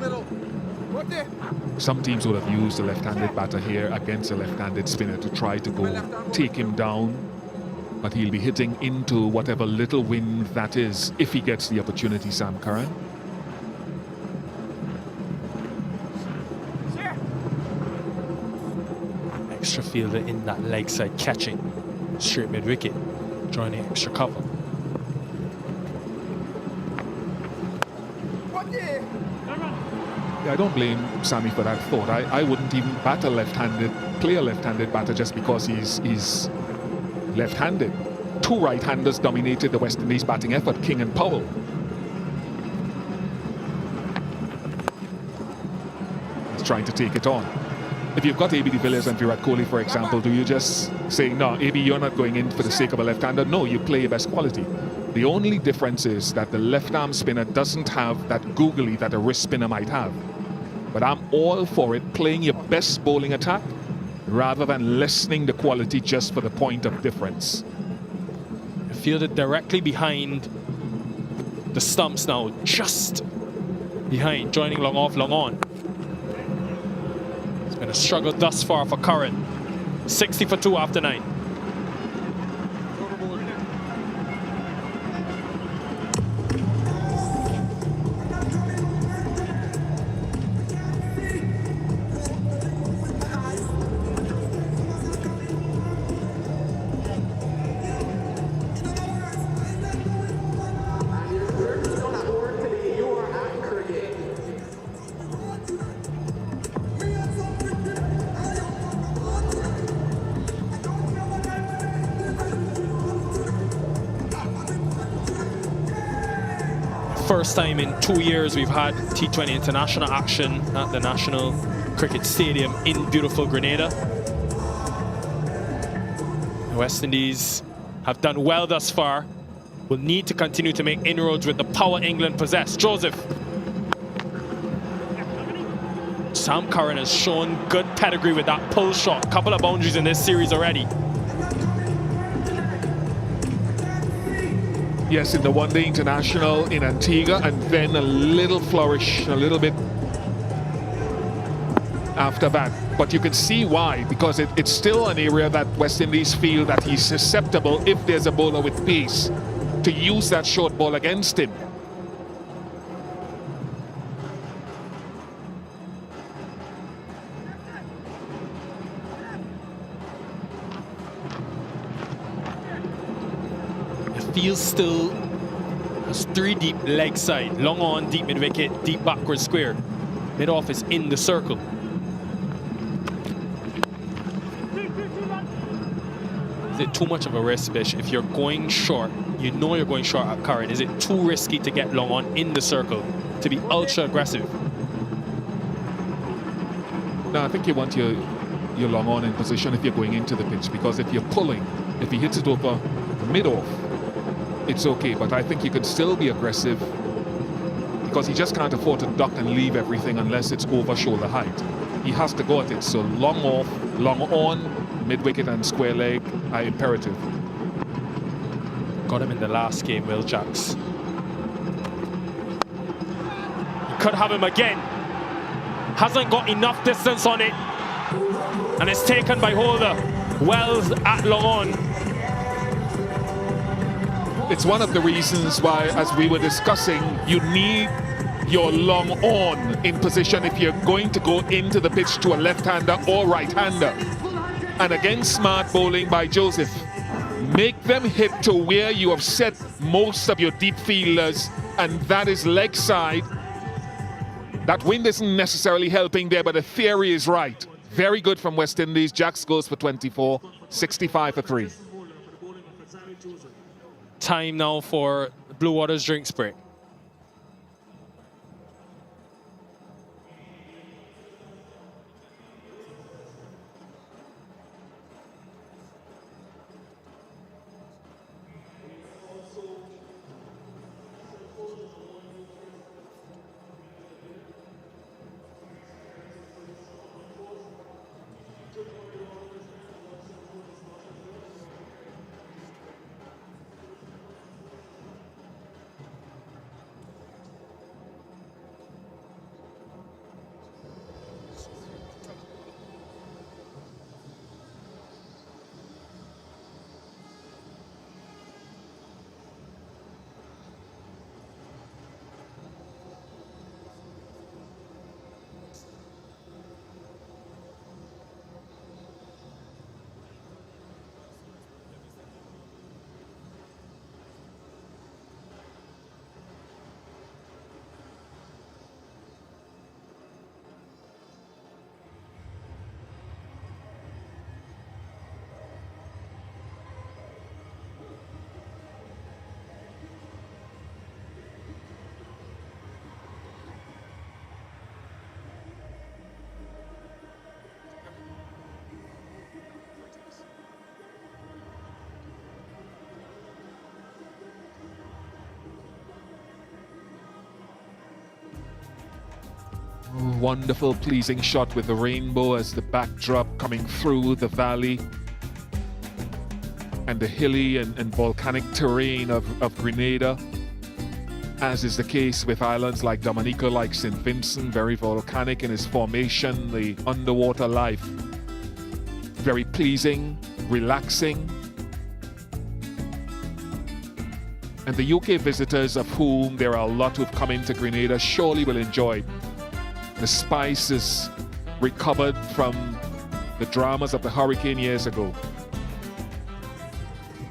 Some teams would have used a left-handed batter here against a left-handed spinner to try to go take him down, but he'll be hitting into whatever little wind that is if he gets the opportunity, Sam Curran. Extra fielder in that leg side catching straight mid-wicket, joining extra cover. Yeah, I don't blame Sammy for that thought. I wouldn't even bat a left-handed, play a left-handed batter just because he's left-handed. 2 right-handers dominated the West Indies batting effort, King and Powell. He's trying to take it on. If you've got A.B. de Villiers and Virat Kohli, for example, do you just say, no, A.B., you're not going in for the sake of a left-hander? No, you play your best quality. The only difference is that the left-arm spinner doesn't have that googly that a wrist spinner might have. But I'm all for it, playing your best bowling attack rather than lessening the quality just for the point of difference. Fielded directly behind the stumps now, just behind, joining long off, long on. It's been a struggle thus far for Curran. 60 for 2 after 9. first time in 2 years we've had T20 international action at the National Cricket Stadium in beautiful Grenada. The West Indies have done well thus far. Will need to continue to make inroads with the power England possess. Joseph. Sam Curran has shown good pedigree with that pull shot. Couple of boundaries in this series already. Yes, in the one-day international in Antigua, and then a little flourish, a little bit after that. But you can see why, because it's still an area that West Indies feel that he's susceptible, if there's a bowler with pace, to use that short ball against him. Field still has 3 deep leg side, long on, deep mid wicket, deep backward square. Mid off is in the circle. Is it too much of a risk, Bish? If you're going short, you know you're going short at Curran. Is it too risky to get long on in the circle, to be ultra aggressive? No, I think you want your long on in position if you're going into the pitch, because if you're pulling, if he hits it over mid off, it's okay, but I think you can still be aggressive, because he just can't afford to duck and leave everything unless it's over shoulder height. He has to go at it, so long off, long on, mid wicket and square leg are imperative. Got him in the last game, Will Jacks. He could have him again. Hasn't got enough distance on it, and it's taken by Holder. Wells at long on. It's one of the reasons why, as we were discussing, you need your long on in position if you're going to go into the pitch to a left-hander or right-hander. And again, smart bowling by Joseph. Make them hit to where you have set most of your deep fielders, and that is leg side. That wind isn't necessarily helping there, but the theory is right. Very good from West Indies. Jacks goes for 24, 65 for 3. Time now for Blue Waters drinks break. Wonderful, pleasing shot with the rainbow as the backdrop coming through the valley and the hilly and volcanic terrain of Grenada, as is the case with islands like Dominica, like St. Vincent, very volcanic in its formation, the underwater life. Very pleasing, relaxing. And the UK visitors, of whom there are a lot who've come into Grenada, surely will enjoy. The spice is recovered from the dramas of the hurricane years ago.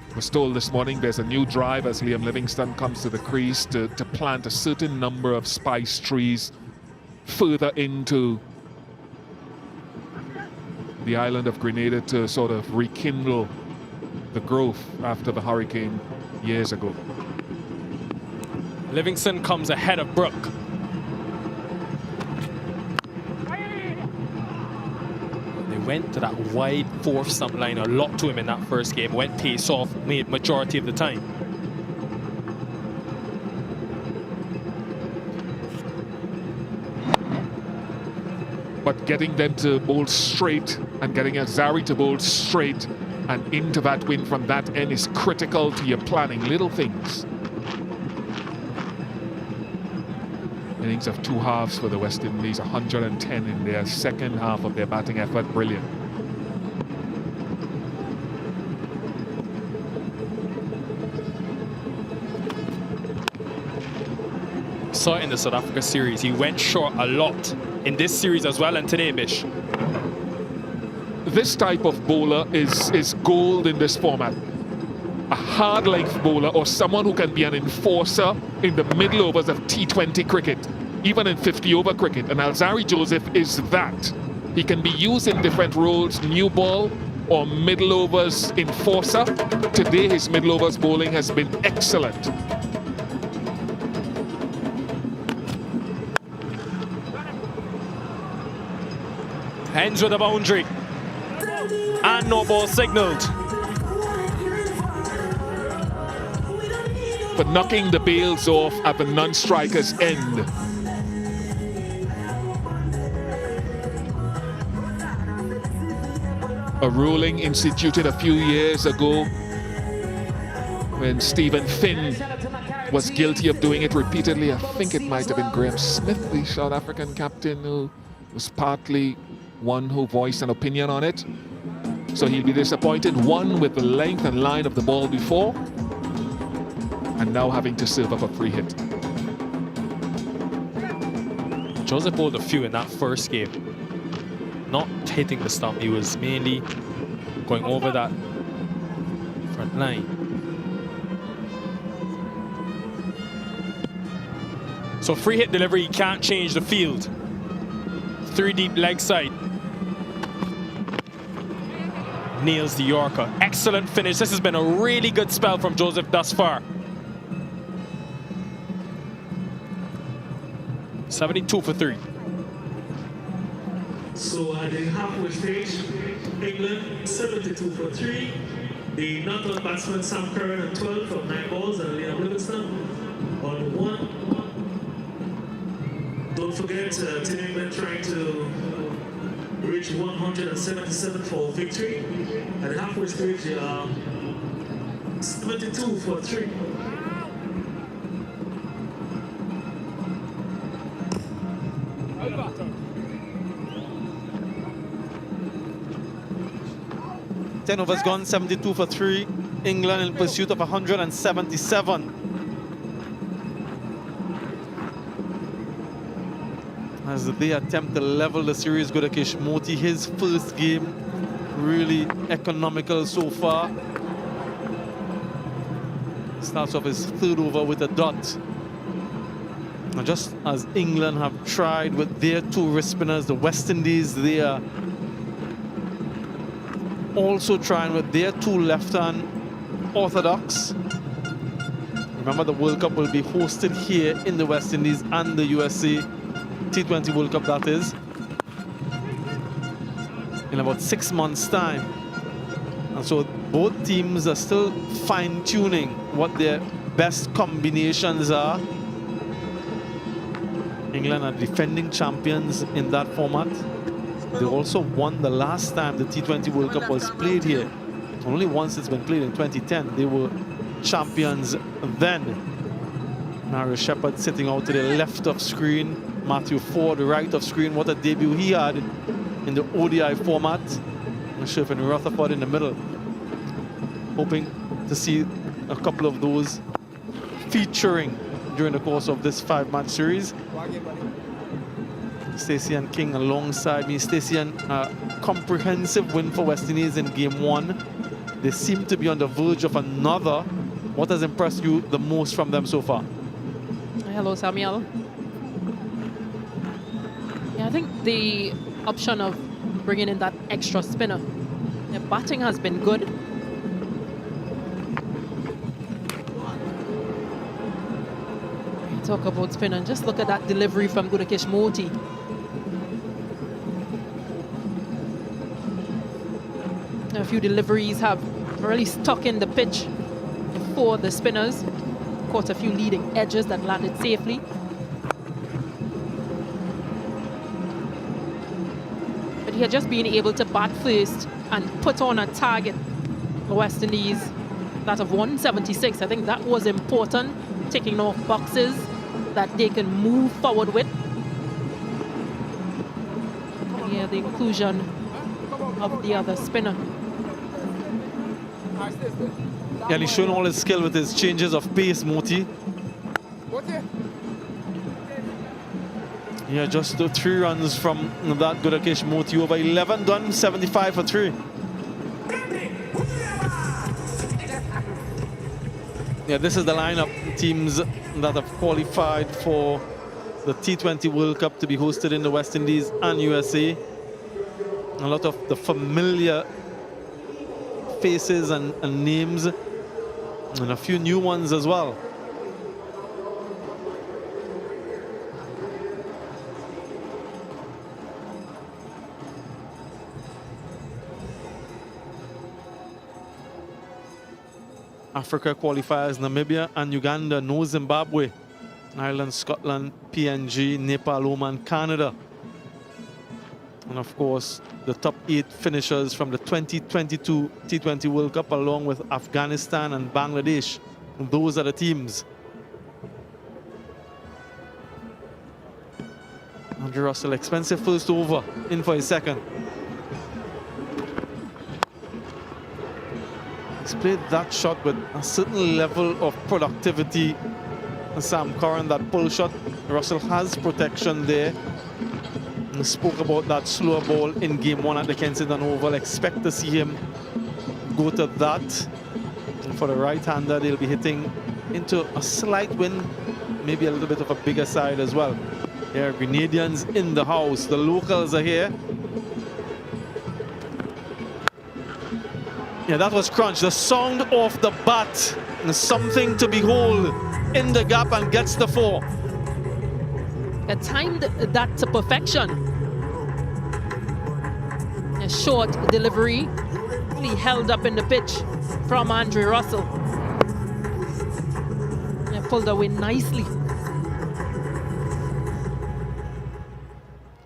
I was told this morning there's a new drive as Liam Livingston comes to the crease to plant a certain number of spice trees further into the island of Grenada to sort of rekindle the growth after the hurricane years ago. Livingston comes ahead of Brook. They went to that wide fourth stump line a lot to him in that first game. Went pace off, made majority of the time. But getting them to bowl straight and getting Azari to bowl straight and into that wind from that end is critical to your planning. Little things. Innings of two halves for the West Indies, 110 in their second half of their batting effort. Brilliant. Saw it in the South Africa series. He went short a lot in this series as well, and today, Bish. This type of bowler is gold in this format. A hard length bowler or someone who can be an enforcer in the middle overs of T20 cricket, even in 50 over cricket. And Alzarri Joseph is that. He can be used in different roles, new ball or middle overs enforcer. Today his middle overs bowling has been excellent. Ends with a boundary. And no ball signaled. But knocking the bails off at the non-striker's end. A ruling instituted a few years ago when Stephen Finn was guilty of doing it repeatedly. I think it might have been Graham Smith, the South African captain, who was partly one who voiced an opinion on it. So he'll be disappointed, one, with the length and line of the ball before, and now having to serve up a free hit. Joseph bowled a few in that first game. Not hitting the stump, he was mainly going over that front line. So free hit delivery, can't change the field. 3 deep leg side. Nails the Yorker. Excellent finish. This has been a really good spell from Joseph thus far. 72 for 3. So at the halfway stage, England 72 for 3. The not-out batsman Sam Curran on 12 from 9 balls and Liam Livingston on 1. Don't forget Team England trying to reach 177 for victory. At the halfway stage, 72 for 3. Over. 10 overs gone, 72 for 3. England in pursuit of 177. As they attempt to level the series, Gudakesh Moti, his first game, really economical so far. Starts off his 3rd over with a dot. Now, just as England have tried with their 2 wrist spinners, the West Indies, they are also trying with their 2 left-hand orthodox. Remember, the World Cup will be hosted here in the West Indies and the USA. T20 World Cup, that is, in about 6 months' time. And so both teams are still fine-tuning what their best combinations are. England are defending champions in that format. They also won the last time the T20 World Cup was played here. Only once it's been played in 2010. They were champions then. Mario Shepherd sitting out to the left of screen. Matthew Ford, the right of screen. What a debut he had in the ODI format. And Sherfin Rutherford in the middle. Hoping to see a couple of those featuring during the course of this 5-match series. Stacey and King alongside me. Stacey, and comprehensive win for West Indies in game 1. They seem to be on the verge of another. What has impressed you the most from them so far? Hello, Samuel. Yeah, I think the option of bringing in that extra spinner. Their batting has been good. Talk about spin and just look at that delivery from Gudakesh Moti. A few deliveries have really stuck in the pitch for the spinners. Caught a few leading edges that landed safely. But he had just been able to bat first and put on a target. The West Indies, that of 176. I think that was important, ticking off boxes that they can move forward with. And yeah, the inclusion of the other spinner. Yeah, and he's showing all his skill with his changes of pace, Moti. Yeah, just 3 runs from that Gudakesh Moti over 11 done, 75 for 3. Yeah, this is the lineup teams that have qualified for the T20 World Cup to be hosted in the West Indies and USA. A lot of the familiar faces and names, and a few new ones as well. Africa qualifiers: Namibia and Uganda, no Zimbabwe. Ireland, Scotland, PNG, Nepal, Oman, Canada. And of course, the top 8 finishers from the 2022 T20 World Cup, along with Afghanistan and Bangladesh. Those are the teams. Andre Russell, expensive first over, in for his second. He's played that shot with a certain level of productivity. Sam Curran, that pull shot, Russell has protection there. We spoke about that slower ball in game 1 at the Kensington Oval. Expect to see him go to that. And for the right-hander, they'll be hitting into a slight wind, maybe a little bit of a bigger side as well. Here, Grenadians in the house. The locals are here. Yeah, that was crunch. The sound of the bat is something to behold. In the gap and gets the 4. Timed that to perfection. A short delivery, really held up in the pitch from Andre Russell. And pulled away nicely.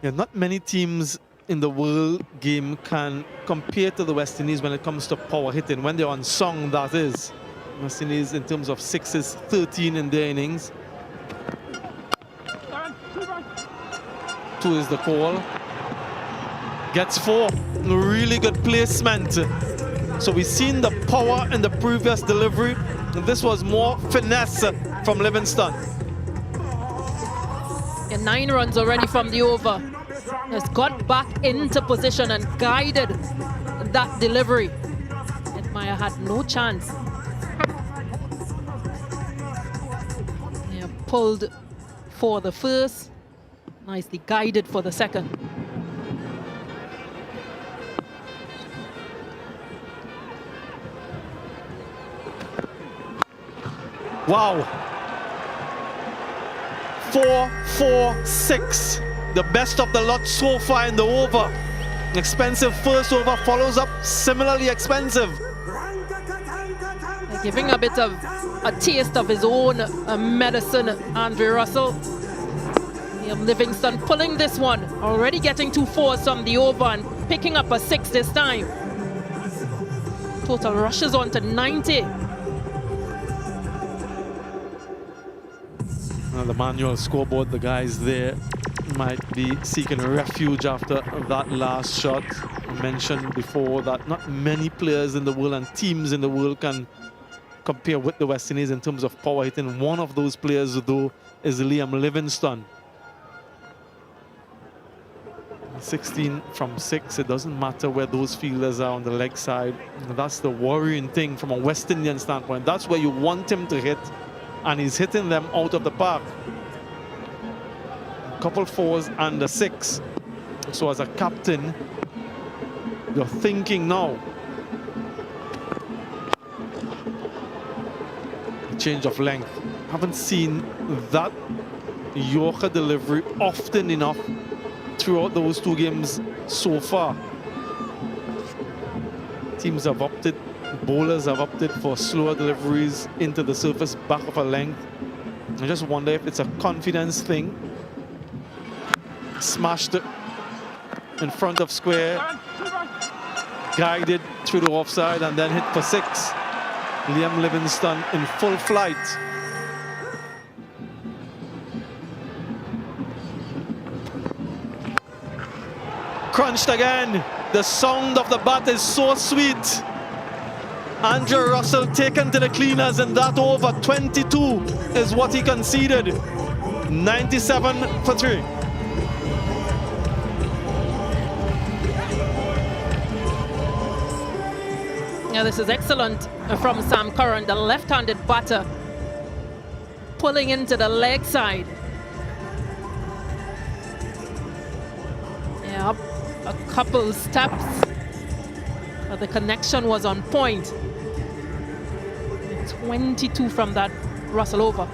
Yeah, not many teams in the world game can compare to the West Indies when it comes to power hitting, when they're on song, that is. West Indies, in terms of sixes, 13 in their innings. 2 is the call. Gets 4. Really good placement. So we've seen the power in the previous delivery. And this was more finesse from Livingston. And 9 runs already from the over. Has got back into position and guided that delivery. Edmire had no chance. Pulled for the first, nicely guided for the second. Wow. 4-4-6. The best of the lot so far in the over. Expensive first over follows up similarly expensive. Giving a bit of a taste of his own medicine, Andre Russell. Livingston pulling this one, already getting 2 4s from the over and picking up a 6 this time. Total rushes on to 90. The manual scoreboard, the guys there might be seeking refuge after that last shot. I mentioned before that not many players in the world and teams in the world can compare with the West Indies in terms of power hitting. One of those players, though, is Liam Livingston. 16 from 6. It doesn't matter where those fielders are on the leg side. That's the worrying thing from a West Indian standpoint. That's where you want him to hit, and he's hitting them out of the park. A couple 4s and a 6. So as a captain, you're thinking now. Change of length. haven't seen that Yorker delivery often enough throughout those two games so far. Teams have opted, bowlers have opted for slower deliveries into the surface, back of a length. I just wonder if it's a confidence thing. Smashed it in front of square, guided through the offside and then hit for 6. Liam Livingstone in full flight. Crunched again. The sound of the bat is so sweet. Andrew Russell taken to the cleaners, and that over 22 is what he conceded. 97 for 3. Yeah, this is excellent from Sam Curran, the left-handed batter, pulling into the leg side. Yeah, up a couple steps, but the connection was on point. 22 from that Russell over.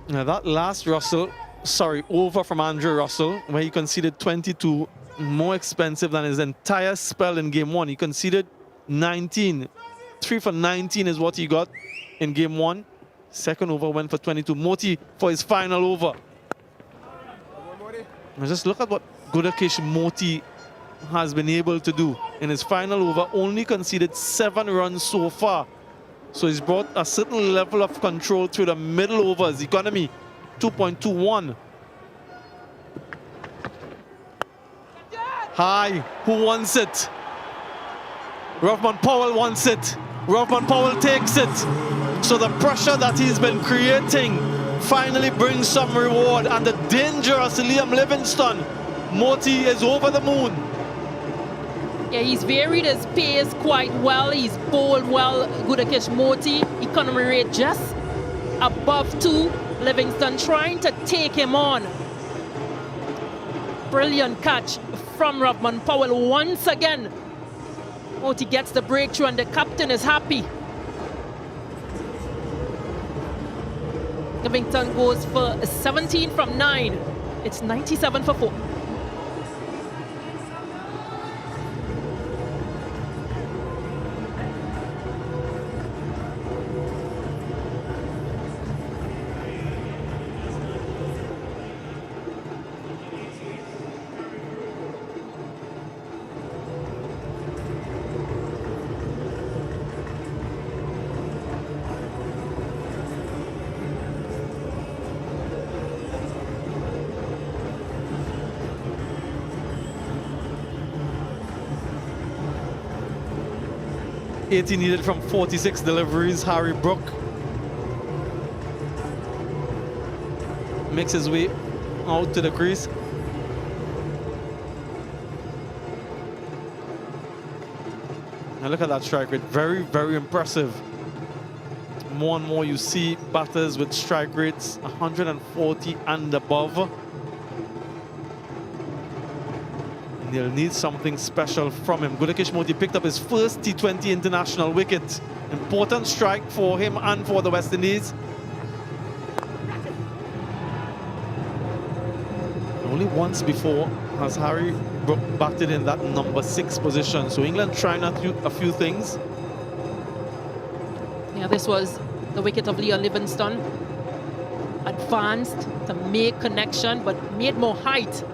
Now that last over from Andrew Russell, where he conceded 22, more expensive than his entire spell in game 1. He conceded 19. 3 for 19 is what he got in game 1. Second over went for 22. Moti for his final over. Now just look at what Gudakesh Moti has been able to do. In his final over, only conceded 7 runs so far. So he's brought a certain level of control through the middle overs. Economy 2.21. High. Who wants it? Rovman Powell wants it. Rovman Powell takes it. So the pressure that he's been creating finally brings some reward. And the dangerous Liam Livingstone. Moti is over the moon. Yeah, he's varied his pace quite well. He's bowled well. Gudakesh Moti, economy rate just above 2. Livingstone trying to take him on. Brilliant catch from Rovman Powell once again. Moti gets the breakthrough and the captain is happy. Livingstone goes for 17 from 9. It's 97 for 4. He needed from 46 deliveries. Harry Brook makes his way out to the crease. Now look at that strike rate. Very, very impressive. More and more you see batters with strike rates 140 and above. They'll need something special from him. Gudakesh Moti picked up his first T20 international wicket. Important strike for him and for the West Indies. Only once before has Harry Brook batted in that number 6 position. So England trying a few things. Yeah, this was the wicket of Liam Livingstone. Advanced to make connection, but made more height.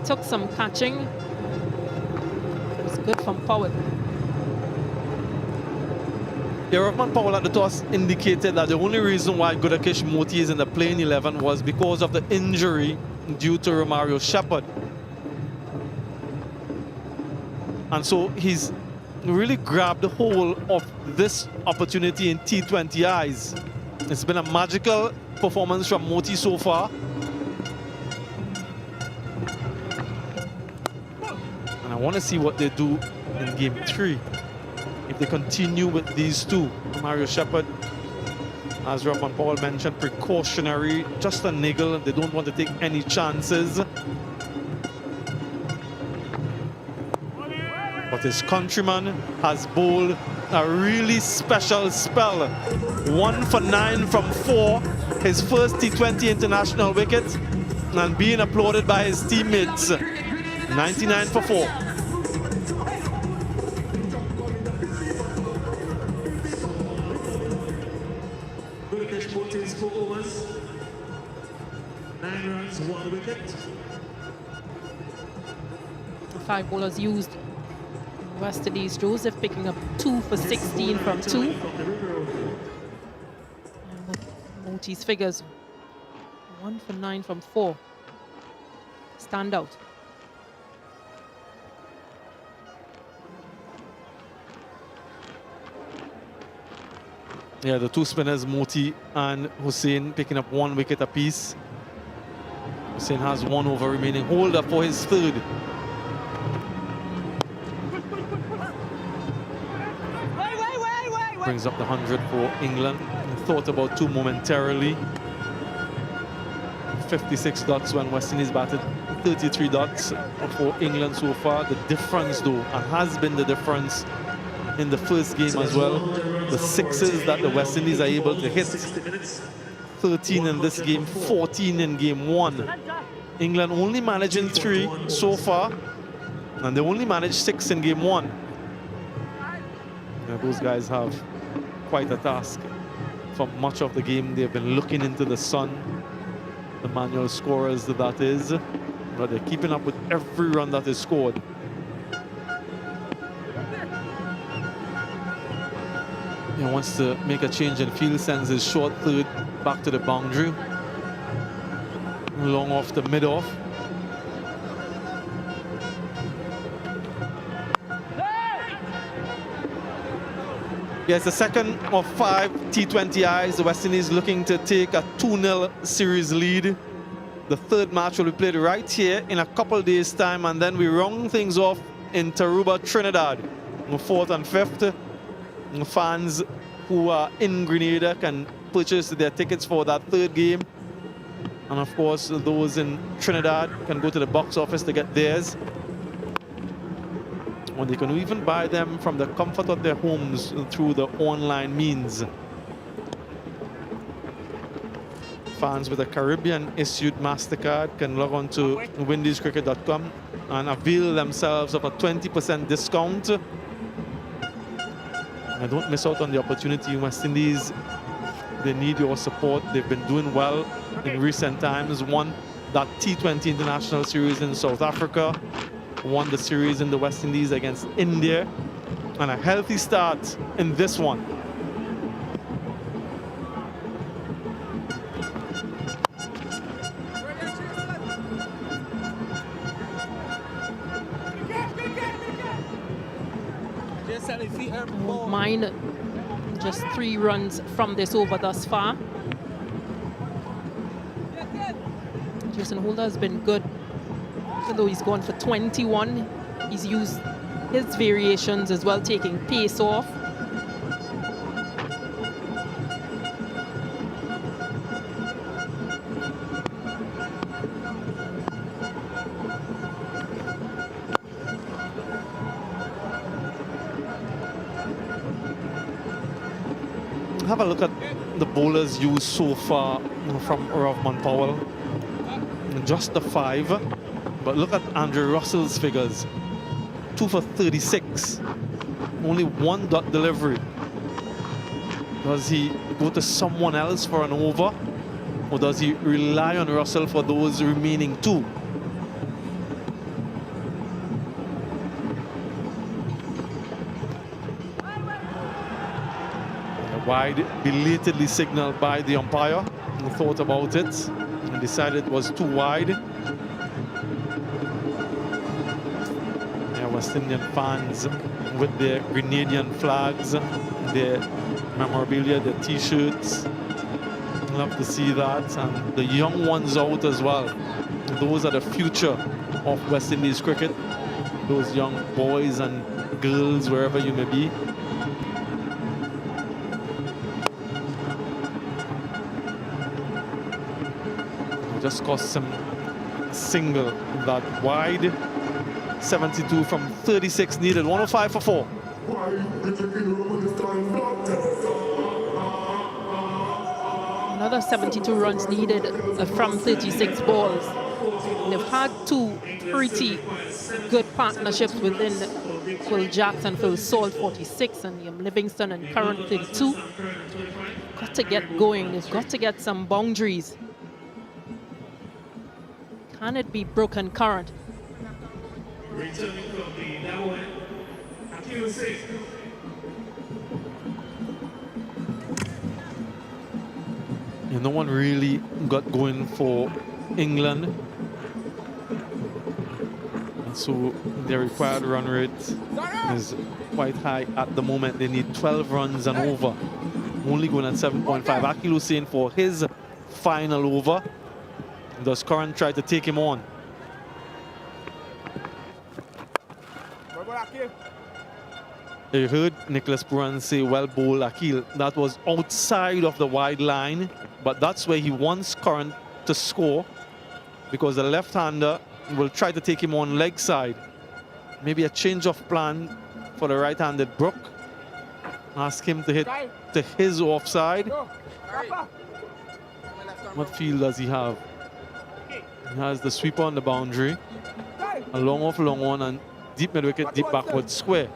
Took some catching. It was good from Powell. Yeah, Rovman Powell at the toss indicated that the only reason why Gudakesh Moti is in the playing 11 was because of the injury due to Romario Shepherd. And so he's really grabbed the whole of this opportunity in T20 eyes. It's been a magical performance from Moti so far. I want to see what they do in game 3. If they continue with these two, Mario Shepherd As Rovman Powell mentioned, precautionary, just a niggle. They don't want to take any chances. But his countryman has bowled a really special spell. 1 for 9 from 4, his first T20 international wicket, and being applauded by his teammates. 99 for 4. British 14 4 overs. 9 runs, 1 wicket. The 5 bowlers used. West Indies, Joseph picking up 2 for 16 from 2. Moti's figures 1 for 9 from 4. Stand out. Yeah, the 2 spinners, Moti and Hussain, picking up 1 wicket apiece. Hussain has 1 over remaining. Hold up for his 3rd. Brings up the 100 for England. Thought about 2 momentarily. 56 dots when West Indies batted 33 dots for England so far. The difference though, and has been the difference in the first game as well, the sixes that the West Indies are able to hit. 13 in this game, 14 in game 1. England only managing 3 so far, and they only managed 6 in game 1. Yeah, those guys have quite a task. For much of the game, they've been looking into the sun, the manual scorers that is, but they're keeping up with every run that is scored. He wants to make a change in field, sends his short 3rd back to the boundary. Long off the mid-off. Yes, the second of 5 T20Is. The West Indies looking to take a 2-0 series lead. The 3rd match will be played right here in a couple days' time, and then we round things off in Tarouba, Trinidad. On the 4th and 5th. Fans who are in Grenada can purchase their tickets for that 3rd game. And of course, those in Trinidad can go to the box office to get theirs. Or they can even buy them from the comfort of their homes through the online means. Fans with a Caribbean-issued MasterCard can log on to windiescricket.com and avail themselves of a 20% discount. And don't miss out on the opportunity. West Indies, they need your support. They've been doing well in recent times. Won that T20 International Series in South Africa. Won the series in the West Indies against India. And a healthy start in this one. Won't mind just 3 runs from this over thus far. Jason Holder has been good. Even though he's gone for 21, he's used his variations as well, taking pace off. Have a look at the bowlers used so far from Rovman Powell. Just the 5. But look at Andrew Russell's figures. 2 for 36. Only 1 dot delivery. Does he go to someone else for an over? Or does he rely on Russell for those remaining 2? Wide, belatedly signaled by the umpire. He thought about it and decided it was too wide. Yeah, West Indian fans with their Grenadian flags, their memorabilia, their t-shirts. Love to see that. And the young ones out as well. Those are the future of West Indies cricket. Those young boys and girls, wherever you may be. just cost him single that wide. 72 from 36 needed. 105 for 4. Another 72 runs needed from 36 balls. They've had two pretty good partnerships within Will Jackson, Phil Salt 46 and Liam Livingston and Curran 32. Got to get going. They've got to get some boundaries. Can it be broken current? No one really got going for England. And so their required run rate is quite high at the moment. They need 12 runs and over. Only going at 7.5. Akhil Hussain for his final over. Does Curran try to take him on? You heard Nicholas Puran say, well bowled, Akhil. That was outside of the wide line, but that's where he wants Curran to score, because the left-hander will try to take him on leg side. Maybe a change of plan for the right-handed Brook. Ask him to hit to his offside. What field does he have? He has the sweeper on the boundary, a long off, long on, and deep mid-wicket, deep backward square.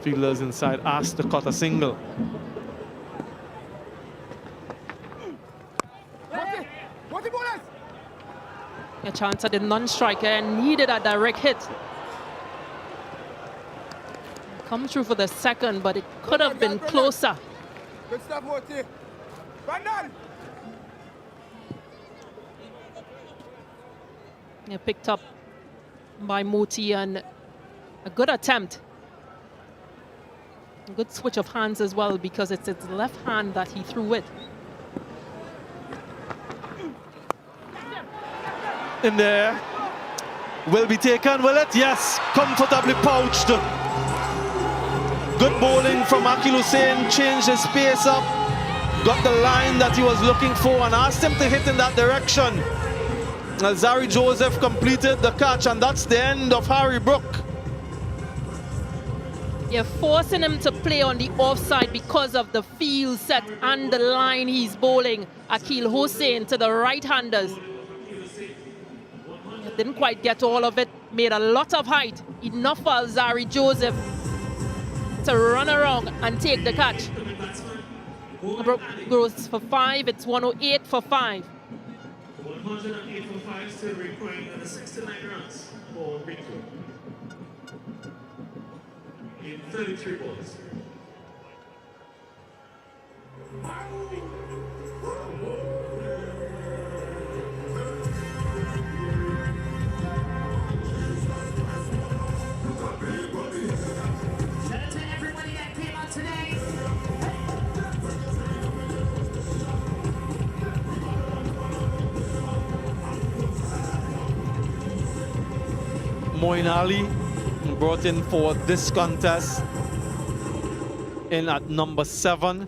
Fielders inside asked to cut a single. A chance at the non-striker and needed a direct hit. Come through for the second, but it could have been closer. Good stuff, Moti. Brandon! Yeah, picked up by Moti, and a good attempt. A good switch of hands as well, because it's his left hand that he threw it. In there. Will be taken, will it? Yes, comfortably pouched. Good bowling from Akhil Hussain, changed his pace up, got the line that he was looking for and asked him to hit in that direction. Zari Joseph completed the catch, and that's the end of Harry Brook. You're forcing him to play on the offside because of the field set and the line he's bowling. Akhil Hussain to the right-handers. Didn't quite get all of it, made a lot of height. Enough for Zari Joseph to run around and take the catch. Brook goes for 5, it's 108 for 5. 108 for 5, still requiring another 69 runs for victory. In 33 balls. Moeen Ali brought in for this contest in at number 7.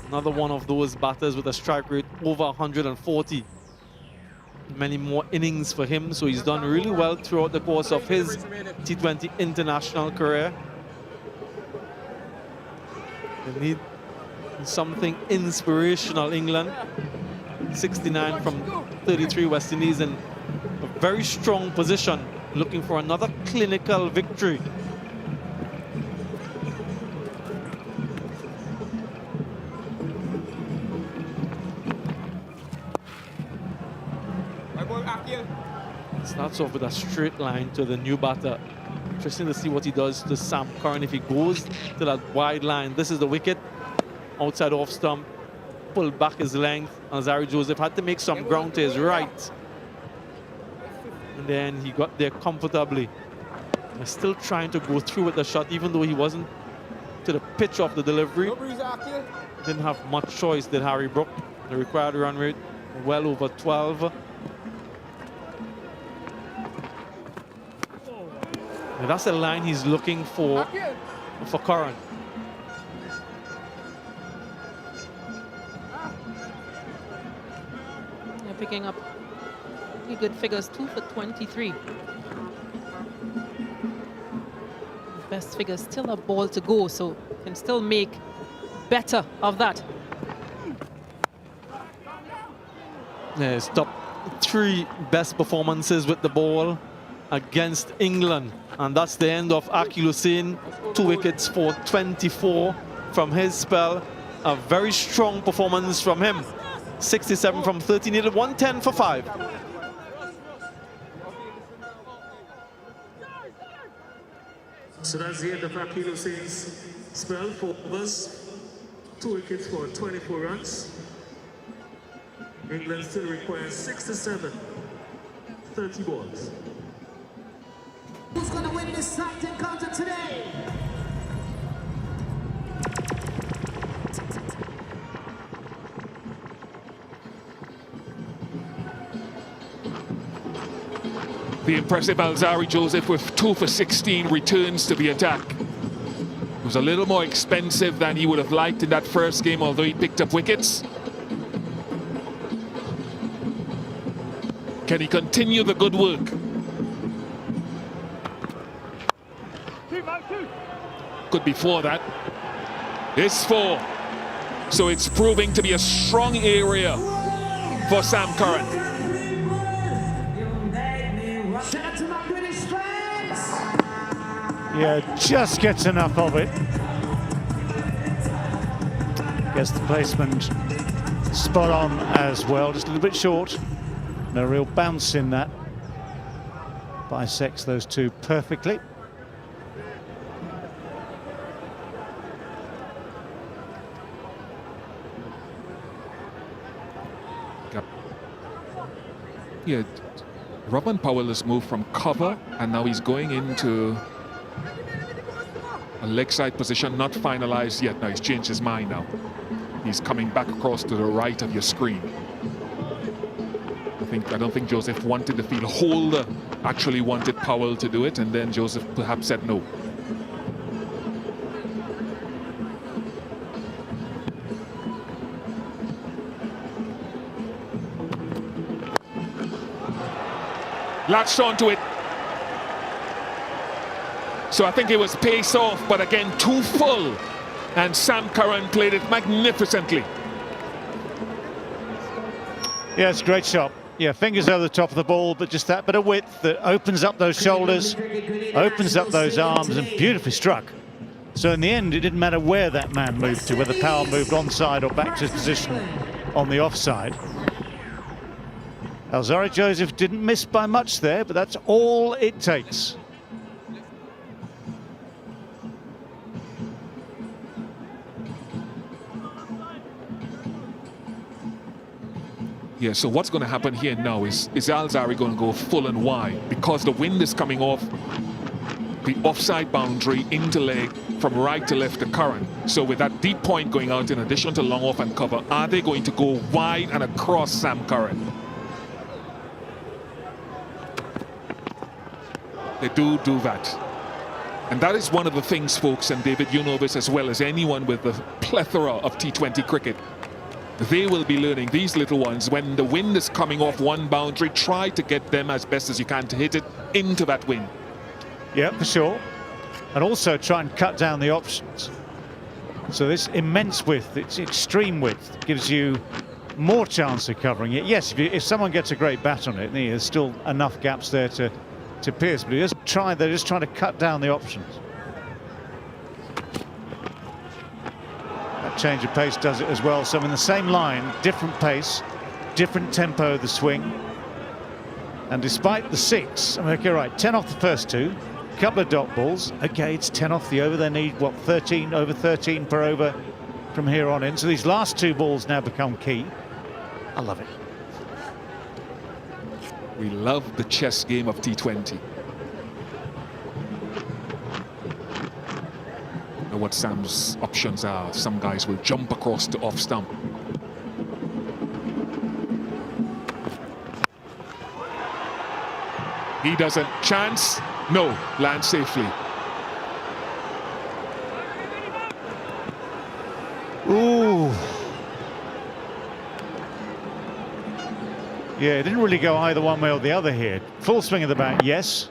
Another one of those batters with a strike rate over 140. Many more innings for him, so he's done really well throughout the course of his T20 international career. They need something inspirational, England. 69 from 33 West Indies in a very strong position, looking for another clinical victory. Starts off with a straight line to the new batter. Interesting to see what he does to Sam Curran if he goes to that wide line. This is the wicket, outside off stump, pulled back his length, and Zari Joseph had to make some ground to his right. And then he got there comfortably. And still trying to go through with the shot, even though he wasn't to the pitch of the delivery. Didn't have much choice, did Harry Brook. The required run rate well over 12. And that's the line he's looking for Curran. picking up pretty good figures, 2 for 23. Best figure, still a ball to go, so can still make better of that. Yeah, his top 3 best performances with the ball against England. And that's the end of Akil Hussain. 2 wickets for 24 from his spell. A very strong performance from him. 67 from 13, needed 110 for 5. So that's the end of Akil Hussain's spell. 4 overs, 2 wickets for 24 runs. England still requires 67, 30 balls. Who's going to win this side encounter today? The impressive Alzari Joseph with 2 for 16 returns to the attack. It was a little more expensive than he would have liked in that first game, although he picked up wickets. Can he continue the good work? Could be 4 that. It's 4. So it's proving to be a strong area for Sam Curran. Yeah, just gets enough of it. Gets the placement spot on as well, just a little bit short. No real bounce in that. Bisects those two perfectly. Yeah, Rovman Powell has moved from cover and now he's going into a leg side position, not finalized yet. Now he's changed his mind now. He's coming back across to the right of your screen. I don't think Joseph wanted the field holder, actually wanted Powell to do it, and then Joseph perhaps said no. Latched onto it. So I think it was pace off, but again, too full. And Sam Curran played it magnificently. Yeah, it's a great shot. Yeah, fingers over the top of the ball, but just that bit of width that opens up those shoulders, opens up those arms, and beautifully struck. So in the end, it didn't matter where that man moved to, whether Powell moved onside or back to his position on the offside. Alzari Joseph didn't miss by much there, but that's all it takes. Yeah, so what's going to happen here now is Alzari going to go full and wide because the wind is coming off the offside boundary into leg from right to left to Curran. So with that deep point going out in addition to long off and cover, are they going to go wide and across Sam Curran? They do that. And that is one of the things, folks, and David, you know this as well as anyone with the plethora of T20 cricket. They will be learning, these little ones, when the wind is coming off one boundary, try to get them as best as you can to hit it into that wind. Yeah, for sure. And also try and cut down the options. So this immense width, it's extreme width, gives you more chance of covering it. Yes, if someone gets a great bat on it, there's still enough gaps there to pierce, but they're just trying to cut down the options. That change of pace does it as well. So in the same line, different pace, different tempo of the swing. And despite the 6, okay, right, 10 off the first 2, couple of dot balls. Okay, it's 10 off the over. They need, what, 13, over 13 per over from here on in. So these last 2 balls now become key. I love it. We love the chess game of T20. Know what Sam's options are. Some guys will jump across to off stump. He doesn't. Chance? No. Lands safely. Ooh. Yeah, it didn't really go either one way or the other here. Full swing of the bat, yes.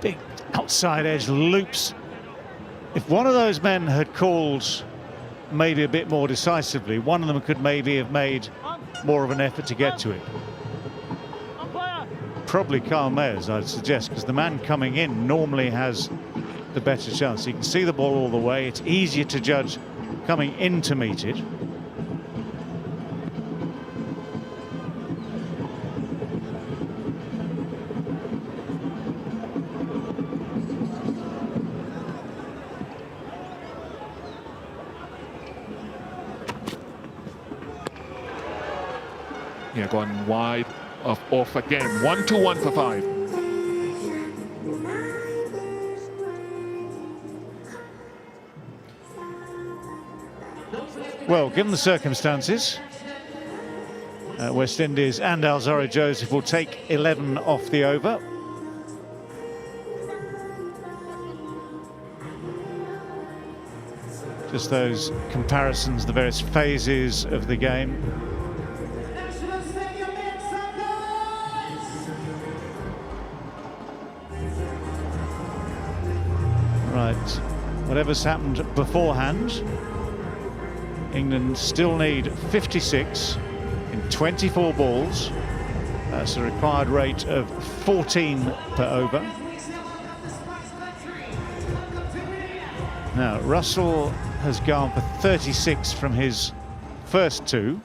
Big outside edge loops. If one of those men had called maybe a bit more decisively, one of them could maybe have made more of an effort to get to it. Probably Carl Mayers, I'd suggest, because the man coming in normally has the better chance. You can see the ball all the way. It's easier to judge coming in to meet it. Yeah, gone wide off again. 1-2-1 for 5. Well, given the circumstances, West Indies and Alzarri Joseph will take 11 off the over. Just those comparisons, the various phases of the game. Right, whatever's happened beforehand, England still need 56 in 24 balls. That's a required rate of 14 per over. Now, Russell has gone for 36 from his first two.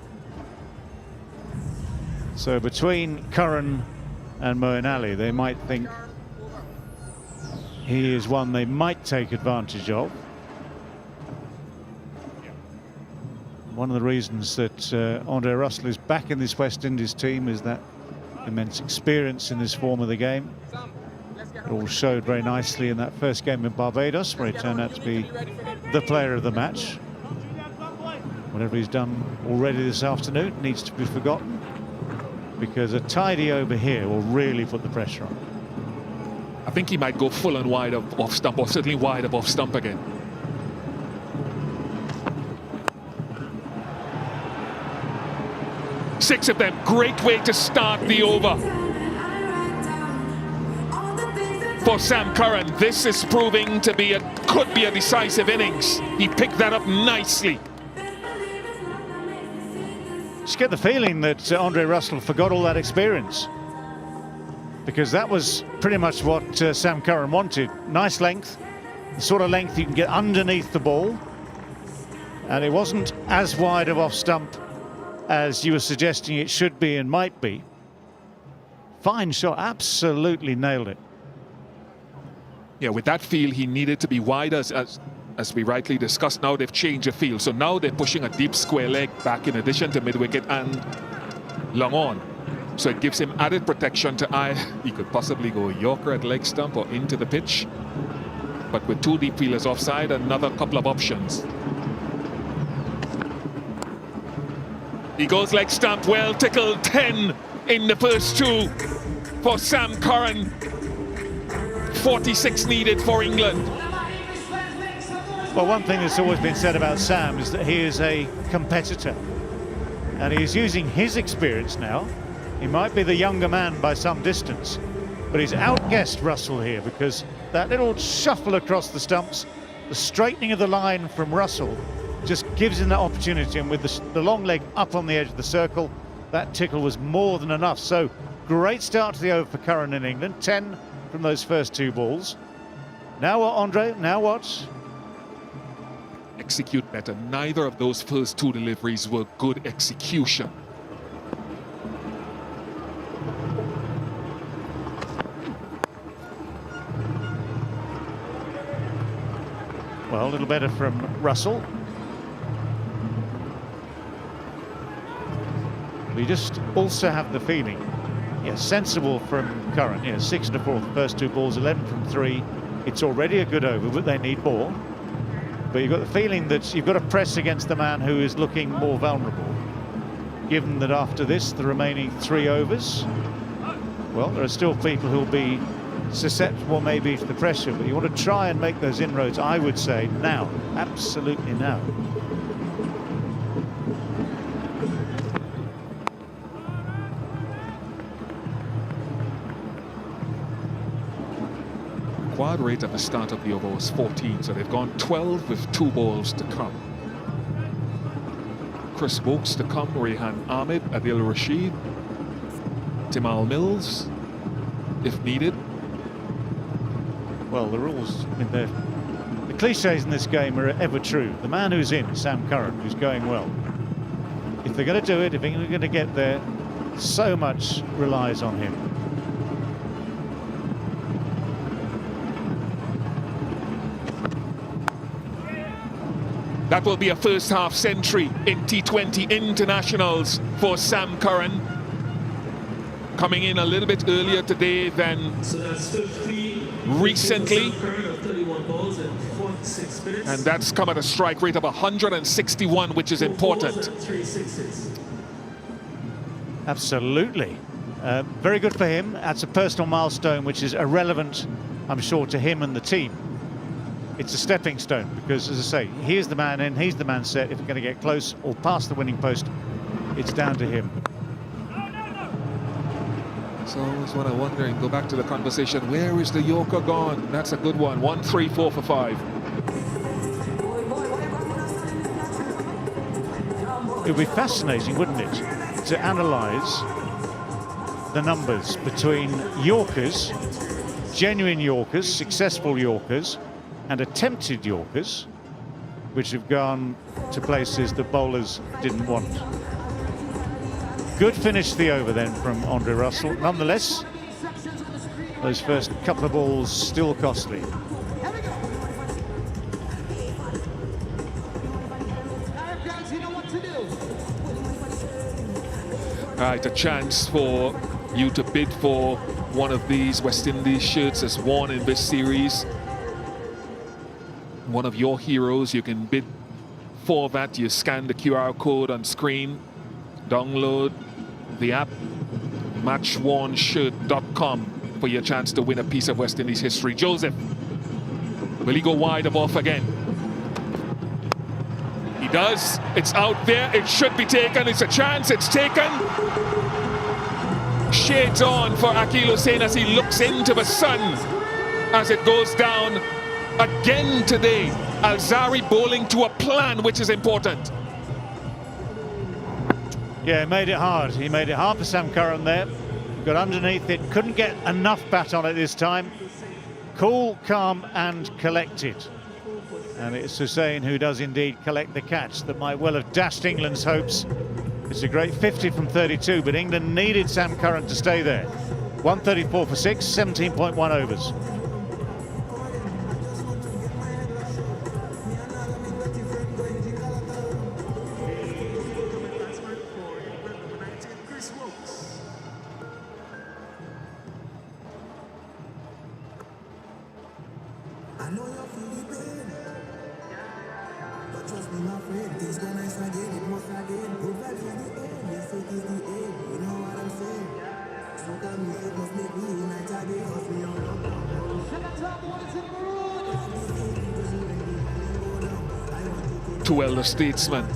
So between Curran and Moeen Ali, they might think he is one they might take advantage of. One of the reasons that Andre Russell is back in this West Indies team is that immense experience in this form of the game. It all showed very nicely in that first game in Barbados, where he turned out to be the player of the match. Whatever he's done already this afternoon needs to be forgotten, because a tidy over here will really put the pressure on. I think he might go full and wide of off stump, or certainly wide of off stump again. Six of them, great way to start the over. For Sam Curran, this is proving to be could be a decisive innings. He picked that up nicely. Just get the feeling that Andre Russell forgot all that experience, because that was pretty much what Sam Curran wanted. Nice length, the sort of length you can get underneath the ball, and it wasn't as wide of off stump as you were suggesting it should be and might be. Fine shot, absolutely nailed it. Yeah, with that field, he needed to be wide, as we rightly discussed. Now they've changed the field, so now they're pushing a deep square leg back in addition to mid-wicket and long on. So it gives him added protection to he could possibly go Yorker at leg stump or into the pitch. But with two deep fielders offside, another couple of options. He goes leg stump, well tickled, 10 in the first two for Sam Curran. 46 needed for England. Well, one thing that's always been said about Sam is that he is a competitor, and he's using his experience now. He might be the younger man by some distance, but he's outguessed Russell here, because that little shuffle across the stumps, the straightening of the line from Russell, just gives him that opportunity, and with the long leg up on the edge of the circle, that tickle was more than enough. So great start to the over for Curran in England, 10 from those first two balls. Now what, Andre? Now what? Execute better. Neither of those first two deliveries were good execution. Well, a little better from Russell. We just also have the feeling, yes, sensible from Curran, 6 and a 4 the first two balls, 11 from 3. It's already a good over, but they need more. But you've got the feeling that you've got to press against the man who is looking more vulnerable. Given that after this, the remaining 3 overs, well, there are still people who'll be susceptible maybe to the pressure, but you want to try and make those inroads, I would say, now. Absolutely now. required rate at the start of the over was 14, so they've gone 12 with 2 balls to come. Chris Wokes to come, Rehan Ahmed, Adil Rashid, Timal Mills, if needed. Well, the rules, I mean, the cliches in this game are ever true. The man who's in, Sam Curran, who's going well. If they're going to do it, if they're going to get there, so much relies on him. That will be a first half century in T20 internationals for Sam Curran. Coming in a little bit earlier today than So that's 50 recently. Curran of 31 balls in 46 minutes. And that's come at a strike rate of 161, which is important. 3 sixes. Absolutely. Very good for him. That's a personal milestone which is irrelevant, I'm sure, to him and the team. It's a stepping stone because, as I say, he's the man in, he's the man set. If we're going to get close or past the winning post, it's down to him. So I was wondering, go back to the conversation, where is the Yorker gone? That's a good one. 1, 3, 4 for 5. It would be fascinating, wouldn't it, to analyse the numbers between Yorkers, genuine Yorkers, successful Yorkers, and attempted Yorkers, which have gone to places the bowlers didn't want. Good finish to the over then from Andre Russell. Nonetheless, those first couple of balls still costly. Right, a chance for you to bid for one of these West Indies shirts as worn in this series. One of your heroes, you can bid for that. You scan the QR code on screen, download the app, matchwornshirt.com for your chance to win a piece of West Indies history. Joseph, will he go wide of off again? He does. It's out there. It should be taken. It's a chance. It's taken. Shades on for Akeal Hussain as he looks into the sun as it goes down. Again today, Alzari bowling to a plan, which is important. Yeah, he made it hard. He made it hard for Sam Curran there. Got underneath it, couldn't get enough bat on it this time. Cool, calm and collected. And it's Hussain who does indeed collect the catch that might well have dashed England's hopes. It's a great 50 from 32, but England needed Sam Curran to stay there. 134 for 6, 17.1 overs. I know you're feeling pain, but trust me, my friend, things go nice again, it must again. Good vibes is the aim, yes, it is the aim. You know what I'm saying? So come music must make me unite again. Cause we all love. Shut up, what is it, bro? Two elder statesmen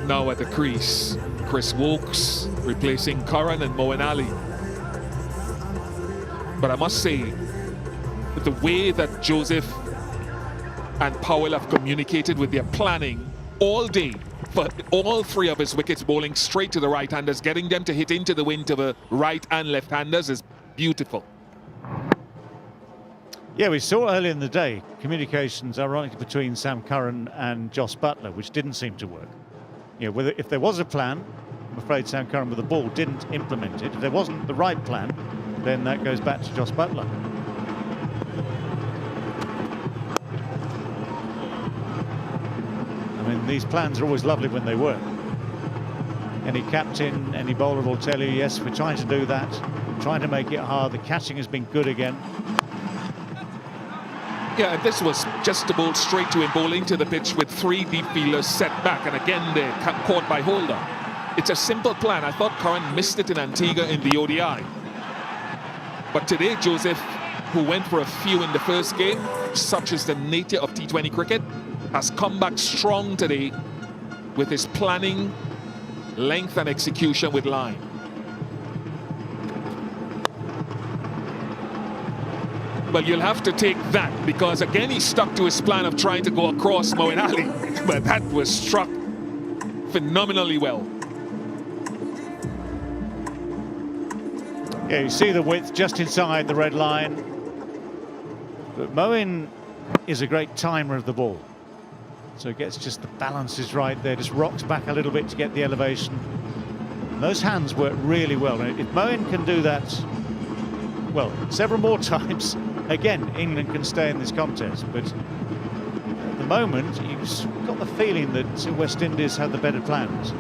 now at the crease. Chris Wokes replacing Curran and Moeen Ali. But I must say, the way that Joseph and Powell have communicated with their planning all day for all three of his wickets bowling straight to the right-handers, getting them to hit into the wind to the right and left-handers is beautiful. Yeah, we saw earlier in the day communications, ironically, between Sam Curran and Jos Buttler, which didn't seem to work. You know, if there was a plan, I'm afraid Sam Curran with the ball didn't implement it. If there wasn't the right plan, then that goes back to Jos Buttler. I mean, these plans are always lovely when they work. Any captain, any bowler will tell you, yes, we're trying to do that, trying to make it hard. The catching has been good again. Yeah, and this was just to bowl straight to him, bowling to the pitch with three deep fielders set back, and again they're caught by Holder. It's a simple plan. I thought Curran missed it in Antigua in the ODI. But today, Joseph, who went for a few in the first game, such is the nature of T20 cricket, has come back strong today with his planning, length and execution with line. Well, you'll have to take that because, again, he stuck to his plan of trying to go across Moeen Ali. But that was struck phenomenally well. Yeah, you see the width just inside the red line. But Moeen is a great timer of the ball. So it gets just the balance is right there, just rocks back a little bit to get the elevation. And those hands work really well. And if Moeen can do that, well, several more times, again, England can stay in this contest. But at the moment, you've got the feeling that West Indies had the better plans.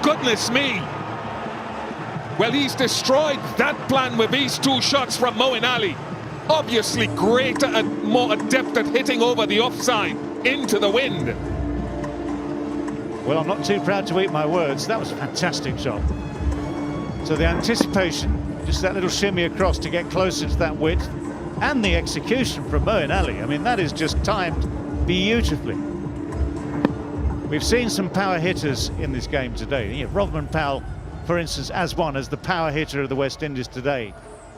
Goodness me! Well, he's destroyed that plan with these 2 shots from Moeen Ali. Obviously greater and more adept at hitting over the offside into the wind. Well, I'm not too proud to eat my words. That was a fantastic shot. So the anticipation, just that little shimmy across to get closer to that width, and the execution from Moeen Ali. I mean, that is just timed beautifully. We've seen some power hitters in this game today. You know, Rovman Powell, for instance, as the power hitter of the West Indies today,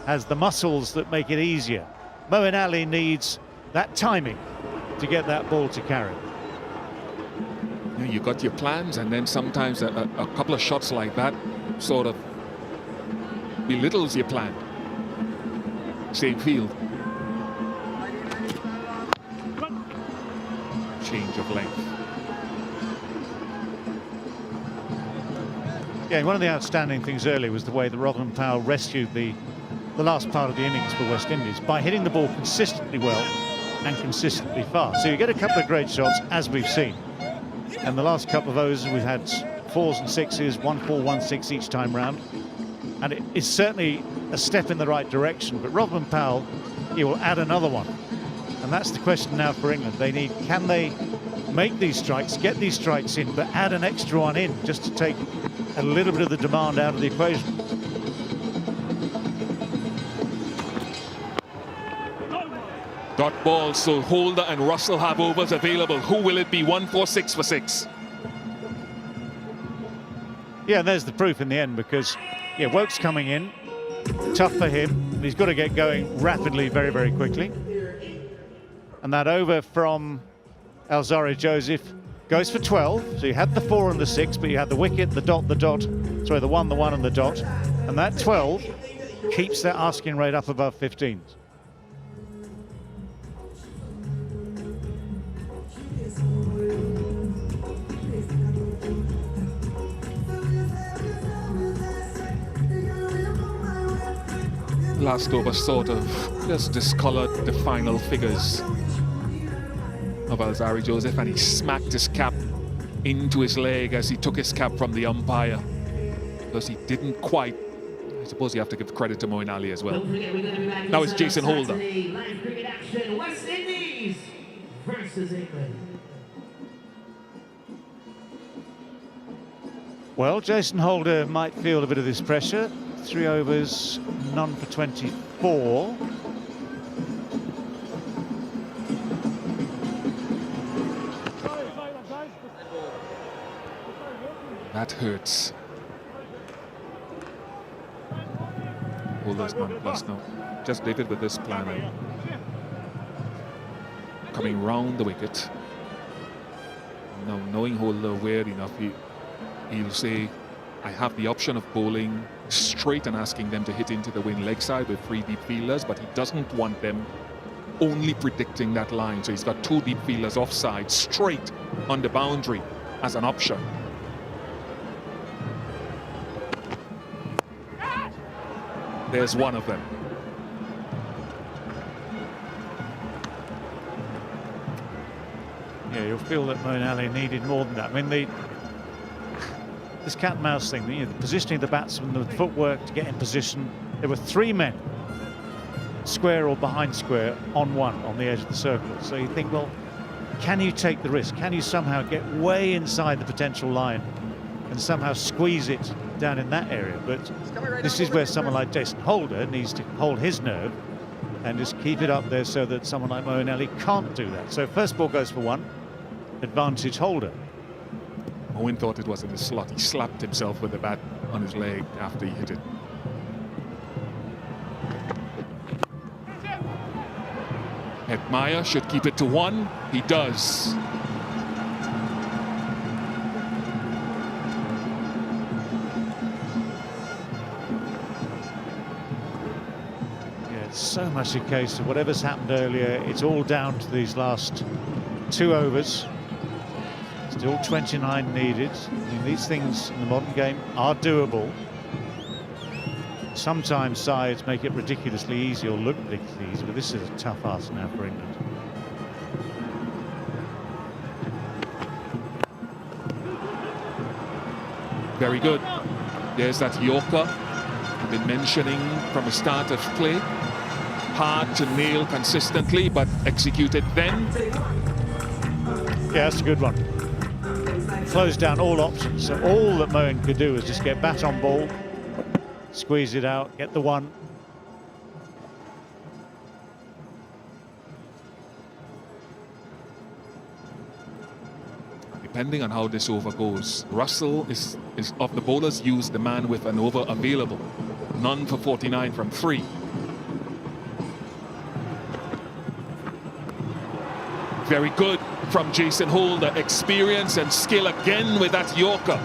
has the muscles that make it easier. Moeen Ali needs that timing to get that ball to carry. You know, you got your plans, and then sometimes a couple of shots like that sort of belittles your plan. Same field. Change of length. Yeah, one of the outstanding things earlier was the way that Rovman Powell rescued the last part of the innings for West Indies by hitting the ball consistently well and consistently fast. So you get a couple of great shots, as we've seen. And the last couple of overs, we've had 4s and 6s, 1-4, 1-6 each time round. And it is certainly a step in the right direction. But Rovman Powell, he will add another one. And that's the question now for England. Can they make these strikes, get these strikes in, but add an extra one in just to take a little bit of the demand out of the equation. Dot ball, so Holder and Russell have overs available. Who will it be? 1 4 6 for 6. Yeah, and there's the proof in the end, because yeah, Woke's coming in, tough for him. He's got to get going rapidly, very, very quickly. And that over from Alzarri Joseph goes for 12. So you had the 4 and the 6, but you had the wicket, the 1, the 1 and the dot. And that 12 keeps their asking rate up above 15s. Last over sort of just discolored the final figures of Alzarri Joseph, and he smacked his cap into his leg as he took his cap from the umpire, because he didn't quite. I suppose you have to give credit to Moeen Ali as well. Now it's Jason Holder. Live cricket action, West Indies versus England. Well, Jason Holder might feel a bit of this pressure. 3 overs, none for 24. That hurts. Holder's nonplussed now. Just dated with this plan. Coming round the wicket. Now, knowing Holder weird enough, he'll say, I have the option of bowling straight and asking them to hit into the wing leg side with 3 deep fielders, but he doesn't want them only predicting that line. So he's got 2 deep fielders offside, straight on the boundary as an option. There's one of them. Yeah, you'll feel that Moeen Ali needed more than that. I mean, this cat and mouse thing, the positioning of the batsman, the footwork to get in position. There were 3 men, square or behind square, on 1 on the edge of the circle. So you think, well, can you take the risk? Can you somehow get way inside the potential line and somehow squeeze it down in that area? But this is where someone like Jason Holder needs to hold his nerve and just keep it up there so that someone like Moeen Ali can't do that. So first ball goes for 1, advantage Holder. Moeen thought it was in the slot. He slapped himself with the bat on his leg after he hit it. Hetmeyer should keep it to 1. He does. Yeah, it's so much a case of whatever's happened earlier, it's all down to these last 2 overs. Still 29 needed. I mean, these things in the modern game are doable. Sometimes sides make it ridiculously easy or look ridiculously easy, but this is a tough ask now for England. Very good. There's that Yorker I've been mentioning from the start of play. Hard to nail consistently, but executed then. Yeah, that's a good one. Closed down all options. So all that Moen could do was just get bat on ball, squeeze it out, get the 1. Depending on how this over goes, Russell is of the bowlers used the man with an over available. None for 49 from 3. Very good from Jason Holder. Experience and skill again with that Yorker.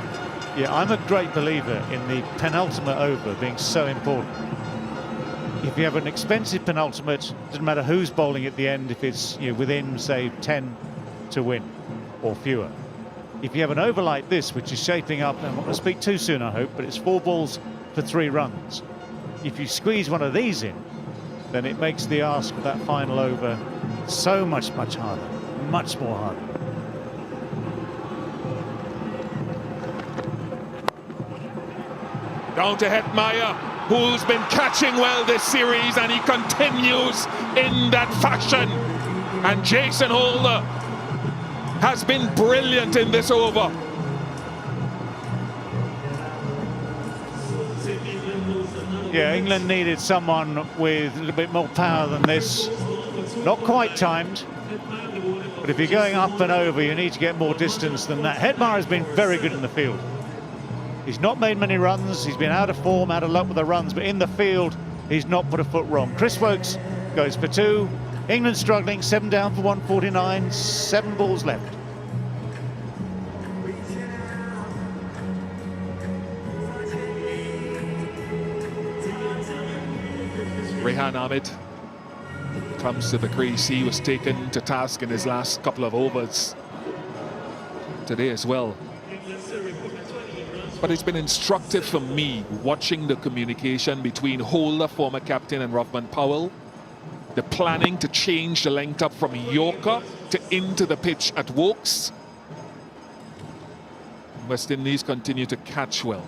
Yeah, I'm a great believer in the penultimate over being so important. If you have an expensive penultimate, doesn't matter who's bowling at the end, if it's within, say, 10 to win or fewer. If you have an over like this, which is shaping up, and I'm not going to speak too soon, I hope, but it's 4 balls for 3 runs. If you squeeze one of these in, then it makes the ask of that final over so much harder, much more harder. Down to Hetmeyer, who's been catching well this series, and he continues in that fashion. And Jason Holder has been brilliant in this over. Yeah, England needed someone with a little bit more power than this. Not quite timed, but if you're going up and over, you need to get more distance than that. Hetmeyer has been very good in the field. He's not made many runs. He's been out of form, out of luck with the runs, but in the field, he's not put a foot wrong. Chris Woakes goes for 2. England struggling, 7 down for 149, 7 balls left. Rehan Ahmed comes to the crease. He was taken to task in his last couple of overs today as well. But it's been instructive for me watching the communication between Holder, former captain, and Rovman Powell. The planning to change the length up from Yorker to into the pitch at Woakes. West Indies continue to catch well.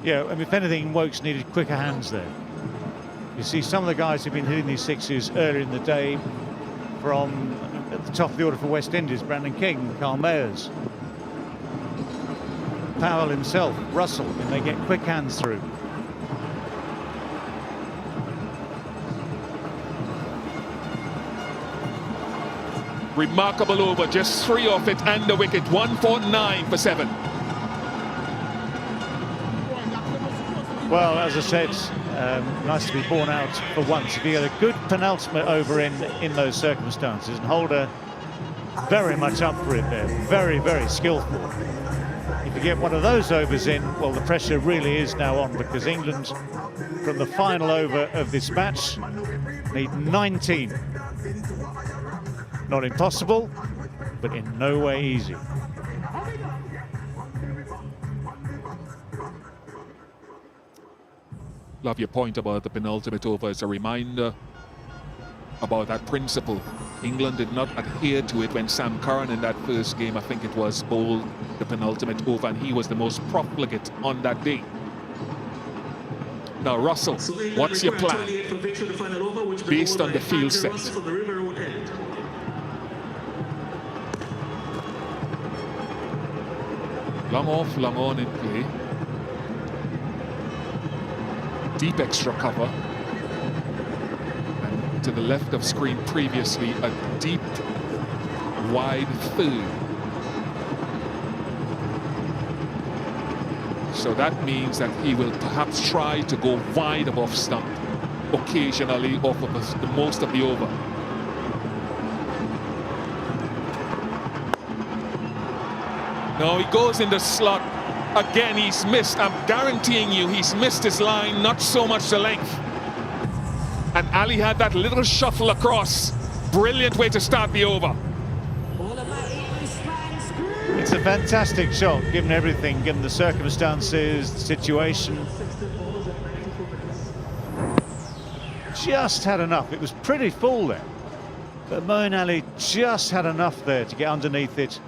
Yeah, I mean, if anything, Woakes needed quicker hands there. You see some of the guys who've been hitting these sixes earlier in the day from at the top of the order for West Indies, Brandon King, Carl Mayers, Powell himself, Russell, and they get quick hands through. Remarkable over, just 3 off it and the wicket. 149 for 7. Well, as I said, nice to be borne out for once. If you had a good penultimate over in those circumstances, and Holder very much up for it there, very, very skillful. If you get one of those overs in, well, the pressure really is now on, because England, from the final over of this match, need 19. Not impossible, but in no way easy. Love your point about the penultimate over as a reminder about that principle. England did not adhere to it when Sam Curran in that first game, I think it was, bowled the penultimate over, and he was the most profligate on that day. Now, Russell, what's your plan based on the field set? Long off, long on in play. Deep extra cover. And to the left of screen previously, a deep, wide third. So that means that he will perhaps try to go wide of off stump. occasionally off of the most of the over. Now he goes in the slot. Again, he's missed. I'm guaranteeing you he's missed his line, not so much the length. And Ali had that little shuffle across. Brilliant way to start the over. It's a fantastic shot, given everything, given the circumstances, the situation. Just had enough. It was pretty full there. But Moeen Ali just had enough there to get underneath it.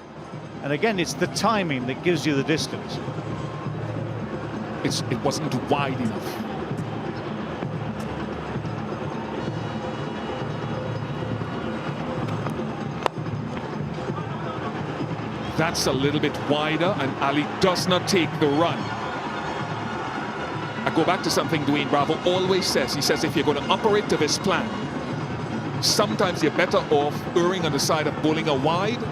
And again, it's the timing that gives you the distance. It wasn't wide enough. That's a little bit wider, and Ali does not take the run. I go back to something Dwayne Bravo always says. He says if you're going to operate to this plan, sometimes you're better off erring on the side of bowling a wide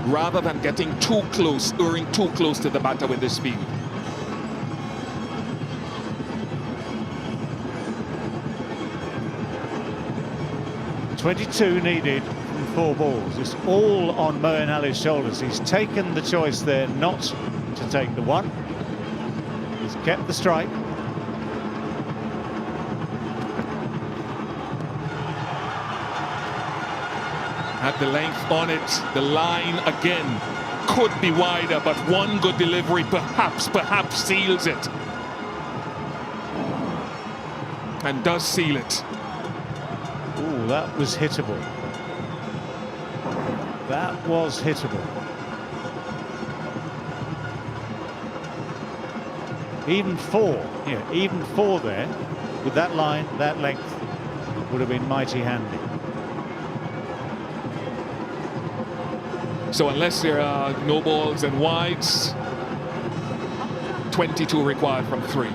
rather than getting too close, erring too close to the batter with this speed. .22 needed from 4 balls. It's all on Moeen Ali's shoulders. He's taken the choice there not to take the one. He's kept the strike. Had the length on it. The line again could be wider, but one good delivery perhaps seals it. And does seal it. Ooh, that was hittable. That was hittable. Even 4, yeah, even 4 there, with that line, that length, would have been mighty handy. So unless there are no balls and wides, 22 required from 3.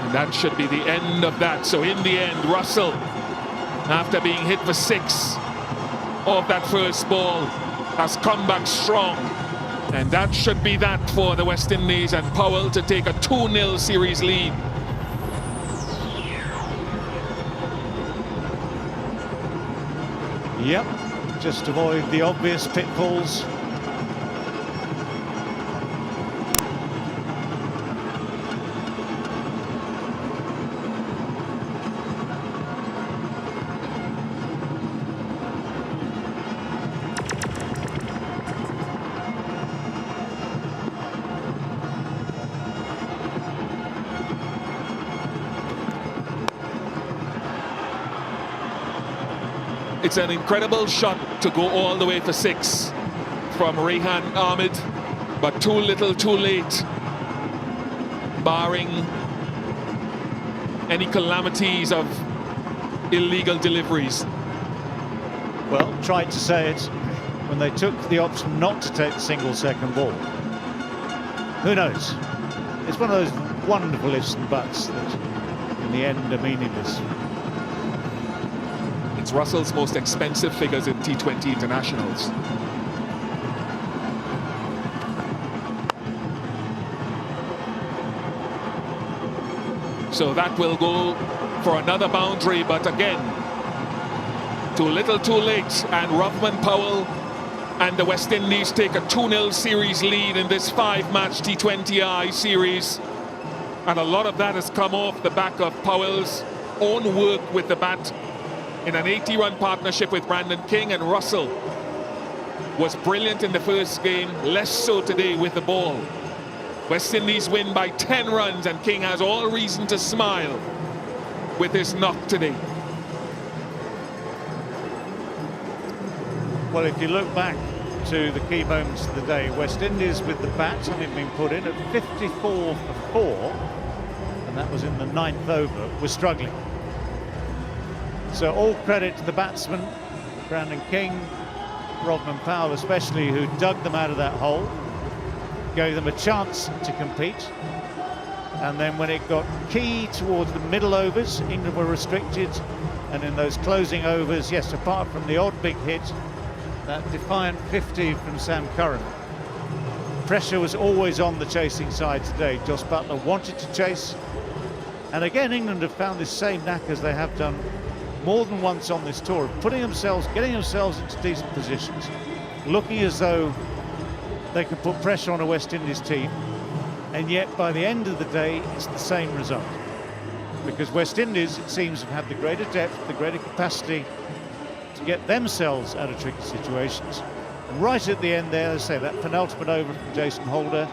And that should be the end of that. So in the end, Russell, after being hit for 6 of that first ball, has come back strong. And that should be that for the West Indies, and Powell to take a 2-0 series lead. Yep, just avoid the obvious pitfalls. It's an incredible shot to go all the way for 6 from Rehan Ahmed, but too little, too late, barring any calamities of illegal deliveries. Well, tried to say it when they took the option not to take the single second ball. Who knows? It's one of those wonderful ifs and buts that in the end are meaningless. It's Russell's most expensive figures in T20 internationals. So that will go for another boundary, but again, too little, too late, and Rovman, Powell and the West Indies take a 2-0 series lead in this 5-match T20I series. And a lot of that has come off the back of Powell's own work with the bat in an 80-run partnership with Brandon King, and Russell was brilliant in the first game, less so today with the ball. West Indies win by 10 runs, and King has all reason to smile with his knock today. Well, if you look back to the key moments of the day, West Indies with the bat having been put in at 54 for 4, and that was in the 9th over, was struggling. So all credit to the batsmen, Brandon King, Rovman Powell especially, who dug them out of that hole, gave them a chance to compete. And then when it got key towards the middle overs, England were restricted. And in those closing overs, yes, apart from the odd big hit, that defiant 50 from Sam Curran, Pressure was always on the chasing side today. Joss Butler wanted to chase. And again, England have found this same knack, as they have done more than once on this tour, of getting themselves into decent positions, looking as though they can put pressure on a West Indies team, and yet by the end of the day, it's the same result. Because West Indies, it seems, have had the greater depth, the greater capacity to get themselves out of tricky situations. And right at the end there, as I say, that penultimate over from Jason Holder,